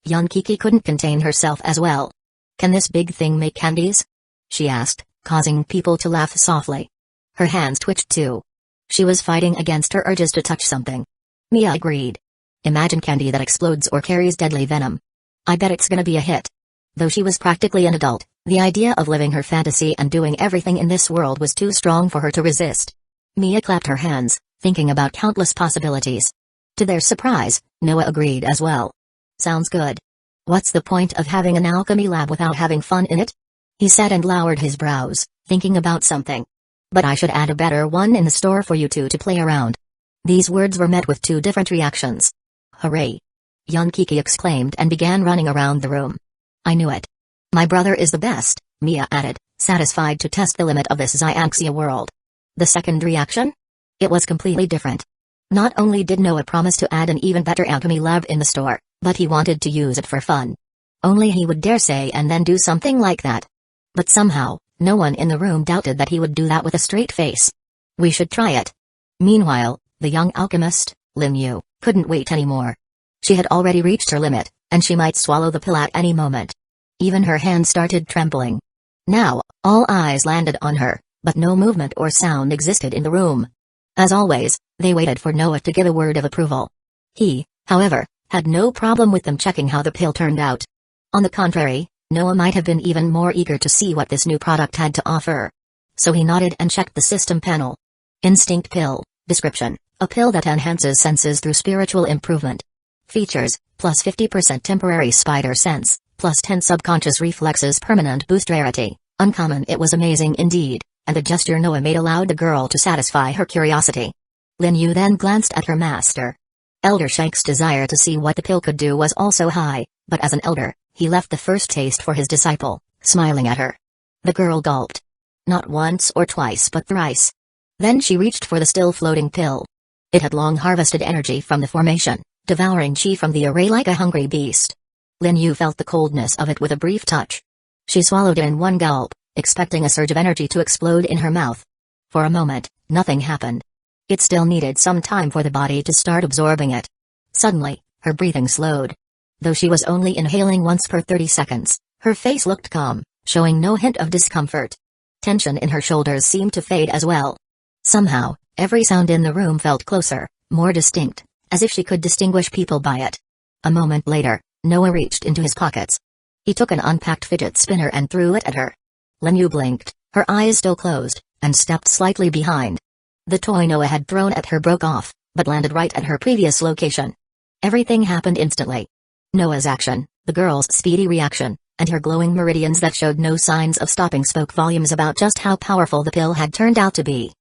Yunkiki couldn't contain herself as well. "Can this big thing make candies?" she asked, causing people to laugh softly. Her hands twitched too. She was fighting against her urges to touch something. Mia agreed. "Imagine candy that explodes or carries deadly venom. I bet it's gonna be a hit." Though she was practically an adult, the idea of living her fantasy and doing everything in this world was too strong for her to resist. Mia clapped her hands, thinking about countless possibilities. To their surprise, Noah agreed as well. "Sounds good. What's the point of having an alchemy lab without having fun in it?" he said and lowered his brows, thinking about something. "But I should add a better one in the store for you two to play around." These words were met with two different reactions. "Hooray!" Yunkiki exclaimed and began running around the room. "I knew it. My brother is the best," Mia added, satisfied to test the limit of this Xianxia world. The second reaction? It was completely different. Not only did Noah promise to add an even better alchemy lab in the store, but he wanted to use it for fun. Only he would dare say and then do something like that. But somehow, no one in the room doubted that he would do that with a straight face. "We should try it." Meanwhile, the young alchemist, Lin Yu, couldn't wait anymore. She had already reached her limit, and she might swallow the pill at any moment. Even her hand started trembling. Now, all eyes landed on her, but no movement or sound existed in the room. As always, they waited for Noah to give a word of approval. He, however, had no problem with them checking how the pill turned out. On the contrary, Noah might have been even more eager to see what this new product had to offer. So he nodded and checked the system panel. Instinct pill, description, a pill that enhances senses through spiritual improvement. Features, plus 50% temporary spider sense, plus 10 subconscious reflexes permanent boost rarity, uncommon. It was amazing indeed, and the gesture Noah made allowed the girl to satisfy her curiosity. Lin Yu then glanced at her master. Elder Shank's desire to see what the pill could do was also high, but as an elder, he left the first taste for his disciple, smiling at her. The girl gulped. Not once or twice but thrice. Then she reached for the still floating pill. It had long harvested energy from the formation, devouring chi from the array like a hungry beast. Lin Yu felt the coldness of it with a brief touch. She swallowed it in one gulp, expecting a surge of energy to explode in her mouth. For a moment, nothing happened. It still needed some time for the body to start absorbing it. Suddenly, her breathing slowed. Though she was only inhaling once per 30 seconds, her face looked calm, showing no hint of discomfort. Tension in her shoulders seemed to fade as well. Somehow, every sound in the room felt closer, more distinct, as if she could distinguish people by it. A moment later, Noah reached into his pockets. He took an unpacked fidget spinner and threw it at her. Lin Yu blinked, her eyes still closed, and stepped slightly behind. The toy Noah had thrown at her broke off, but landed right at her previous location. Everything happened instantly. Noah's action, the girl's speedy reaction, and her glowing meridians that showed no signs of stopping spoke volumes about just how powerful the pill had turned out to be.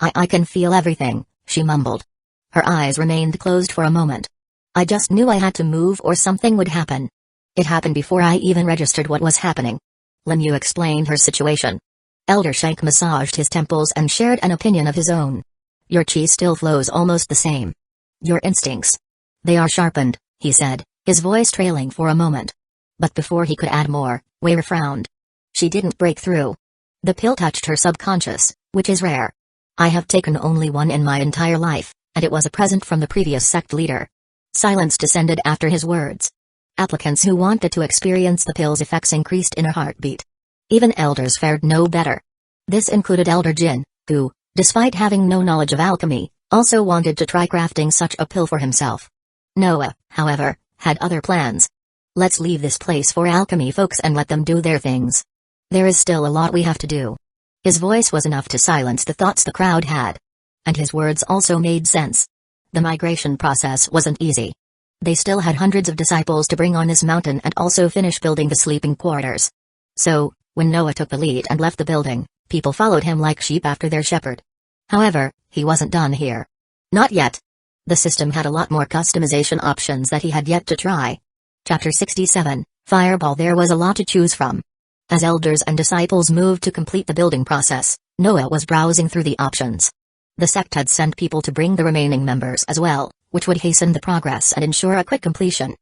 I can feel everything," she mumbled. Her eyes remained closed for a moment. "I just knew I had to move or something would happen. It happened before I even registered what was happening." Lin Yu explained her situation. Elder Shank massaged his temples and shared an opinion of his own. "Your chi still flows almost the same. Your instincts. They are sharpened," he said, his voice trailing for a moment. But before he could add more, Weir frowned. She didn't break through. The pill touched her subconscious, which is rare. "I have taken only one in my entire life, and it was a present from the previous sect leader." Silence descended after his words. Applicants who wanted to experience the pill's effects increased in a heartbeat. Even elders fared no better. This included Elder Jin, who, despite having no knowledge of alchemy, also wanted to try crafting such a pill for himself. Noah, however, had other plans. "Let's leave this place for alchemy folks and let them do their things. There is still a lot we have to do." His voice was enough to silence the thoughts the crowd had. And his words also made sense. The migration process wasn't easy. They still had hundreds of disciples to bring on this mountain and also finish building the sleeping quarters. So, when Noah took the lead and left the building, people followed him like sheep after their shepherd. However, he wasn't done here. Not yet. The system had a lot more customization options that he had yet to try. Chapter 67, Fireball. There was a lot to choose from. As elders and disciples moved to complete the building process, Noah was browsing through the options. The sect had sent people to bring the remaining members as well, which would hasten the progress and ensure a quick completion.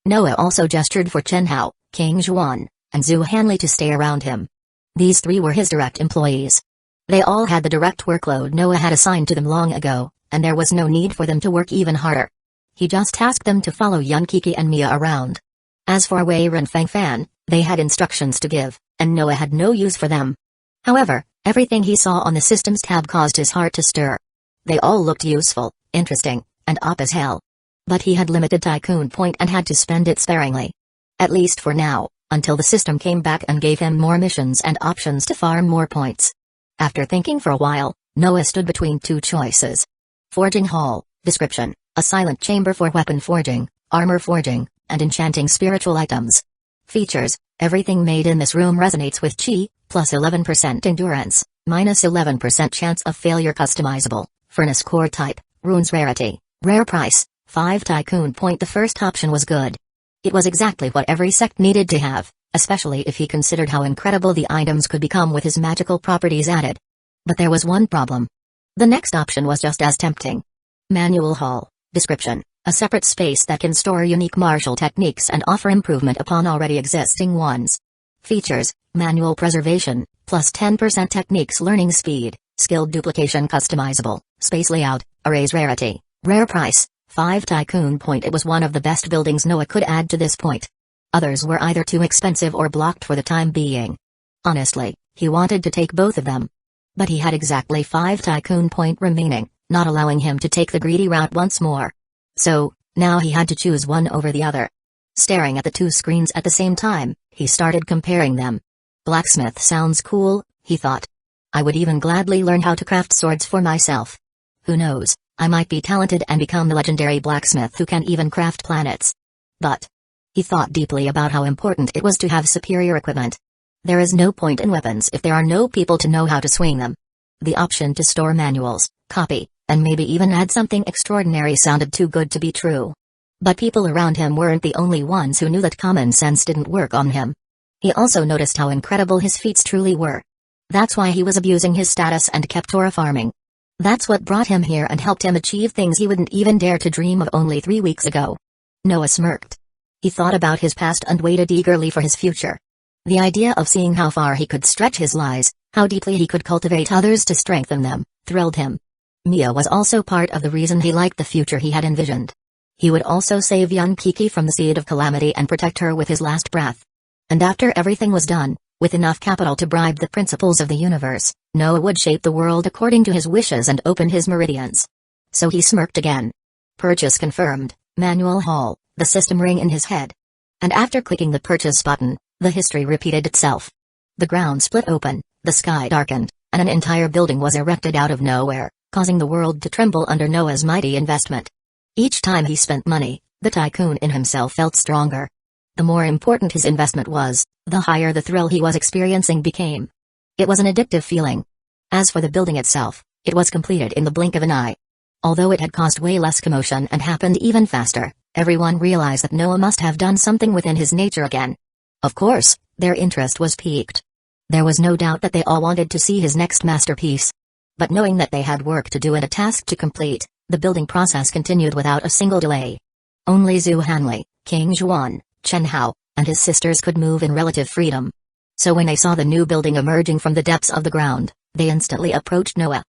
Noah also gestured for Chen Hao, King Zhuan, and Zhu Hanley to stay around him. These three were his direct employees. They all had the direct workload Noah had assigned to them long ago, and there was no need for them to work even harder. He just tasked them to follow young Kiki and Mia around. As for Wei and Fang Fan, they had instructions to give, and Noah had no use for them. However, everything he saw on the systems tab caused his heart to stir. They all looked useful, interesting, and up as hell. But he had limited Tycoon point and had to spend it sparingly. At least for now, until the system came back and gave him more missions and options to farm more points. After thinking for a while, Noah stood between two choices. Forging Hall, description, a silent chamber for weapon forging, armor forging, and enchanting spiritual items. Features, everything made in this room resonates with Chi, plus 11% endurance, minus 11% chance of failure customizable, furnace core type, runes rarity, rare price, 5 Tycoon point. The first option was good. It was exactly what every sect needed to have, especially if he considered how incredible the items could become with his magical properties added. But there was one problem. The next option was just as tempting. Manual Hall, description, a separate space that can store unique martial techniques and offer improvement upon already existing ones. Features, manual preservation, plus 10% techniques learning speed, skilled duplication customizable, space layout, arrays rarity, rare price, 5 Tycoon point. It was one of the best buildings Noah could add to this point. Others were either too expensive or blocked for the time being. Honestly, he wanted to take both of them. But he had exactly 5 Tycoon point remaining, not allowing him to take the greedy route once more. So, now he had to choose one over the other. Staring at the two screens at the same time, he started comparing them. Blacksmith sounds cool, he thought. I would even gladly learn how to craft swords for myself. Who knows, I might be talented and become the legendary blacksmith who can even craft planets. But he thought deeply about how important it was to have superior equipment. There is no point in weapons if there are no people to know how to swing them. The option to store manuals, copy, and maybe even add something extraordinary sounded too good to be true. But people around him weren't the only ones who knew that common sense didn't work on him. He also noticed how incredible his feats truly were. That's why he was abusing his status and kept Tora farming. That's what brought him here and helped him achieve things he wouldn't even dare to dream of only 3 weeks ago. Noah smirked. He thought about his past and waited eagerly for his future. The idea of seeing how far he could stretch his lies, how deeply he could cultivate others to strengthen them, thrilled him. Mia was also part of the reason he liked the future he had envisioned. He would also save young Kiki from the seed of calamity and protect her with his last breath. And after everything was done, with enough capital to bribe the principles of the universe, Noah would shape the world according to his wishes and open his meridians. So he smirked again. Purchase confirmed, Manual Hall, the system rang in his head. And after clicking the purchase button, the history repeated itself. The ground split open, the sky darkened, and an entire building was erected out of nowhere, causing the world to tremble under Noah's mighty investment. Each time he spent money, the tycoon in himself felt stronger. The more important his investment was, the higher the thrill he was experiencing became. It was an addictive feeling. As for the building itself, it was completed in the blink of an eye. Although it had caused way less commotion and happened even faster, everyone realized that Noah must have done something within his nature again. Of course, their interest was piqued. There was no doubt that they all wanted to see his next masterpiece. But knowing that they had work to do and a task to complete, the building process continued without a single delay. Only Zhu Hanley, King Zhuan, Chen Hao, and his sisters could move in relative freedom. So when they saw the new building emerging from the depths of the ground, they instantly approached Noah.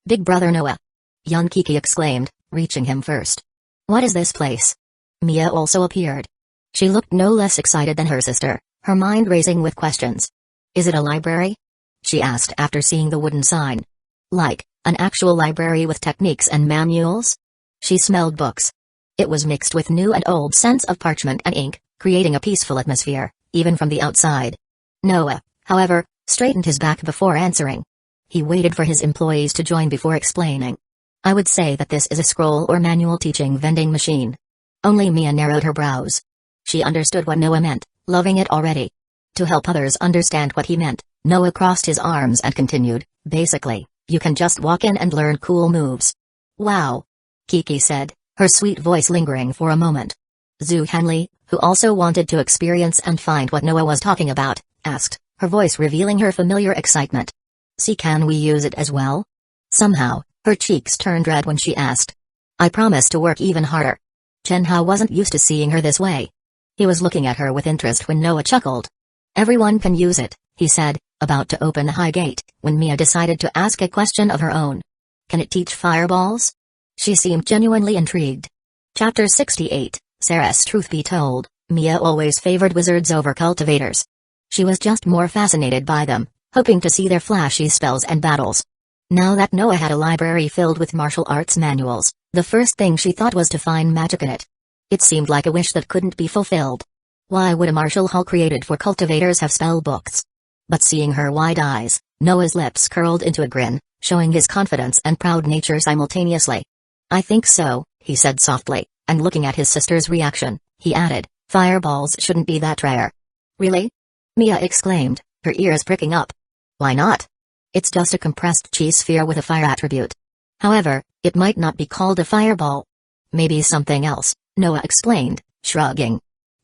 "Big brother Noah!" young Kiki exclaimed, reaching him first. "What is this place?" Mia also appeared. She looked no less excited than her sister, her mind racing with questions. "Is it a library?" she asked after seeing the wooden sign. "Like, an actual library with techniques and manuals?" She smelled books. It was mixed with new and old scents of parchment and ink, creating a peaceful atmosphere, even from the outside. Noah, however, straightened his back before answering. He waited for his employees to join before explaining. "I would say that this is a scroll or manual teaching vending machine." Only Mia narrowed her brows. She understood what Noah meant, loving it already. To help others understand what he meant, Noah crossed his arms and continued, "Basically, you can just walk in and learn cool moves." "Wow," Kiki said, her sweet voice lingering for a moment. Zhu Hanley, who also wanted to experience and find what Noah was talking about, asked, her voice revealing her familiar excitement. "See, can we use it as well?" Somehow, her cheeks turned red when she asked. "I promise to work even harder." Chen Hao wasn't used to seeing her this way. He was looking at her with interest when Noah chuckled. "Everyone can use it," he said, about to open the high gate, when Mia decided to ask a question of her own. Can it teach fireballs? She seemed genuinely intrigued. Chapter 68, Sarah's Truth Be Told, Mia always favored wizards over cultivators. She was just more fascinated by them, hoping to see their flashy spells and battles. Now that Noah had a library filled with martial arts manuals, the first thing she thought was to find magic in it. It seemed like a wish that couldn't be fulfilled. Why would a martial hall created for cultivators have spell books? But seeing her wide eyes, Noah's lips curled into a grin, showing his confidence and proud nature simultaneously. I think so, he said softly, and looking at his sister's reaction, he added, fireballs shouldn't be that rare. Really? Mia exclaimed, her ears pricking up. Why not? It's just a compressed chi sphere with a fire attribute. However, it might not be called a fireball. Maybe something else, Noah explained, shrugging.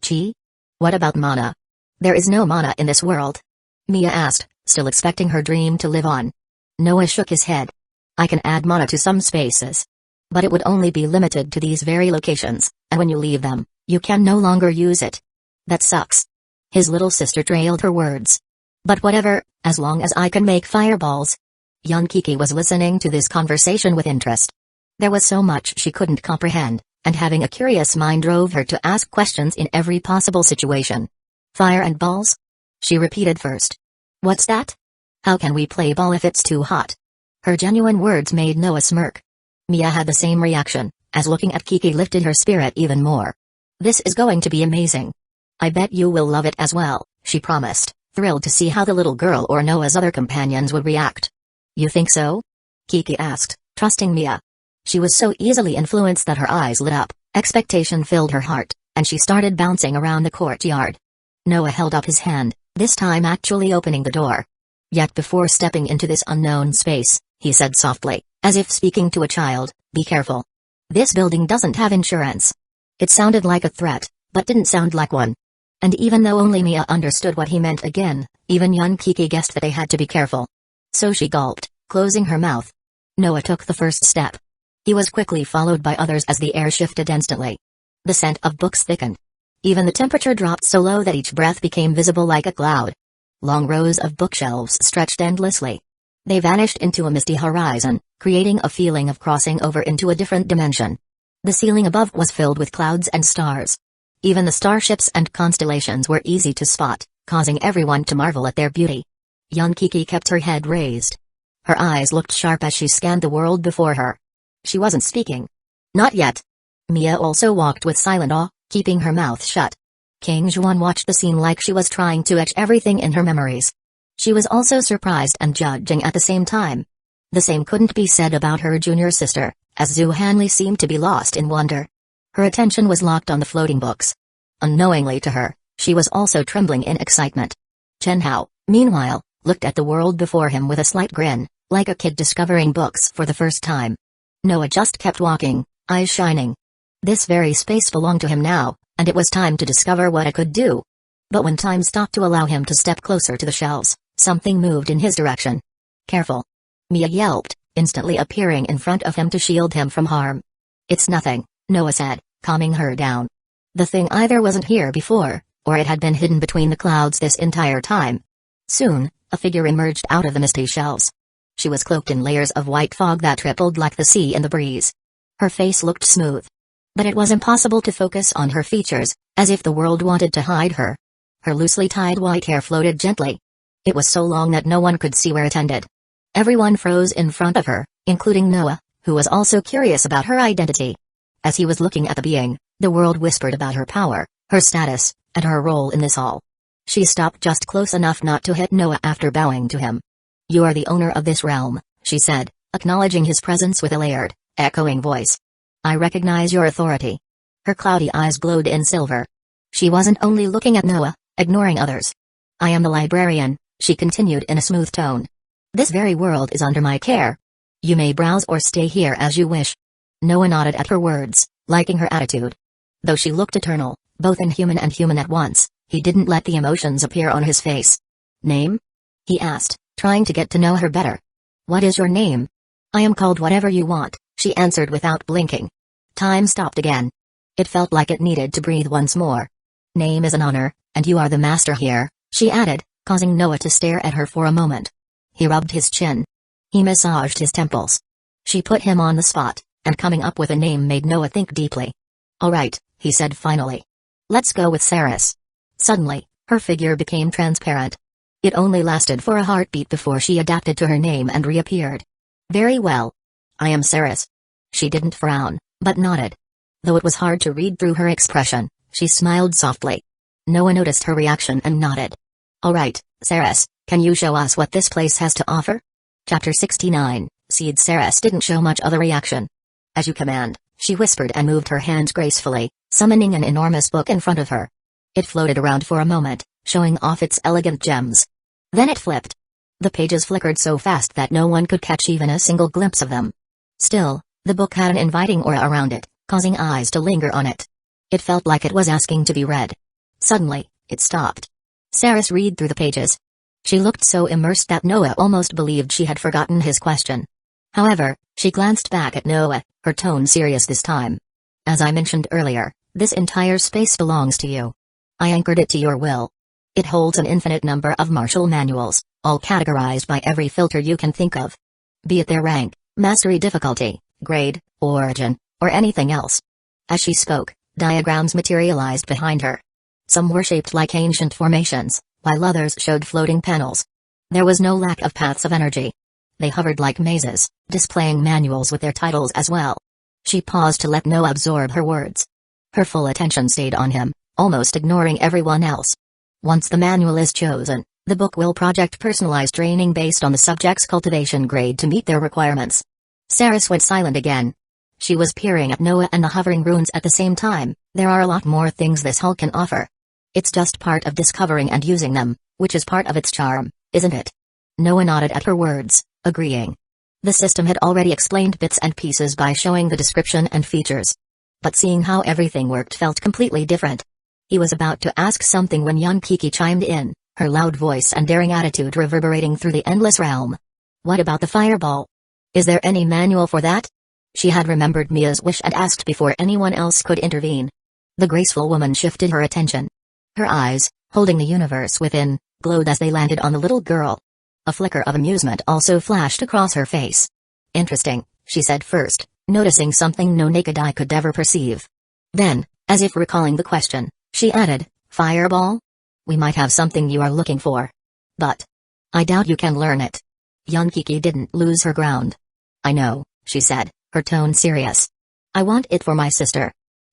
Chi? What about mana? There is no mana in this world. Mia asked, still expecting her dream to live on. Noah shook his head. I can add mana to some spaces. But it would only be limited to these very locations, and when you leave them, you can no longer use it. That sucks. His little sister trailed her words. But whatever, as long as I can make fireballs. Young Kiki was listening to this conversation with interest. There was so much she couldn't comprehend, and having a curious mind drove her to ask questions in every possible situation. Fire and balls? She repeated first. What's that? How can we play ball if it's too hot? Her genuine words made Noah smirk. Mia had the same reaction, as looking at Kiki lifted her spirit even more. This is going to be amazing. I bet you will love it as well, she promised, thrilled to see how the little girl or Noah's other companions would react. You think so? Kiki asked, trusting Mia. She was so easily influenced that her eyes lit up, expectation filled her heart, and she started bouncing around the courtyard. Noah held up his hand, this time actually opening the door. Yet before stepping into this unknown space, he said softly, as if speaking to a child, be careful. This building doesn't have insurance. It sounded like a threat, but didn't sound like one. And even though only Mia understood what he meant again, even young Kiki guessed that they had to be careful. So she gulped, closing her mouth. Noah took the first step. He was quickly followed by others as the air shifted instantly. The scent of books thickened. Even the temperature dropped so low that each breath became visible like a cloud. Long rows of bookshelves stretched endlessly. They vanished into a misty horizon, creating a feeling of crossing over into a different dimension. The ceiling above was filled with clouds and stars. Even the starships and constellations were easy to spot, causing everyone to marvel at their beauty. Young Kiki kept her head raised. Her eyes looked sharp as she scanned the world before her. She wasn't speaking. Not yet. Mia also walked with silent awe, keeping her mouth shut. King Juan watched the scene like she was trying to etch everything in her memories. She was also surprised and judging at the same time. The same couldn't be said about her junior sister, as Zhu Hanli seemed to be lost in wonder. Her attention was locked on the floating books. Unknowingly to her, she was also trembling in excitement. Chen Hao, meanwhile, looked at the world before him with a slight grin, like a kid discovering books for the first time. Noah just kept walking, eyes shining. This very space belonged to him now, and it was time to discover what it could do. But when time stopped to allow him to step closer to the shelves, something moved in his direction. Careful! Mia yelped, instantly appearing in front of him to shield him from harm. It's nothing, Noah said, calming her down. The thing either wasn't here before, or it had been hidden between the clouds this entire time. Soon, a figure emerged out of the misty shelves. She was cloaked in layers of white fog that rippled like the sea in the breeze. Her face looked smooth. But it was impossible to focus on her features, as if the world wanted to hide her. Her loosely tied white hair floated gently. It was so long that no one could see where it ended. Everyone froze in front of her, including Noah, who was also curious about her identity. As he was looking at the being, the world whispered about her power, her status, and her role in this all. She stopped just close enough not to hit Noah after bowing to him. You are the owner of this realm, she said, acknowledging his presence with a layered, echoing voice. I recognize your authority. Her cloudy eyes glowed in silver. She wasn't only looking at Noah, ignoring others. I am the librarian, she continued in a smooth tone. This very world is under my care. You may browse or stay here as you wish. Noah nodded at her words, liking her attitude. Though she looked eternal, both inhuman and human at once, he didn't let the emotions appear on his face. Name? He asked, trying to get to know her better. What is your name? I am called whatever you want, she answered without blinking. Time stopped again. It felt like it needed to breathe once more. Name is an honor, and you are the master here, she added, causing Noah to stare at her for a moment. He rubbed his chin. He massaged his temples. She put him on the spot, and coming up with a name made Noah think deeply. "All right," he said finally. "Let's go with Saris." Suddenly, her figure became transparent. It only lasted for a heartbeat before she adapted to her name and reappeared. "Very well. I am Saris." She didn't frown, but nodded. Though it was hard to read through her expression, she smiled softly. Noah noticed her reaction and nodded. "All right, Saris, can you show us what this place has to offer?" Chapter 69, Seed. Saris didn't show much of a reaction. "As you command," she whispered and moved her hands gracefully, summoning an enormous book in front of her. It floated around for a moment, showing off its elegant gems. Then it flipped. The pages flickered so fast that no one could catch even a single glimpse of them. Still, the book had an inviting aura around it, causing eyes to linger on it. It felt like it was asking to be read. Suddenly, it stopped. Saris read through the pages. She looked so immersed that Noah almost believed she had forgotten his question. However, she glanced back at Noah, her tone serious this time. "As I mentioned earlier, this entire space belongs to you. I anchored it to your will. It holds an infinite number of martial manuals, all categorized by every filter you can think of. Be it their rank, mastery difficulty, grade, origin, or anything else." As she spoke, diagrams materialized behind her. Some were shaped like ancient formations, while others showed floating panels. There was no lack of paths of energy. They hovered like mazes, displaying manuals with their titles as well. She paused to let Noah absorb her words. Her full attention stayed on him, almost ignoring everyone else. Once the manual is chosen, the book will project personalized training based on the subject's cultivation grade to meet their requirements. Saris went silent again. She was peering at Noah and the hovering runes at the same time. There are a lot more things this hull can offer. It's just part of discovering and using them, which is part of its charm, isn't it? Noah nodded at her words, agreeing. The system had already explained bits and pieces by showing the description and features. But seeing how everything worked felt completely different. He was about to ask something when young Kiki chimed in, her loud voice and daring attitude reverberating through the endless realm. "What about the fireball? Is there any manual for that?" She had remembered Mia's wish and asked before anyone else could intervene. The graceful woman shifted her attention. Her eyes, holding the universe within, glowed as they landed on the little girl. A flicker of amusement also flashed across her face. "Interesting," she said first, noticing something no naked eye could ever perceive. Then, as if recalling the question, she added, "Fireball? We might have something you are looking for. But I doubt you can learn it." Young Kiki didn't lose her ground. "I know," she said, her tone serious. "I want it for my sister."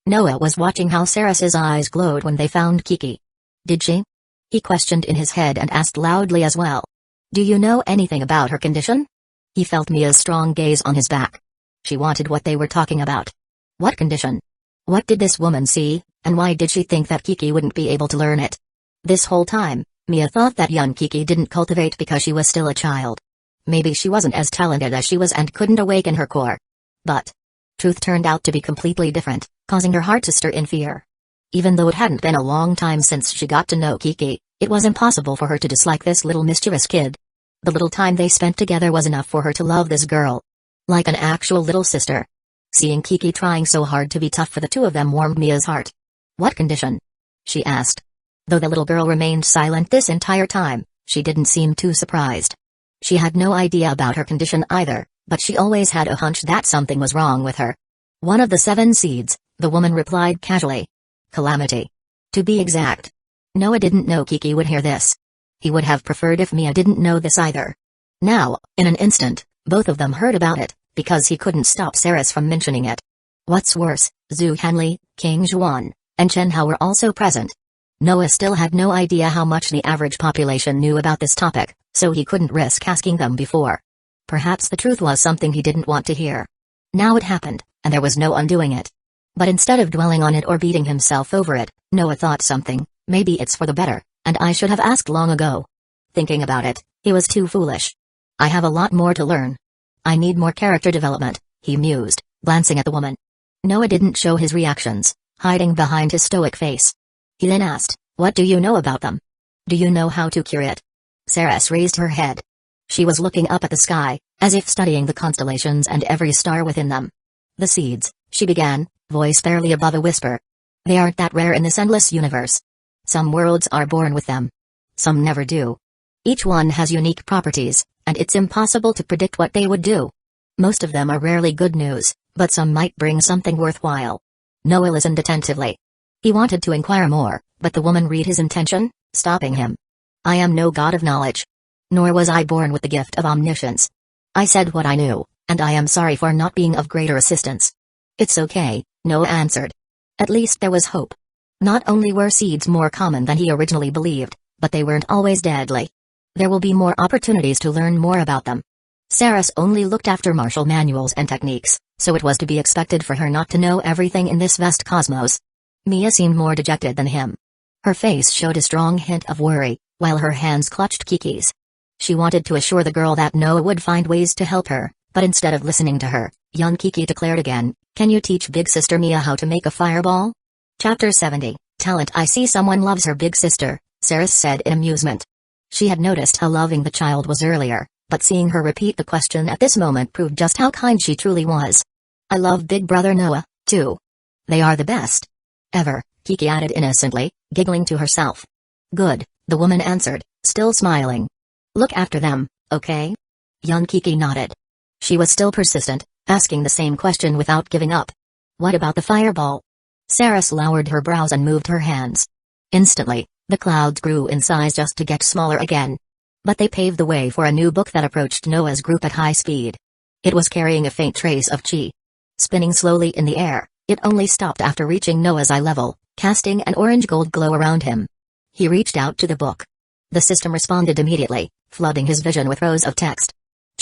Noah was watching how Saris's eyes glowed when they found Kiki. "Did she?" he questioned in his head and asked loudly as well. "Do you know anything about her condition?" He felt Mia's strong gaze on his back. She wanted what they were talking about. What condition? What did this woman see, and why did she think that Kiki wouldn't be able to learn it? This whole time, Mia thought that young Kiki didn't cultivate because she was still a child. Maybe she wasn't as talented as she was and couldn't awaken her core. But truth turned out to be completely different, causing her heart to stir in fear. Even though it hadn't been a long time since she got to know Kiki, it was impossible for her to dislike this little mischievous kid. The little time they spent together was enough for her to love this girl. Like an actual little sister. Seeing Kiki trying so hard to be tough for the two of them warmed Mia's heart. "What condition?" she asked. Though the little girl remained silent this entire time, she didn't seem too surprised. She had no idea about her condition either, but she always had a hunch that something was wrong with her. "One of the 7 seeds," the woman replied casually. "Calamity. To be exact." Noah didn't know Kiki would hear this. He would have preferred if Mia didn't know this either. Now, in an instant, both of them heard about it, because he couldn't stop Saris from mentioning it. What's worse, Zhu Hanli, King Zhuan, and Chen Hao were also present. Noah still had no idea how much the average population knew about this topic, so he couldn't risk asking them before. Perhaps the truth was something he didn't want to hear. Now it happened, and there was no undoing it. But instead of dwelling on it or beating himself over it, Noah thought something, maybe it's for the better, and I should have asked long ago. Thinking about it, he was too foolish. I have a lot more to learn. I need more character development, he mused, glancing at the woman. Noah didn't show his reactions, hiding behind his stoic face. He then asked, "What do you know about them? Do you know how to cure it?" Saris raised her head. She was looking up at the sky, as if studying the constellations and every star within them. "The seeds," she began, voice barely above a whisper. "They aren't that rare in this endless universe. Some worlds are born with them. Some never do. Each one has unique properties, and it's impossible to predict what they would do. Most of them are rarely good news, but some might bring something worthwhile. Noah listened attentively. He wanted to inquire more, but the woman read his intention, stopping him. I am no god of knowledge. Nor was I born with the gift of omniscience. I said what I knew, and I am sorry for not being of greater assistance. It's okay, Noah answered. At least there was hope. Not only were seeds more common than he originally believed, but they weren't always deadly. There will be more opportunities to learn more about them. Saris only looked after martial manuals and techniques, so it was to be expected for her not to know everything in this vast cosmos. Mia seemed more dejected than him. Her face showed a strong hint of worry, while her hands clutched Kiki's. She wanted to assure the girl that Noah would find ways to help her, but instead of listening to her, young Kiki declared again, "Can you teach big sister Mia how to make a fireball?" Chapter 70, Talent. I see someone loves her big sister, Saris said in amusement. She had noticed how loving the child was earlier, but seeing her repeat the question at this moment proved just how kind she truly was. I love big brother Noah, too. They are the best. Ever, Kiki added innocently, giggling to herself. Good, the woman answered, still smiling. Look after them, okay? Young Kiki nodded. She was still persistent, asking the same question without giving up. What about the fireball? Saris lowered her brows and moved her hands. Instantly, the clouds grew in size just to get smaller again. But they paved the way for a new book that approached Noah's group at high speed. It was carrying a faint trace of chi. Spinning slowly in the air, it only stopped after reaching Noah's eye level, casting an orange-gold glow around him. He reached out to the book. The system responded immediately, flooding his vision with rows of text.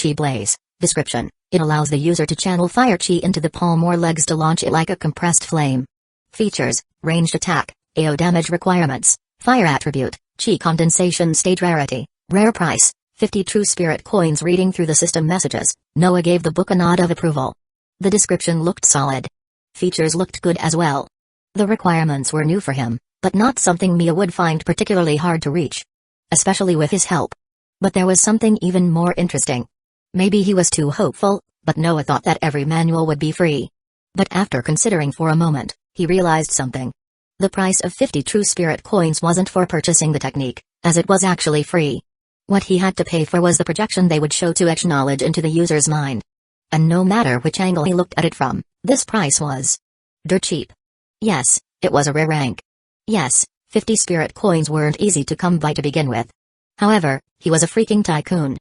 Chi Blaze. Description: it allows the user to channel fire chi into the palm or legs to launch it like a compressed flame. Features: ranged attack, AO damage requirements, fire attribute, chi condensation stage rarity, rare price, 50 true spirit coins. Reading through the system messages, Noah gave the book a nod of approval. The description looked solid. Features looked good as well. The requirements were new for him, but not something Mia would find particularly hard to reach. Especially with his help. But there was something even more interesting. Maybe he was too hopeful, but Noah thought that every manual would be free. But after considering for a moment, he realized something. The price of 50 true spirit coins wasn't for purchasing the technique, as it was actually free. What he had to pay for was the projection they would show to etch knowledge into the user's mind. And no matter which angle he looked at it from, this price was dirt cheap. Yes, it was a rare rank. Yes, 50 spirit coins weren't easy to come by to begin with. However, he was a freaking tycoon.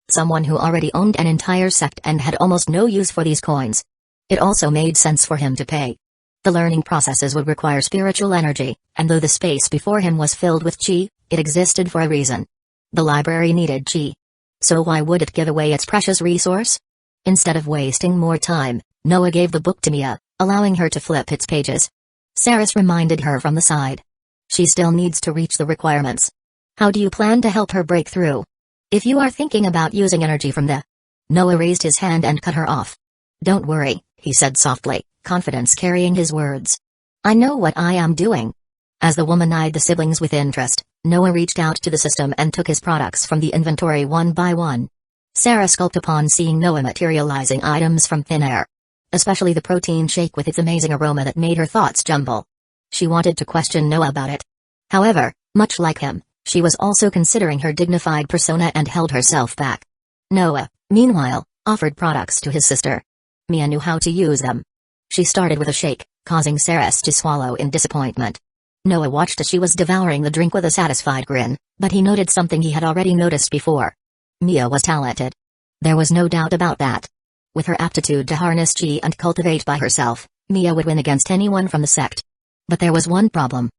Someone who already owned an entire sect and had almost no use for these coins. It also made sense for him to pay. The learning processes would require spiritual energy, and though the space before him was filled with chi, it existed for a reason. The library needed chi. So why would it give away its precious resource? Instead of wasting more time, Noah gave the book to Mia, allowing her to flip its pages. Saris reminded her from the side. She still needs to reach the requirements. How do you plan to help her break through? If you are thinking about using energy from the... Noah raised his hand and cut her off. Don't worry, he said softly, confidence carrying his words. I know what I am doing. As the woman eyed the siblings with interest, Noah reached out to the system and took his products from the inventory one by one. Sarah skulked upon seeing Noah materializing items from thin air. Especially the protein shake with its amazing aroma that made her thoughts jumble. She wanted to question Noah about it. However, much like him, she was also considering her dignified persona and held herself back. Noah, meanwhile, offered products to his sister. Mia knew how to use them. She started with a shake, causing Saris to swallow in disappointment. Noah watched as she was devouring the drink with a satisfied grin, but he noted something he had already noticed before. Mia was talented. There was no doubt about that. With her aptitude to harness chi and cultivate by herself, Mia would win against anyone from the sect. But there was one problem.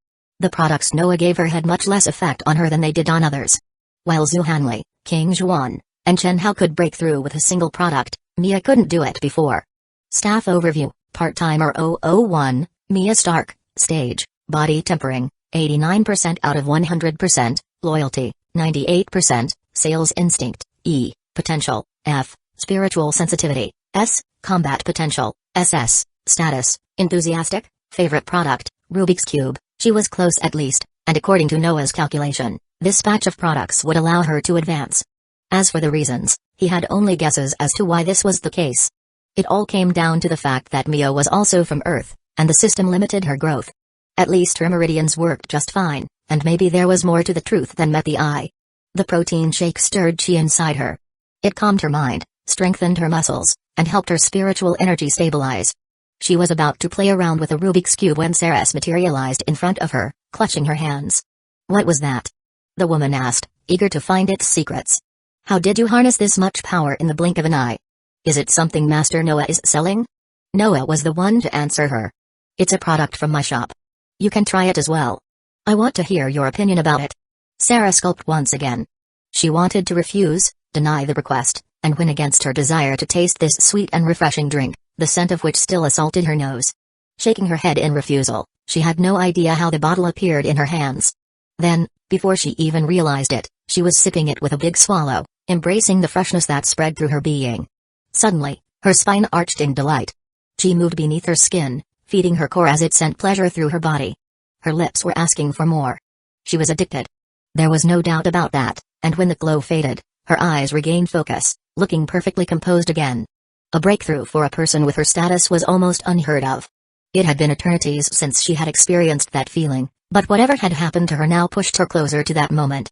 The products Noah gave her had much less effect on her than they did on others. While Zhu Hanley, King Zhuan, and Chen Hao could break through with a single product, Mia couldn't do it before. Staff Overview, Part-Timer 001, Mia Stark, Stage, Body Tempering, 89% out of 100%, Loyalty, 98%, Sales Instinct, E, Potential, F, Spiritual Sensitivity, S, Combat Potential, SS, Status, Enthusiastic, Favorite Product, Rubik's Cube. She was close at least, and according to Noah's calculation, this batch of products would allow her to advance. As for the reasons, he had only guesses as to why this was the case. It all came down to the fact that Mia was also from Earth, and the system limited her growth. At least her meridians worked just fine, and maybe there was more to the truth than met the eye. The protein shake stirred chi inside her. It calmed her mind, strengthened her muscles, and helped her spiritual energy stabilize. She was about to play around with a Rubik's Cube when Ceres materialized in front of her, clutching her hands. "What was that?" the woman asked, eager to find its secrets. "How did you harness this much power in the blink of an eye? Is it something Master Noah is selling?" Noah was the one to answer her. "It's a product from my shop. You can try it as well. I want to hear your opinion about it." Sarah skulked once again. She wanted to refuse, deny the request, and win against her desire to taste this sweet and refreshing drink, the scent of which still assaulted her nose. Shaking her head in refusal, she had no idea how the bottle appeared in her hands. Then, before she even realized it, she was sipping it with a big swallow, embracing the freshness that spread through her being. Suddenly, her spine arched in delight. Chi moved beneath her skin, feeding her core as it sent pleasure through her body. Her lips were asking for more. She was addicted. There was no doubt about that, and when the glow faded, her eyes regained focus, looking perfectly composed again. A breakthrough for a person with her status was almost unheard of. It had been eternities since she had experienced that feeling, but whatever had happened to her now pushed her closer to that moment.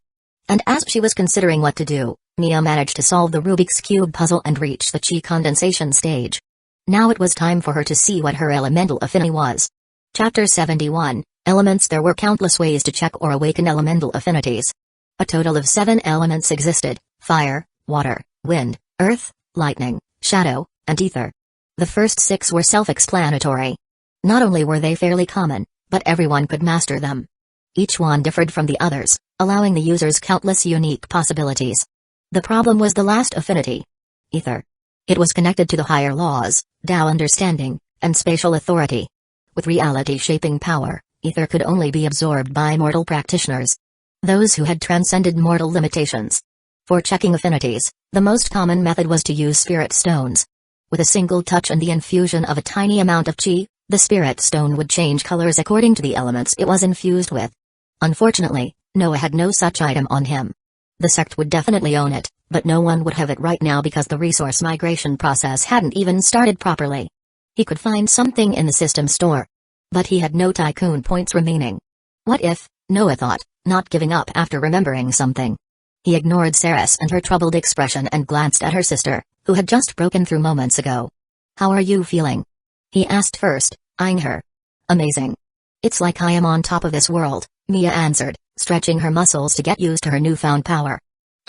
And as she was considering what to do, Mia managed to solve the Rubik's Cube puzzle and reach the chi condensation stage. Now it was time for her to see what her elemental affinity was. Chapter 71, Elements. There were countless ways to check or awaken elemental affinities. A total of 7 elements existed: fire, water, wind, earth, lightning, shadow, and ether. The first 6 were self-explanatory. Not only were they fairly common, but everyone could master them. Each one differed from the others, allowing the users countless unique possibilities. The problem was the last affinity: ether. It was connected to the higher laws, Tao understanding, and spatial authority. With reality-shaping power, ether could only be absorbed by mortal practitioners. Those who had transcended mortal limitations. For checking affinities, the most common method was to use spirit stones. With a single touch and the infusion of a tiny amount of chi, the spirit stone would change colors according to the elements it was infused with. Unfortunately, Noah had no such item on him. The sect would definitely own it, but no one would have it right now because the resource migration process hadn't even started properly. He could find something in the system store. But he had no Tycoon points remaining. What if, Noah thought, not giving up after remembering something. He ignored Ceres and her troubled expression and glanced at her sister, who had just broken through moments ago. "How are you feeling?" he asked first, eyeing her. "Amazing. It's like I am on top of this world," Mia answered, stretching her muscles to get used to her newfound power.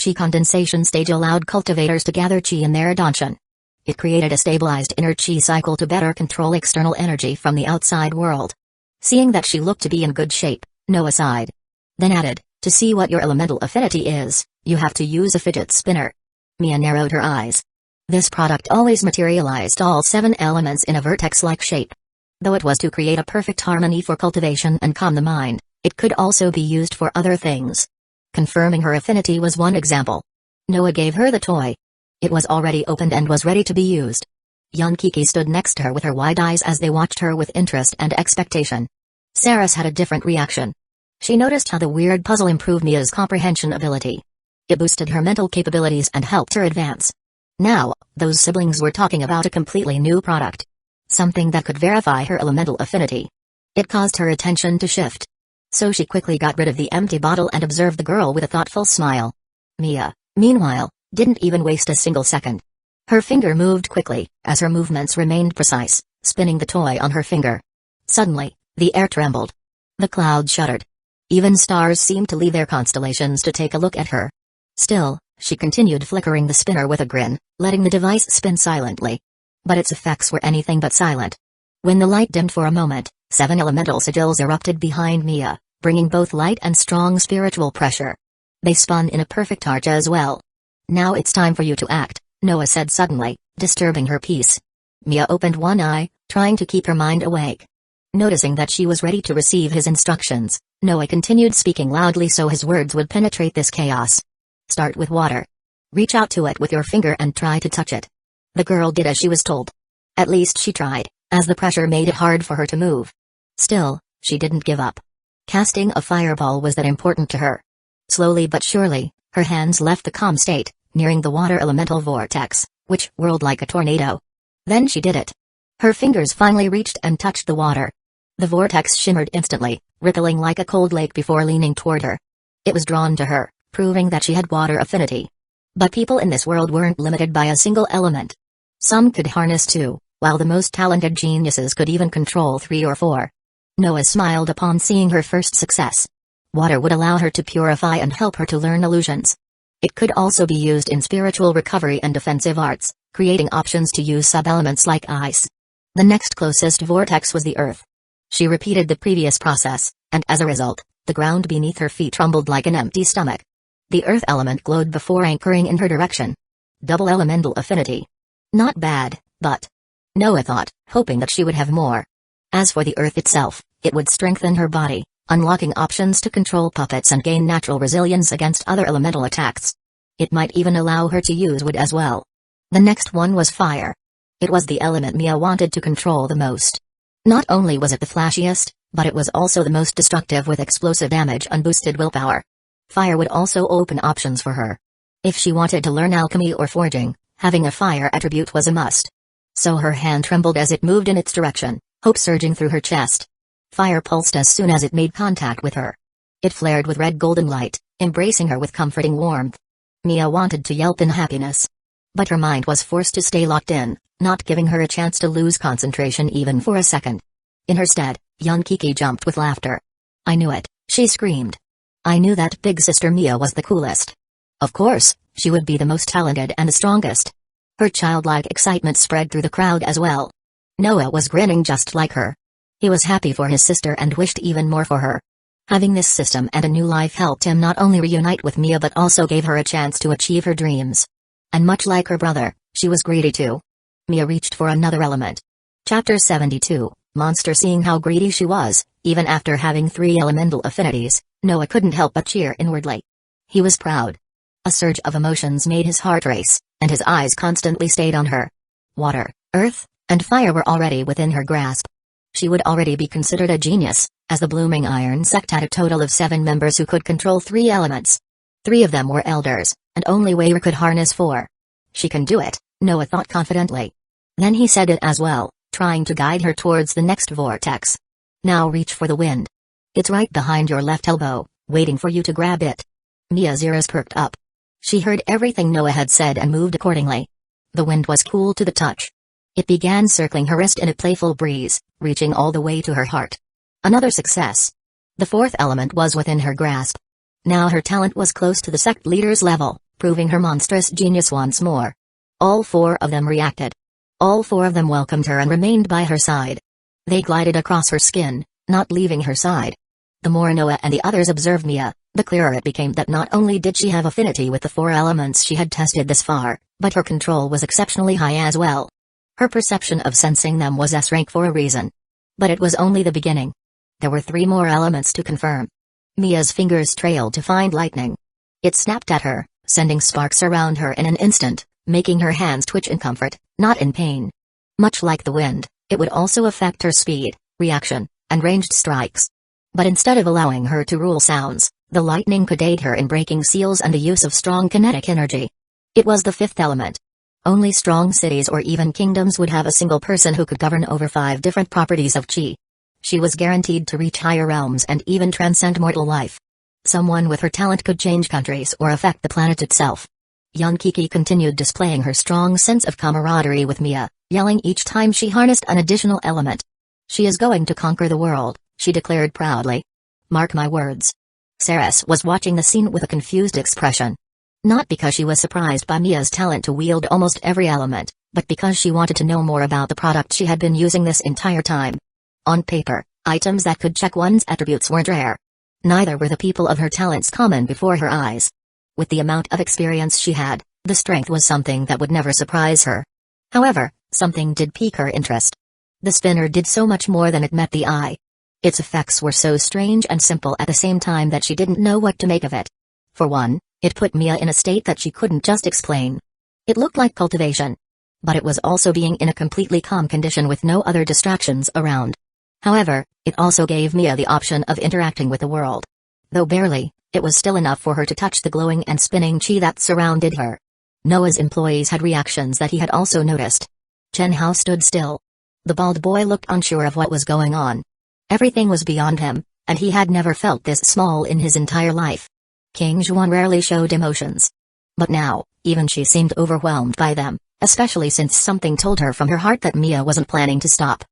Chi condensation stage allowed cultivators to gather chi in their danshan. It created a stabilized inner chi cycle to better control external energy from the outside world. Seeing that she looked to be in good shape, Noah sighed. Then added, "To see what your elemental affinity is, you have to use a fidget spinner." Mia narrowed her eyes. This product always materialized all 7 elements in a vertex-like shape. Though it was to create a perfect harmony for cultivation and calm the mind, it could also be used for other things. Confirming her affinity was one example. Noah gave her the toy. It was already opened and was ready to be used. Young Kiki stood next to her with her wide eyes as they watched her with interest and expectation. Ceres had a different reaction. She noticed how the weird puzzle improved Mia's comprehension ability. It boosted her mental capabilities and helped her advance. Now, those siblings were talking about a completely new product. Something that could verify her elemental affinity. It caused her attention to shift. So she quickly got rid of the empty bottle and observed the girl with a thoughtful smile. Mia, meanwhile, didn't even waste a single second. Her finger moved quickly, as her movements remained precise, spinning the toy on her finger. Suddenly, the air trembled. The clouds shuddered. Even stars seemed to leave their constellations to take a look at her. Still, she continued flickering the spinner with a grin, letting the device spin silently. But its effects were anything but silent. When the light dimmed for a moment, 7 elemental sigils erupted behind Mia, bringing both light and strong spiritual pressure. They spun in a perfect arch as well. "Now it's time for you to act," Noah said suddenly, disturbing her peace. Mia opened one eye, trying to keep her mind awake. Noticing that she was ready to receive his instructions, Noah continued speaking loudly so his words would penetrate this chaos. "Start with water. Reach out to it with your finger and try to touch it." The girl did as she was told. At least she tried, as the pressure made it hard for her to move. Still, she didn't give up. Casting a fireball was that important to her. Slowly but surely, her hands left the calm state, nearing the water elemental vortex, which whirled like a tornado. Then she did it. Her fingers finally reached and touched the water. The vortex shimmered instantly, rippling like a cold lake before leaning toward her. It was drawn to her, proving that she had water affinity. But people in this world weren't limited by a single element. Some could harness two, while the most talented geniuses could even control 3 or 4. Noah smiled upon seeing her first success. Water would allow her to purify and help her to learn illusions. It could also be used in spiritual recovery and defensive arts, creating options to use sub-elements like ice. The next closest vortex was the earth. She repeated the previous process, and as a result, the ground beneath her feet rumbled like an empty stomach. The earth element glowed before anchoring in her direction. Double elemental affinity. Not bad, but... Noah thought, hoping that she would have more. As for the earth itself, it would strengthen her body, unlocking options to control puppets and gain natural resilience against other elemental attacks. It might even allow her to use wood as well. The next one was fire. It was the element Mia wanted to control the most. Not only was it the flashiest, but it was also the most destructive with explosive damage and boosted willpower. Fire would also open options for her. If she wanted to learn alchemy or forging, having a fire attribute was a must. So her hand trembled as it moved in its direction, hope surging through her chest. Fire pulsed as soon as it made contact with her. It flared with red golden light, embracing her with comforting warmth. Mia wanted to yelp in happiness. But her mind was forced to stay locked in, not giving her a chance to lose concentration even for a second. In her stead, young Kiki jumped with laughter. "I knew it," she screamed. "I knew that big sister Mia was the coolest. Of course, she would be the most talented and the strongest." Her childlike excitement spread through the crowd as well. Noah was grinning just like her. He was happy for his sister and wished even more for her. Having this system and a new life helped him not only reunite with Mia but also gave her a chance to achieve her dreams. And much like her brother, she was greedy too. Mia reached for another element. Chapter 72, Monster. Seeing how greedy she was, even after having 3 elemental affinities, Noah couldn't help but cheer inwardly. He was proud. A surge of emotions made his heart race, and his eyes constantly stayed on her. Water, earth, and fire were already within her grasp. She would already be considered a genius, as the Blooming Iron sect had a total of 7 members who could control 3 elements. 3 of them were elders, and only Weir could harness 4. She can do it, Noah thought confidently. Then he said it as well, trying to guide her towards the next vortex. "Now reach for the wind. It's right behind your left elbow, waiting for you to grab it." Mia's ears perked up. She heard everything Noah had said and moved accordingly. The wind was cool to the touch. It began circling her wrist in a playful breeze, reaching all the way to her heart. Another success. The 4th element was within her grasp. Now her talent was close to the sect leader's level, proving her monstrous genius once more. All 4 of them reacted. All 4 of them welcomed her and remained by her side. They glided across her skin, not leaving her side. The more Noah and the others observed Mia, the clearer it became that not only did she have affinity with the 4 elements she had tested this far, but her control was exceptionally high as well. Her perception of sensing them was S rank for a reason. But it was only the beginning. There were 3 more elements to confirm. Mia's fingers trailed to find lightning. It snapped at her, sending sparks around her in an instant, making her hands twitch in comfort, not in pain. Much like the wind, it would also affect her speed, reaction, and ranged strikes. But instead of allowing her to rule sounds, the lightning could aid her in breaking seals and the use of strong kinetic energy. It was the 5th element. Only strong cities or even kingdoms would have a single person who could govern over 5 different properties of chi. She was guaranteed to reach higher realms and even transcend mortal life. Someone with her talent could change countries or affect the planet itself. Young Kiki continued displaying her strong sense of camaraderie with Mia, yelling each time she harnessed an additional element. "She is going to conquer the world," she declared proudly. "Mark my words." Ceres was watching the scene with a confused expression. Not because she was surprised by Mia's talent to wield almost every element, but because she wanted to know more about the product she had been using this entire time. On paper, items that could check one's attributes weren't rare. Neither were the people of her talents common before her eyes. With the amount of experience she had, the strength was something that would never surprise her. However, something did pique her interest. The spinner did so much more than it met the eye. Its effects were so strange and simple at the same time that she didn't know what to make of it. For one, it put Mia in a state that she couldn't just explain. It looked like cultivation. But it was also being in a completely calm condition with no other distractions around. However, it also gave Mia the option of interacting with the world. Though barely, it was still enough for her to touch the glowing and spinning chi that surrounded her. Noah's employees had reactions that he had also noticed. Chen Hao stood still. The bald boy looked unsure of what was going on. Everything was beyond him, and he had never felt this small in his entire life. King Juan rarely showed emotions. But now, even she seemed overwhelmed by them, especially since something told her from her heart that Mia wasn't planning to stop.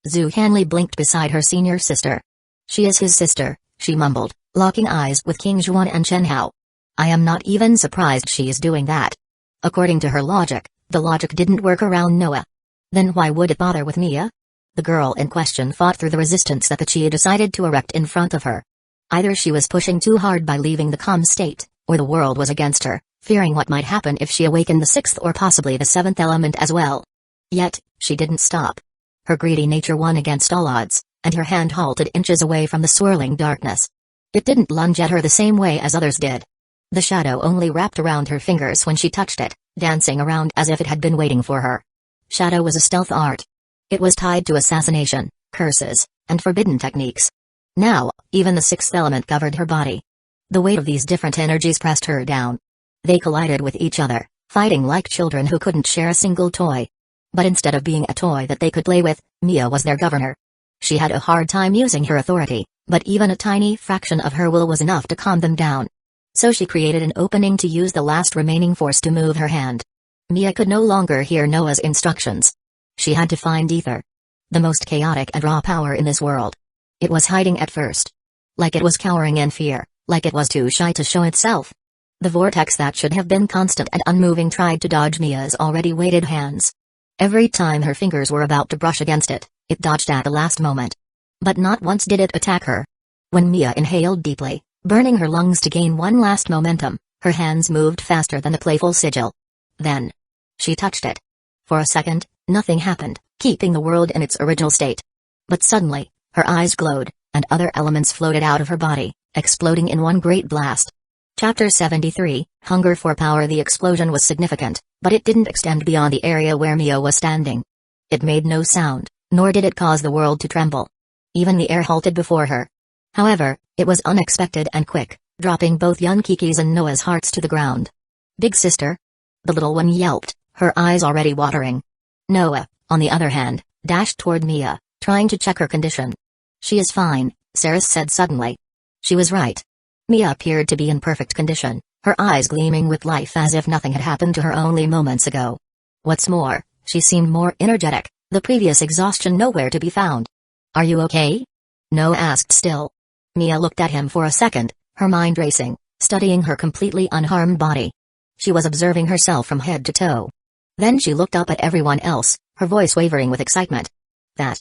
Zhu Hanli blinked beside her senior sister. She is his sister, she mumbled, locking eyes with King Juan and Chen Hao. I am not even surprised she is doing that. According to her logic, the logic didn't work around Noah. Then why would it bother with Mia? The girl in question fought through the resistance that the Chi decided to erect in front of her. Either she was pushing too hard by leaving the calm state, or the world was against her, fearing what might happen if she awakened the sixth or possibly the seventh element as well. Yet, she didn't stop. Her greedy nature won against all odds, and her hand halted inches away from the swirling darkness. It didn't lunge at her the same way as others did. The shadow only wrapped around her fingers when she touched it, dancing around as if it had been waiting for her. Shadow was a stealth art. It was tied to assassination, curses, and forbidden techniques. Now, even the sixth element covered her body. The weight of these different energies pressed her down. They collided with each other, fighting like children who couldn't share a single toy. But instead of being a toy that they could play with, Mia was their governor. She had a hard time using her authority, but even a tiny fraction of her will was enough to calm them down. So she created an opening to use the last remaining force to move her hand. Mia could no longer hear Noah's instructions. She had to find ether. The most chaotic and raw power in this world. It was hiding at first. Like it was cowering in fear, like it was too shy to show itself. The vortex that should have been constant and unmoving tried to dodge Mia's already weighted hands. Every time her fingers were about to brush against it, it dodged at the last moment. But not once did it attack her. When Mia inhaled deeply, burning her lungs to gain one last momentum, her hands moved faster than the playful sigil. Then, she touched it. For a second, nothing happened, keeping the world in its original state. But suddenly, her eyes glowed, and other elements floated out of her body, exploding in one great blast. Chapter 73, Hunger for Power. The explosion was significant, but it didn't extend beyond the area where Mia was standing. It made no sound, nor did it cause the world to tremble. Even the air halted before her. However, it was unexpected and quick, dropping both Yunkiki's and Noah's hearts to the ground. Big sister? The little one yelped, her eyes already watering. Noah, on the other hand, dashed toward Mia, trying to check her condition. She is fine, Saris said suddenly. She was right. Mia appeared to be in perfect condition, her eyes gleaming with life as if nothing had happened to her only moments ago. What's more, she seemed more energetic, the previous exhaustion nowhere to be found. Are you okay? Noah asked still. Mia looked at him for a second, her mind racing, studying her completely unharmed body. She was observing herself from head to toe. Then she looked up at everyone else, her voice wavering with excitement. That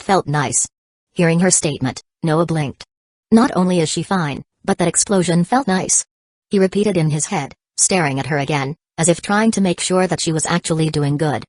felt nice. Hearing her statement, Noah blinked. Not only is she fine, but that explosion felt nice. He repeated in his head, staring at her again, as if trying to make sure that she was actually doing good.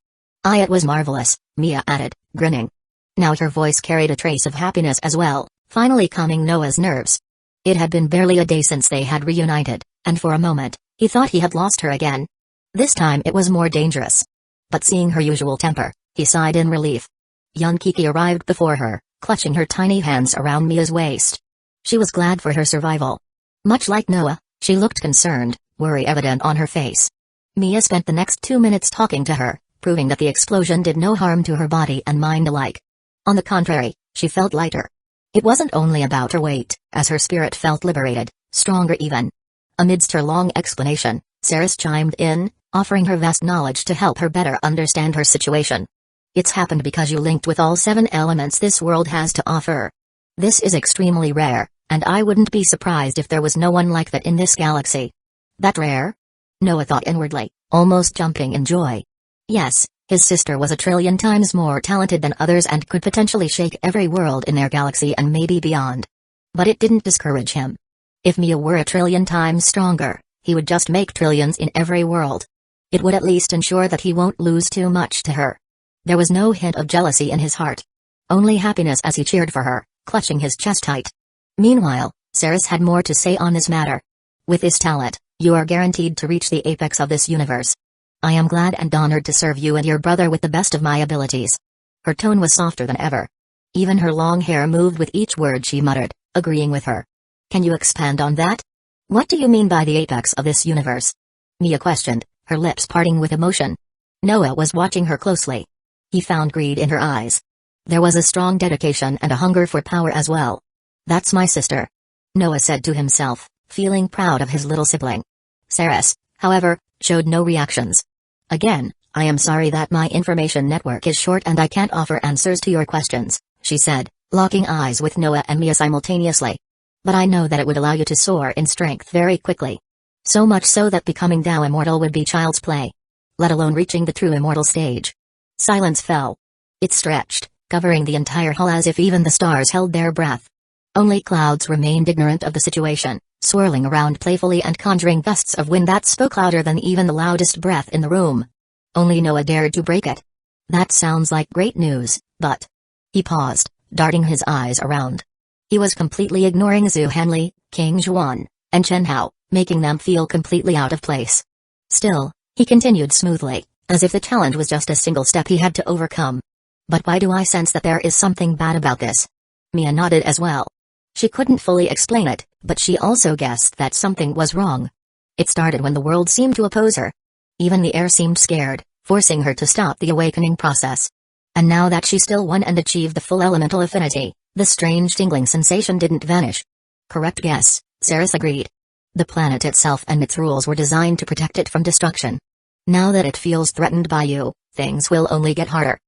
It was marvelous, Mia added, grinning. Now her voice carried a trace of happiness as well, finally calming Noah's nerves. It had been barely a day since they had reunited, and for a moment, he thought he had lost her again. This time it was more dangerous. But seeing her usual temper, he sighed in relief. Yunkiki arrived before her, clutching her tiny hands around Mia's waist. She was glad for her survival. Much like Noah, she looked concerned, worry evident on her face. Mia spent the next 2 minutes talking to her, proving that the explosion did no harm to her body and mind alike. On the contrary, she felt lighter. It wasn't only about her weight, as her spirit felt liberated, stronger even. Amidst her long explanation, Saris chimed in, offering her vast knowledge to help her better understand her situation. It's happened because you linked with all 7 elements this world has to offer. This is extremely rare, and I wouldn't be surprised if there was no one like that in this galaxy. That rare? Noah thought inwardly, almost jumping in joy. Yes, his sister was a trillion times more talented than others and could potentially shake every world in their galaxy and maybe beyond. But it didn't discourage him. If Mia were a trillion times stronger, he would just make trillions in every world. It would at least ensure that he won't lose too much to her. There was no hint of jealousy in his heart. Only happiness as he cheered for her, clutching his chest tight. Meanwhile, Saris had more to say on this matter. With this talent, you are guaranteed to reach the apex of this universe. I am glad and honored to serve you and your brother with the best of my abilities. Her tone was softer than ever. Even her long hair moved with each word she muttered, agreeing with her. Can you expand on that? What do you mean by the apex of this universe? Mia questioned, her lips parting with emotion. Noah was watching her closely. He found greed in her eyes. There was a strong dedication and a hunger for power as well. That's my sister. Noah said to himself, feeling proud of his little sibling. Ceres, however, showed no reactions. Again, I am sorry that my information network is short and I can't offer answers to your questions, she said, locking eyes with Noah and Mia simultaneously. But I know that it would allow you to soar in strength very quickly. So much so that becoming Tao immortal would be child's play. Let alone reaching the true immortal stage. Silence fell. It stretched, covering the entire hall as if even the stars held their breath. Only clouds remained ignorant of the situation, swirling around playfully and conjuring gusts of wind that spoke louder than even the loudest breath in the room. Only Noah dared to break it. That sounds like great news, but... He paused, darting his eyes around. He was completely ignoring Zhu Hanli, King Zhuan, and Chen Hao, making them feel completely out of place. Still, he continued smoothly, as if the challenge was just a single step he had to overcome. But why do I sense that there is something bad about this? Mia nodded as well. She couldn't fully explain it, but she also guessed that something was wrong. It started when the world seemed to oppose her. Even the air seemed scared, forcing her to stop the awakening process. And now that she still won and achieved the full elemental affinity, the strange tingling sensation didn't vanish. Correct guess, Ceres agreed. The planet itself and its rules were designed to protect it from destruction. Now that it feels threatened by you, things will only get harder.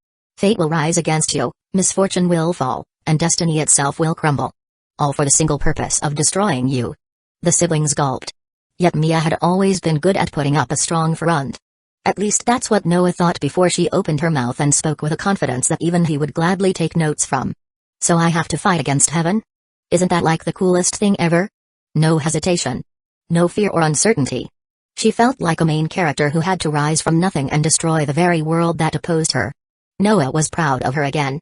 Fate will rise against you, misfortune will fall, and destiny itself will crumble. All for the single purpose of destroying you. The siblings gulped. Yet Mia had always been good at putting up a strong front. At least that's what Noah thought before she opened her mouth and spoke with a confidence that even he would gladly take notes from. So I have to fight against heaven? Isn't that like the coolest thing ever? No hesitation. No fear or uncertainty. She felt like a main character who had to rise from nothing and destroy the very world that opposed her. Noah was proud of her again.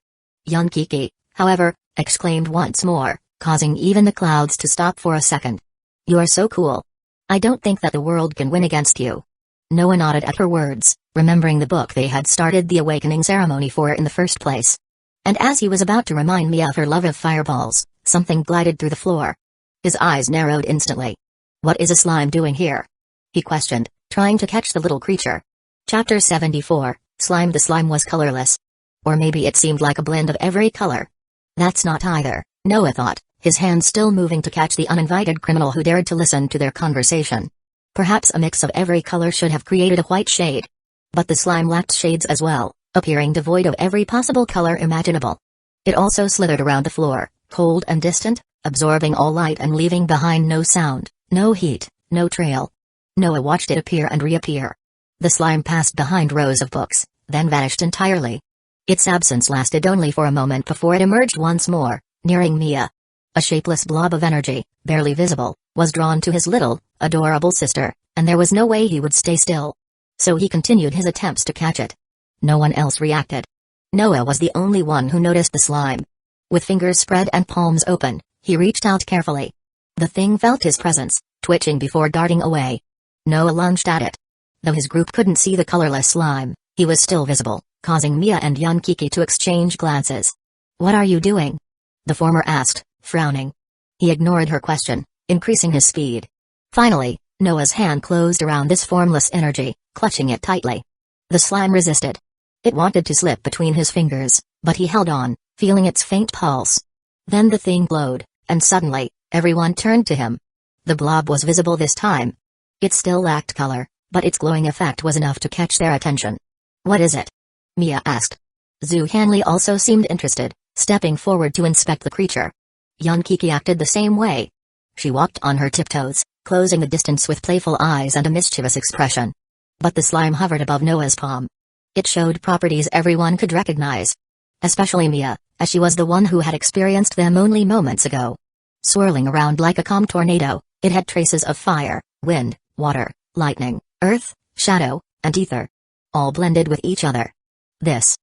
Yunkiki, however, exclaimed once more, causing even the clouds to stop for a second. You are so cool. I don't think that the world can win against you. Noah nodded at her words, remembering the book they had started the awakening ceremony for in the first place. And as he was about to remind Mia of her love of fireballs, something glided through the floor. His eyes narrowed instantly. What is a slime doing here? He questioned, trying to catch the little creature. Chapter 74, Slime. The slime was colorless. Or maybe it seemed like a blend of every color. That's not either, Noah thought, his hand still moving to catch the uninvited criminal who dared to listen to their conversation. Perhaps a mix of every color should have created a white shade. But the slime lacked shades as well, appearing devoid of every possible color imaginable. It also slithered around the floor, cold and distant, absorbing all light and leaving behind no sound, no heat, no trail. Noah watched it appear and reappear. The slime passed behind rows of books, then vanished entirely. Its absence lasted only for a moment before it emerged once more, nearing Mia. A shapeless blob of energy, barely visible, was drawn to his little, adorable sister, and there was no way he would stay still. So he continued his attempts to catch it. No one else reacted. Noah was the only one who noticed the slime. With fingers spread and palms open, he reached out carefully. The thing felt his presence, twitching before darting away. Noah lunged at it. Though his group couldn't see the colorless slime, he was still visible, causing Mia and Yunkiki to exchange glances. What are you doing? The former asked, frowning. He ignored her question, increasing his speed. Finally, Noah's hand closed around this formless energy, clutching it tightly. The slime resisted. It wanted to slip between his fingers, but he held on, feeling its faint pulse. Then the thing glowed, and suddenly, everyone turned to him. The blob was visible this time. It still lacked color, but its glowing effect was enough to catch their attention. What is it? Mia asked. Zhu Hanli also seemed interested, stepping forward to inspect the creature. Yunkiki acted the same way. She walked on her tiptoes, closing the distance with playful eyes and a mischievous expression. But the slime hovered above Noah's palm. It showed properties everyone could recognize. Especially Mia, as she was the one who had experienced them only moments ago. Swirling around like a calm tornado, it had traces of fire, wind, water, lightning, earth, shadow, and ether. All blended with each other. This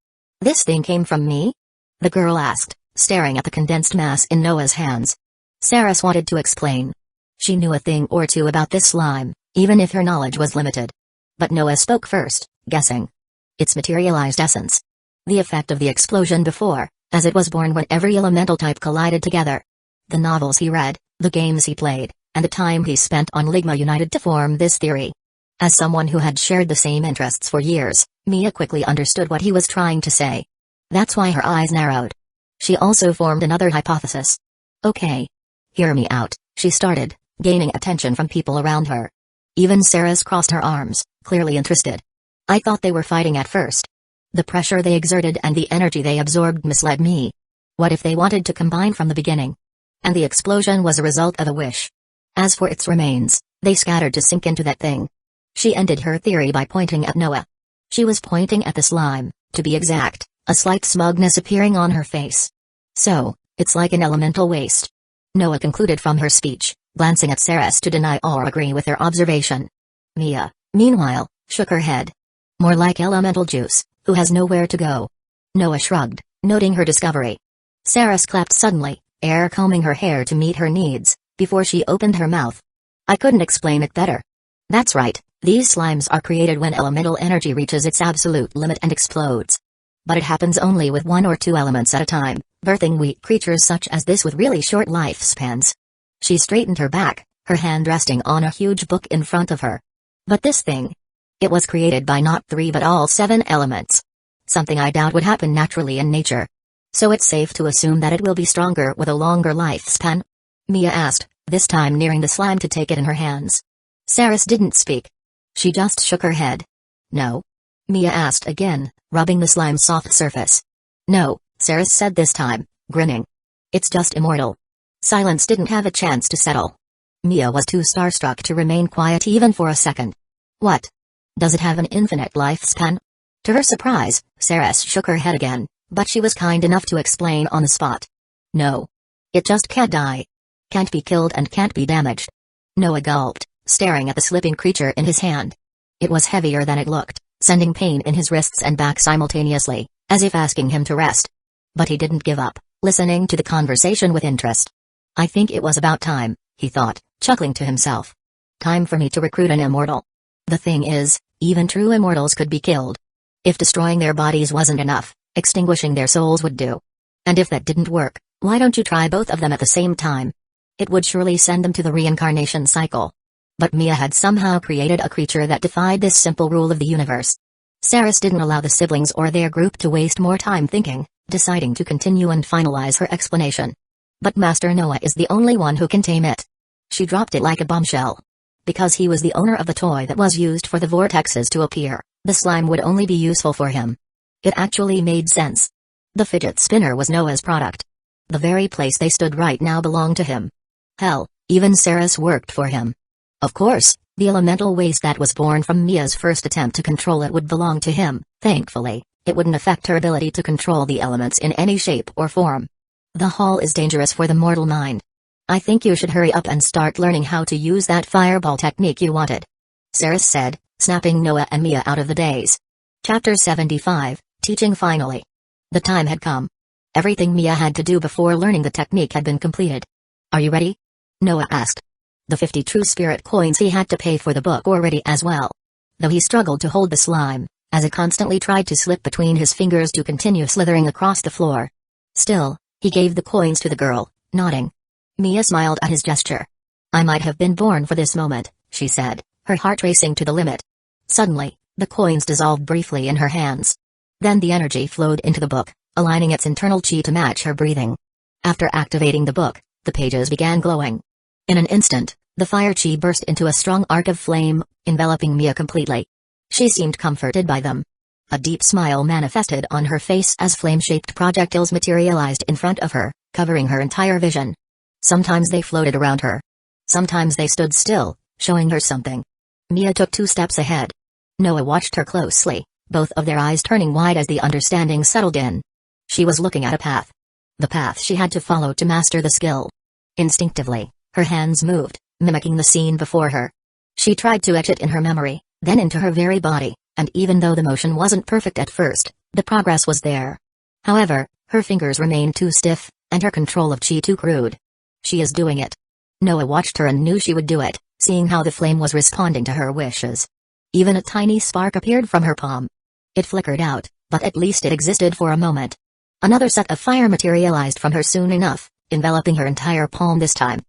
thing came from me? The girl asked, staring at the condensed mass in Noah's hands. Ceres wanted to explain. She knew a thing or two about this slime, even if her knowledge was limited. But Noah spoke first, guessing. Its materialized essence. The effect of the explosion before, as it was born when every elemental type collided together. The novels he read, the games he played, and the time he spent on Ligma united to form this theory. As someone who had shared the same interests for years, Mia quickly understood what he was trying to say. That's why her eyes narrowed. She also formed another hypothesis. Okay. Hear me out, she started, gaining attention from people around her. Even Saris crossed her arms, clearly interested. I thought they were fighting at first. The pressure they exerted and the energy they absorbed misled me. What if they wanted to combine from the beginning? And the explosion was a result of a wish. As for its remains, they scattered to sink into that thing. She ended her theory by pointing at Noah. She was pointing at the slime, to be exact, a slight smugness appearing on her face. So, it's like an elemental waste. Noah concluded from her speech, glancing at Saris to deny or agree with her observation. Mia, meanwhile, shook her head. More like elemental juice, who has nowhere to go. Noah shrugged, noting her discovery. Saris clapped suddenly, air combing her hair to meet her needs, before she opened her mouth. I couldn't explain it better. That's right, these slimes are created when elemental energy reaches its absolute limit and explodes. But it happens only with 1 or 2 elements at a time, birthing weak creatures such as this with really short lifespans. She straightened her back, her hand resting on a huge book in front of her. But this thing? It was created by not 3 but all 7 elements. Something I doubt would happen naturally in nature. So it's safe to assume that it will be stronger with a longer lifespan? Mia asked, this time nearing the slime to take it in her hands. Saris didn't speak. She just shook her head. No? Mia asked again, rubbing the slime's soft surface. No, Saris said this time, grinning. It's just immortal. Silence didn't have a chance to settle. Mia was too starstruck to remain quiet even for a second. What? Does it have an infinite lifespan? To her surprise, Saris shook her head again, but she was kind enough to explain on the spot. No. It just can't die. Can't be killed and can't be damaged. Noah gulped, staring at the slipping creature in his hand. It was heavier than it looked, sending pain in his wrists and back simultaneously, as if asking him to rest. But he didn't give up, listening to the conversation with interest. I think it was about time, he thought, chuckling to himself. Time for me to recruit an immortal. The thing is, even true immortals could be killed. If destroying their bodies wasn't enough, extinguishing their souls would do. And if that didn't work, why don't you try both of them at the same time? It would surely send them to the reincarnation cycle. But Mia had somehow created a creature that defied this simple rule of the universe. Saris didn't allow the siblings or their group to waste more time thinking, deciding to continue and finalize her explanation. But Master Noah is the only one who can tame it. She dropped it like a bombshell. Because he was the owner of the toy that was used for the vortexes to appear, the slime would only be useful for him. It actually made sense. The fidget spinner was Noah's product. The very place they stood right now belonged to him. Hell, even Saris worked for him. Of course, the elemental waste that was born from Mia's first attempt to control it would belong to him. Thankfully, it wouldn't affect her ability to control the elements in any shape or form. The hall is dangerous for the mortal mind. I think you should hurry up and start learning how to use that fireball technique you wanted. Saris said, snapping Noah and Mia out of the daze. Chapter 75, Teaching Finally. The time had come. Everything Mia had to do before learning the technique had been completed. Are you ready? Noah asked. The 50 true spirit coins he had to pay for the book were ready as well. Though he struggled to hold the slime, as it constantly tried to slip between his fingers to continue slithering across the floor. Still, he gave the coins to the girl, nodding. Mia smiled at his gesture. I might have been born for this moment, she said, her heart racing to the limit. Suddenly, the coins dissolved briefly in her hands. Then the energy flowed into the book, aligning its internal chi to match her breathing. After activating the book, the pages began glowing. In an instant, the fire chi burst into a strong arc of flame, enveloping Mia completely. She seemed comforted by them. A deep smile manifested on her face as flame-shaped projectiles materialized in front of her, covering her entire vision. Sometimes they floated around her. Sometimes they stood still, showing her something. Mia took 2 steps ahead. Noah watched her closely, both of their eyes turning wide as the understanding settled in. She was looking at a path. The path she had to follow to master the skill. Instinctively, her hands moved, mimicking the scene before her. She tried to etch it in her memory, then into her very body, and even though the motion wasn't perfect at first, the progress was there. However, her fingers remained too stiff, and her control of chi too crude. She is doing it. Noah watched her and knew she would do it, seeing how the flame was responding to her wishes. Even a tiny spark appeared from her palm. It flickered out, but at least it existed for a moment. Another set of fire materialized from her soon enough, enveloping her entire palm this time.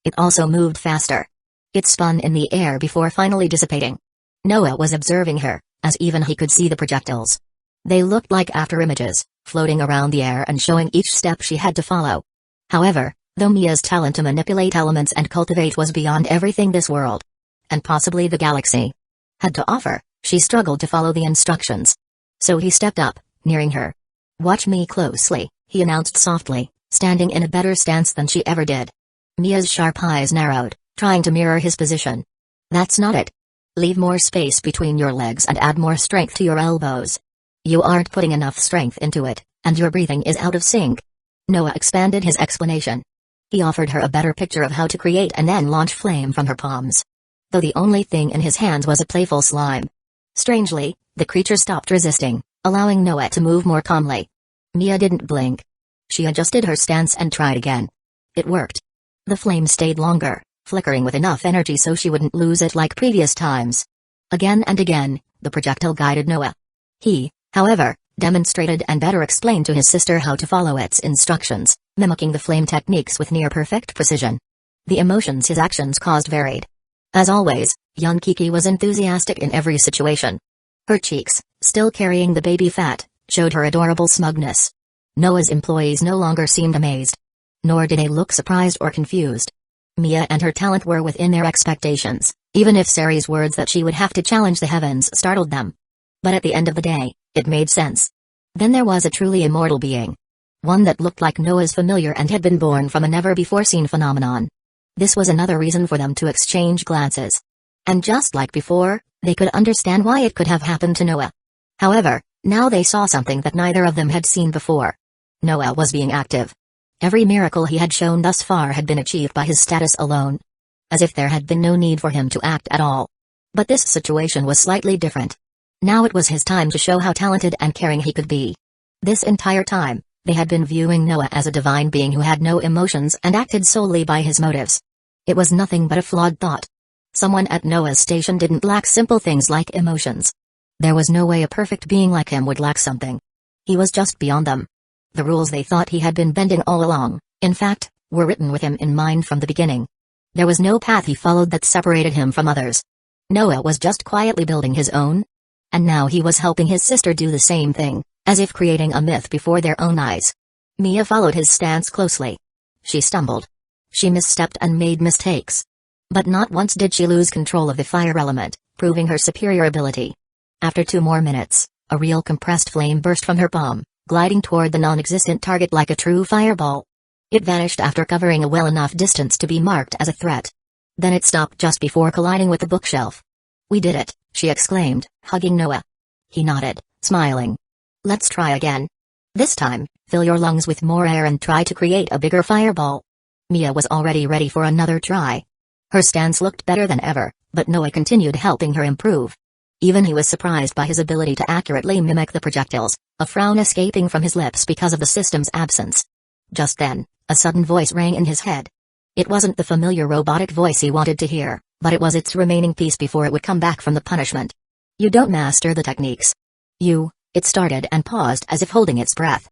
It also moved faster. It spun in the air before finally dissipating. Noah was observing her, as even he could see the projectiles. They looked like afterimages, floating around the air and showing each step she had to follow. However, Though Mia's talent to manipulate elements and cultivate was beyond everything this world, and possibly the galaxy, had to offer, she struggled to follow the instructions. So he stepped up, nearing her. "Watch me closely," he announced softly, standing in a better stance than she ever did. Mia's sharp eyes narrowed, trying to mirror his position. "That's not it. Leave more space between your legs and add more strength to your elbows. You aren't putting enough strength into it, and your breathing is out of sync." Noah expanded his explanation. He offered her a better picture of how to create and then launch flame from her palms. Though the only thing in his hands was a playful slime. Strangely, the creature stopped resisting, allowing Noah to move more calmly. Mia didn't blink. She adjusted her stance and tried again. It worked. The flame stayed longer, flickering with enough energy so she wouldn't lose it like previous times. Again and again, the projectile guided Noah. He, however, demonstrated and better explained to his sister how to follow its instructions, mimicking the flame techniques with near-perfect precision. The emotions his actions caused varied. As always, young Kiki was enthusiastic in every situation. Her cheeks, still carrying the baby fat, showed her adorable smugness. Noah's employees no longer seemed amazed. Nor did they look surprised or confused. Mia and her talent were within their expectations, even if Sari's words that she would have to challenge the heavens startled them. But at the end of the day, it made sense. Then there was a truly immortal being. One that looked like Noah's familiar and had been born from a never-before-seen phenomenon. This was another reason for them to exchange glances. And just like before, they could understand why it could have happened to Noah. However, now they saw something that neither of them had seen before. Noah was being active. Every miracle he had shown thus far had been achieved by his status alone. As if there had been no need for him to act at all. But this situation was slightly different. Now it was his time to show how talented and caring he could be. This entire time, they had been viewing Noah as a divine being who had no emotions and acted solely by his motives. It was nothing but a flawed thought. Someone at Noah's station didn't lack simple things like emotions. There was no way a perfect being like him would lack something. He was just beyond them. The rules they thought he had been bending all along, in fact, were written with him in mind from the beginning. There was no path he followed that separated him from others. Noah was just quietly building his own. And now he was helping his sister do the same thing, as if creating a myth before their own eyes. Mia followed his stance closely. She stumbled. She misstepped and made mistakes. But not once did she lose control of the fire element, proving her superior ability. After 2 more minutes, a real compressed flame burst from her palm, gliding toward the non-existent target like a true fireball. It vanished after covering a well enough distance to be marked as a threat. Then it stopped just before colliding with the bookshelf. "We did it," she exclaimed, hugging Noah. He nodded, smiling. "Let's try again. This time, fill your lungs with more air and try to create a bigger fireball." Mia was already ready for another try. Her stance looked better than ever, but Noah continued helping her improve. Even he was surprised by his ability to accurately mimic the projectiles, a frown escaping from his lips because of the system's absence. Just then, a sudden voice rang in his head. It wasn't the familiar robotic voice he wanted to hear, but it was its remaining piece before it would come back from the punishment. "You don't master the techniques." It started and paused as if holding its breath.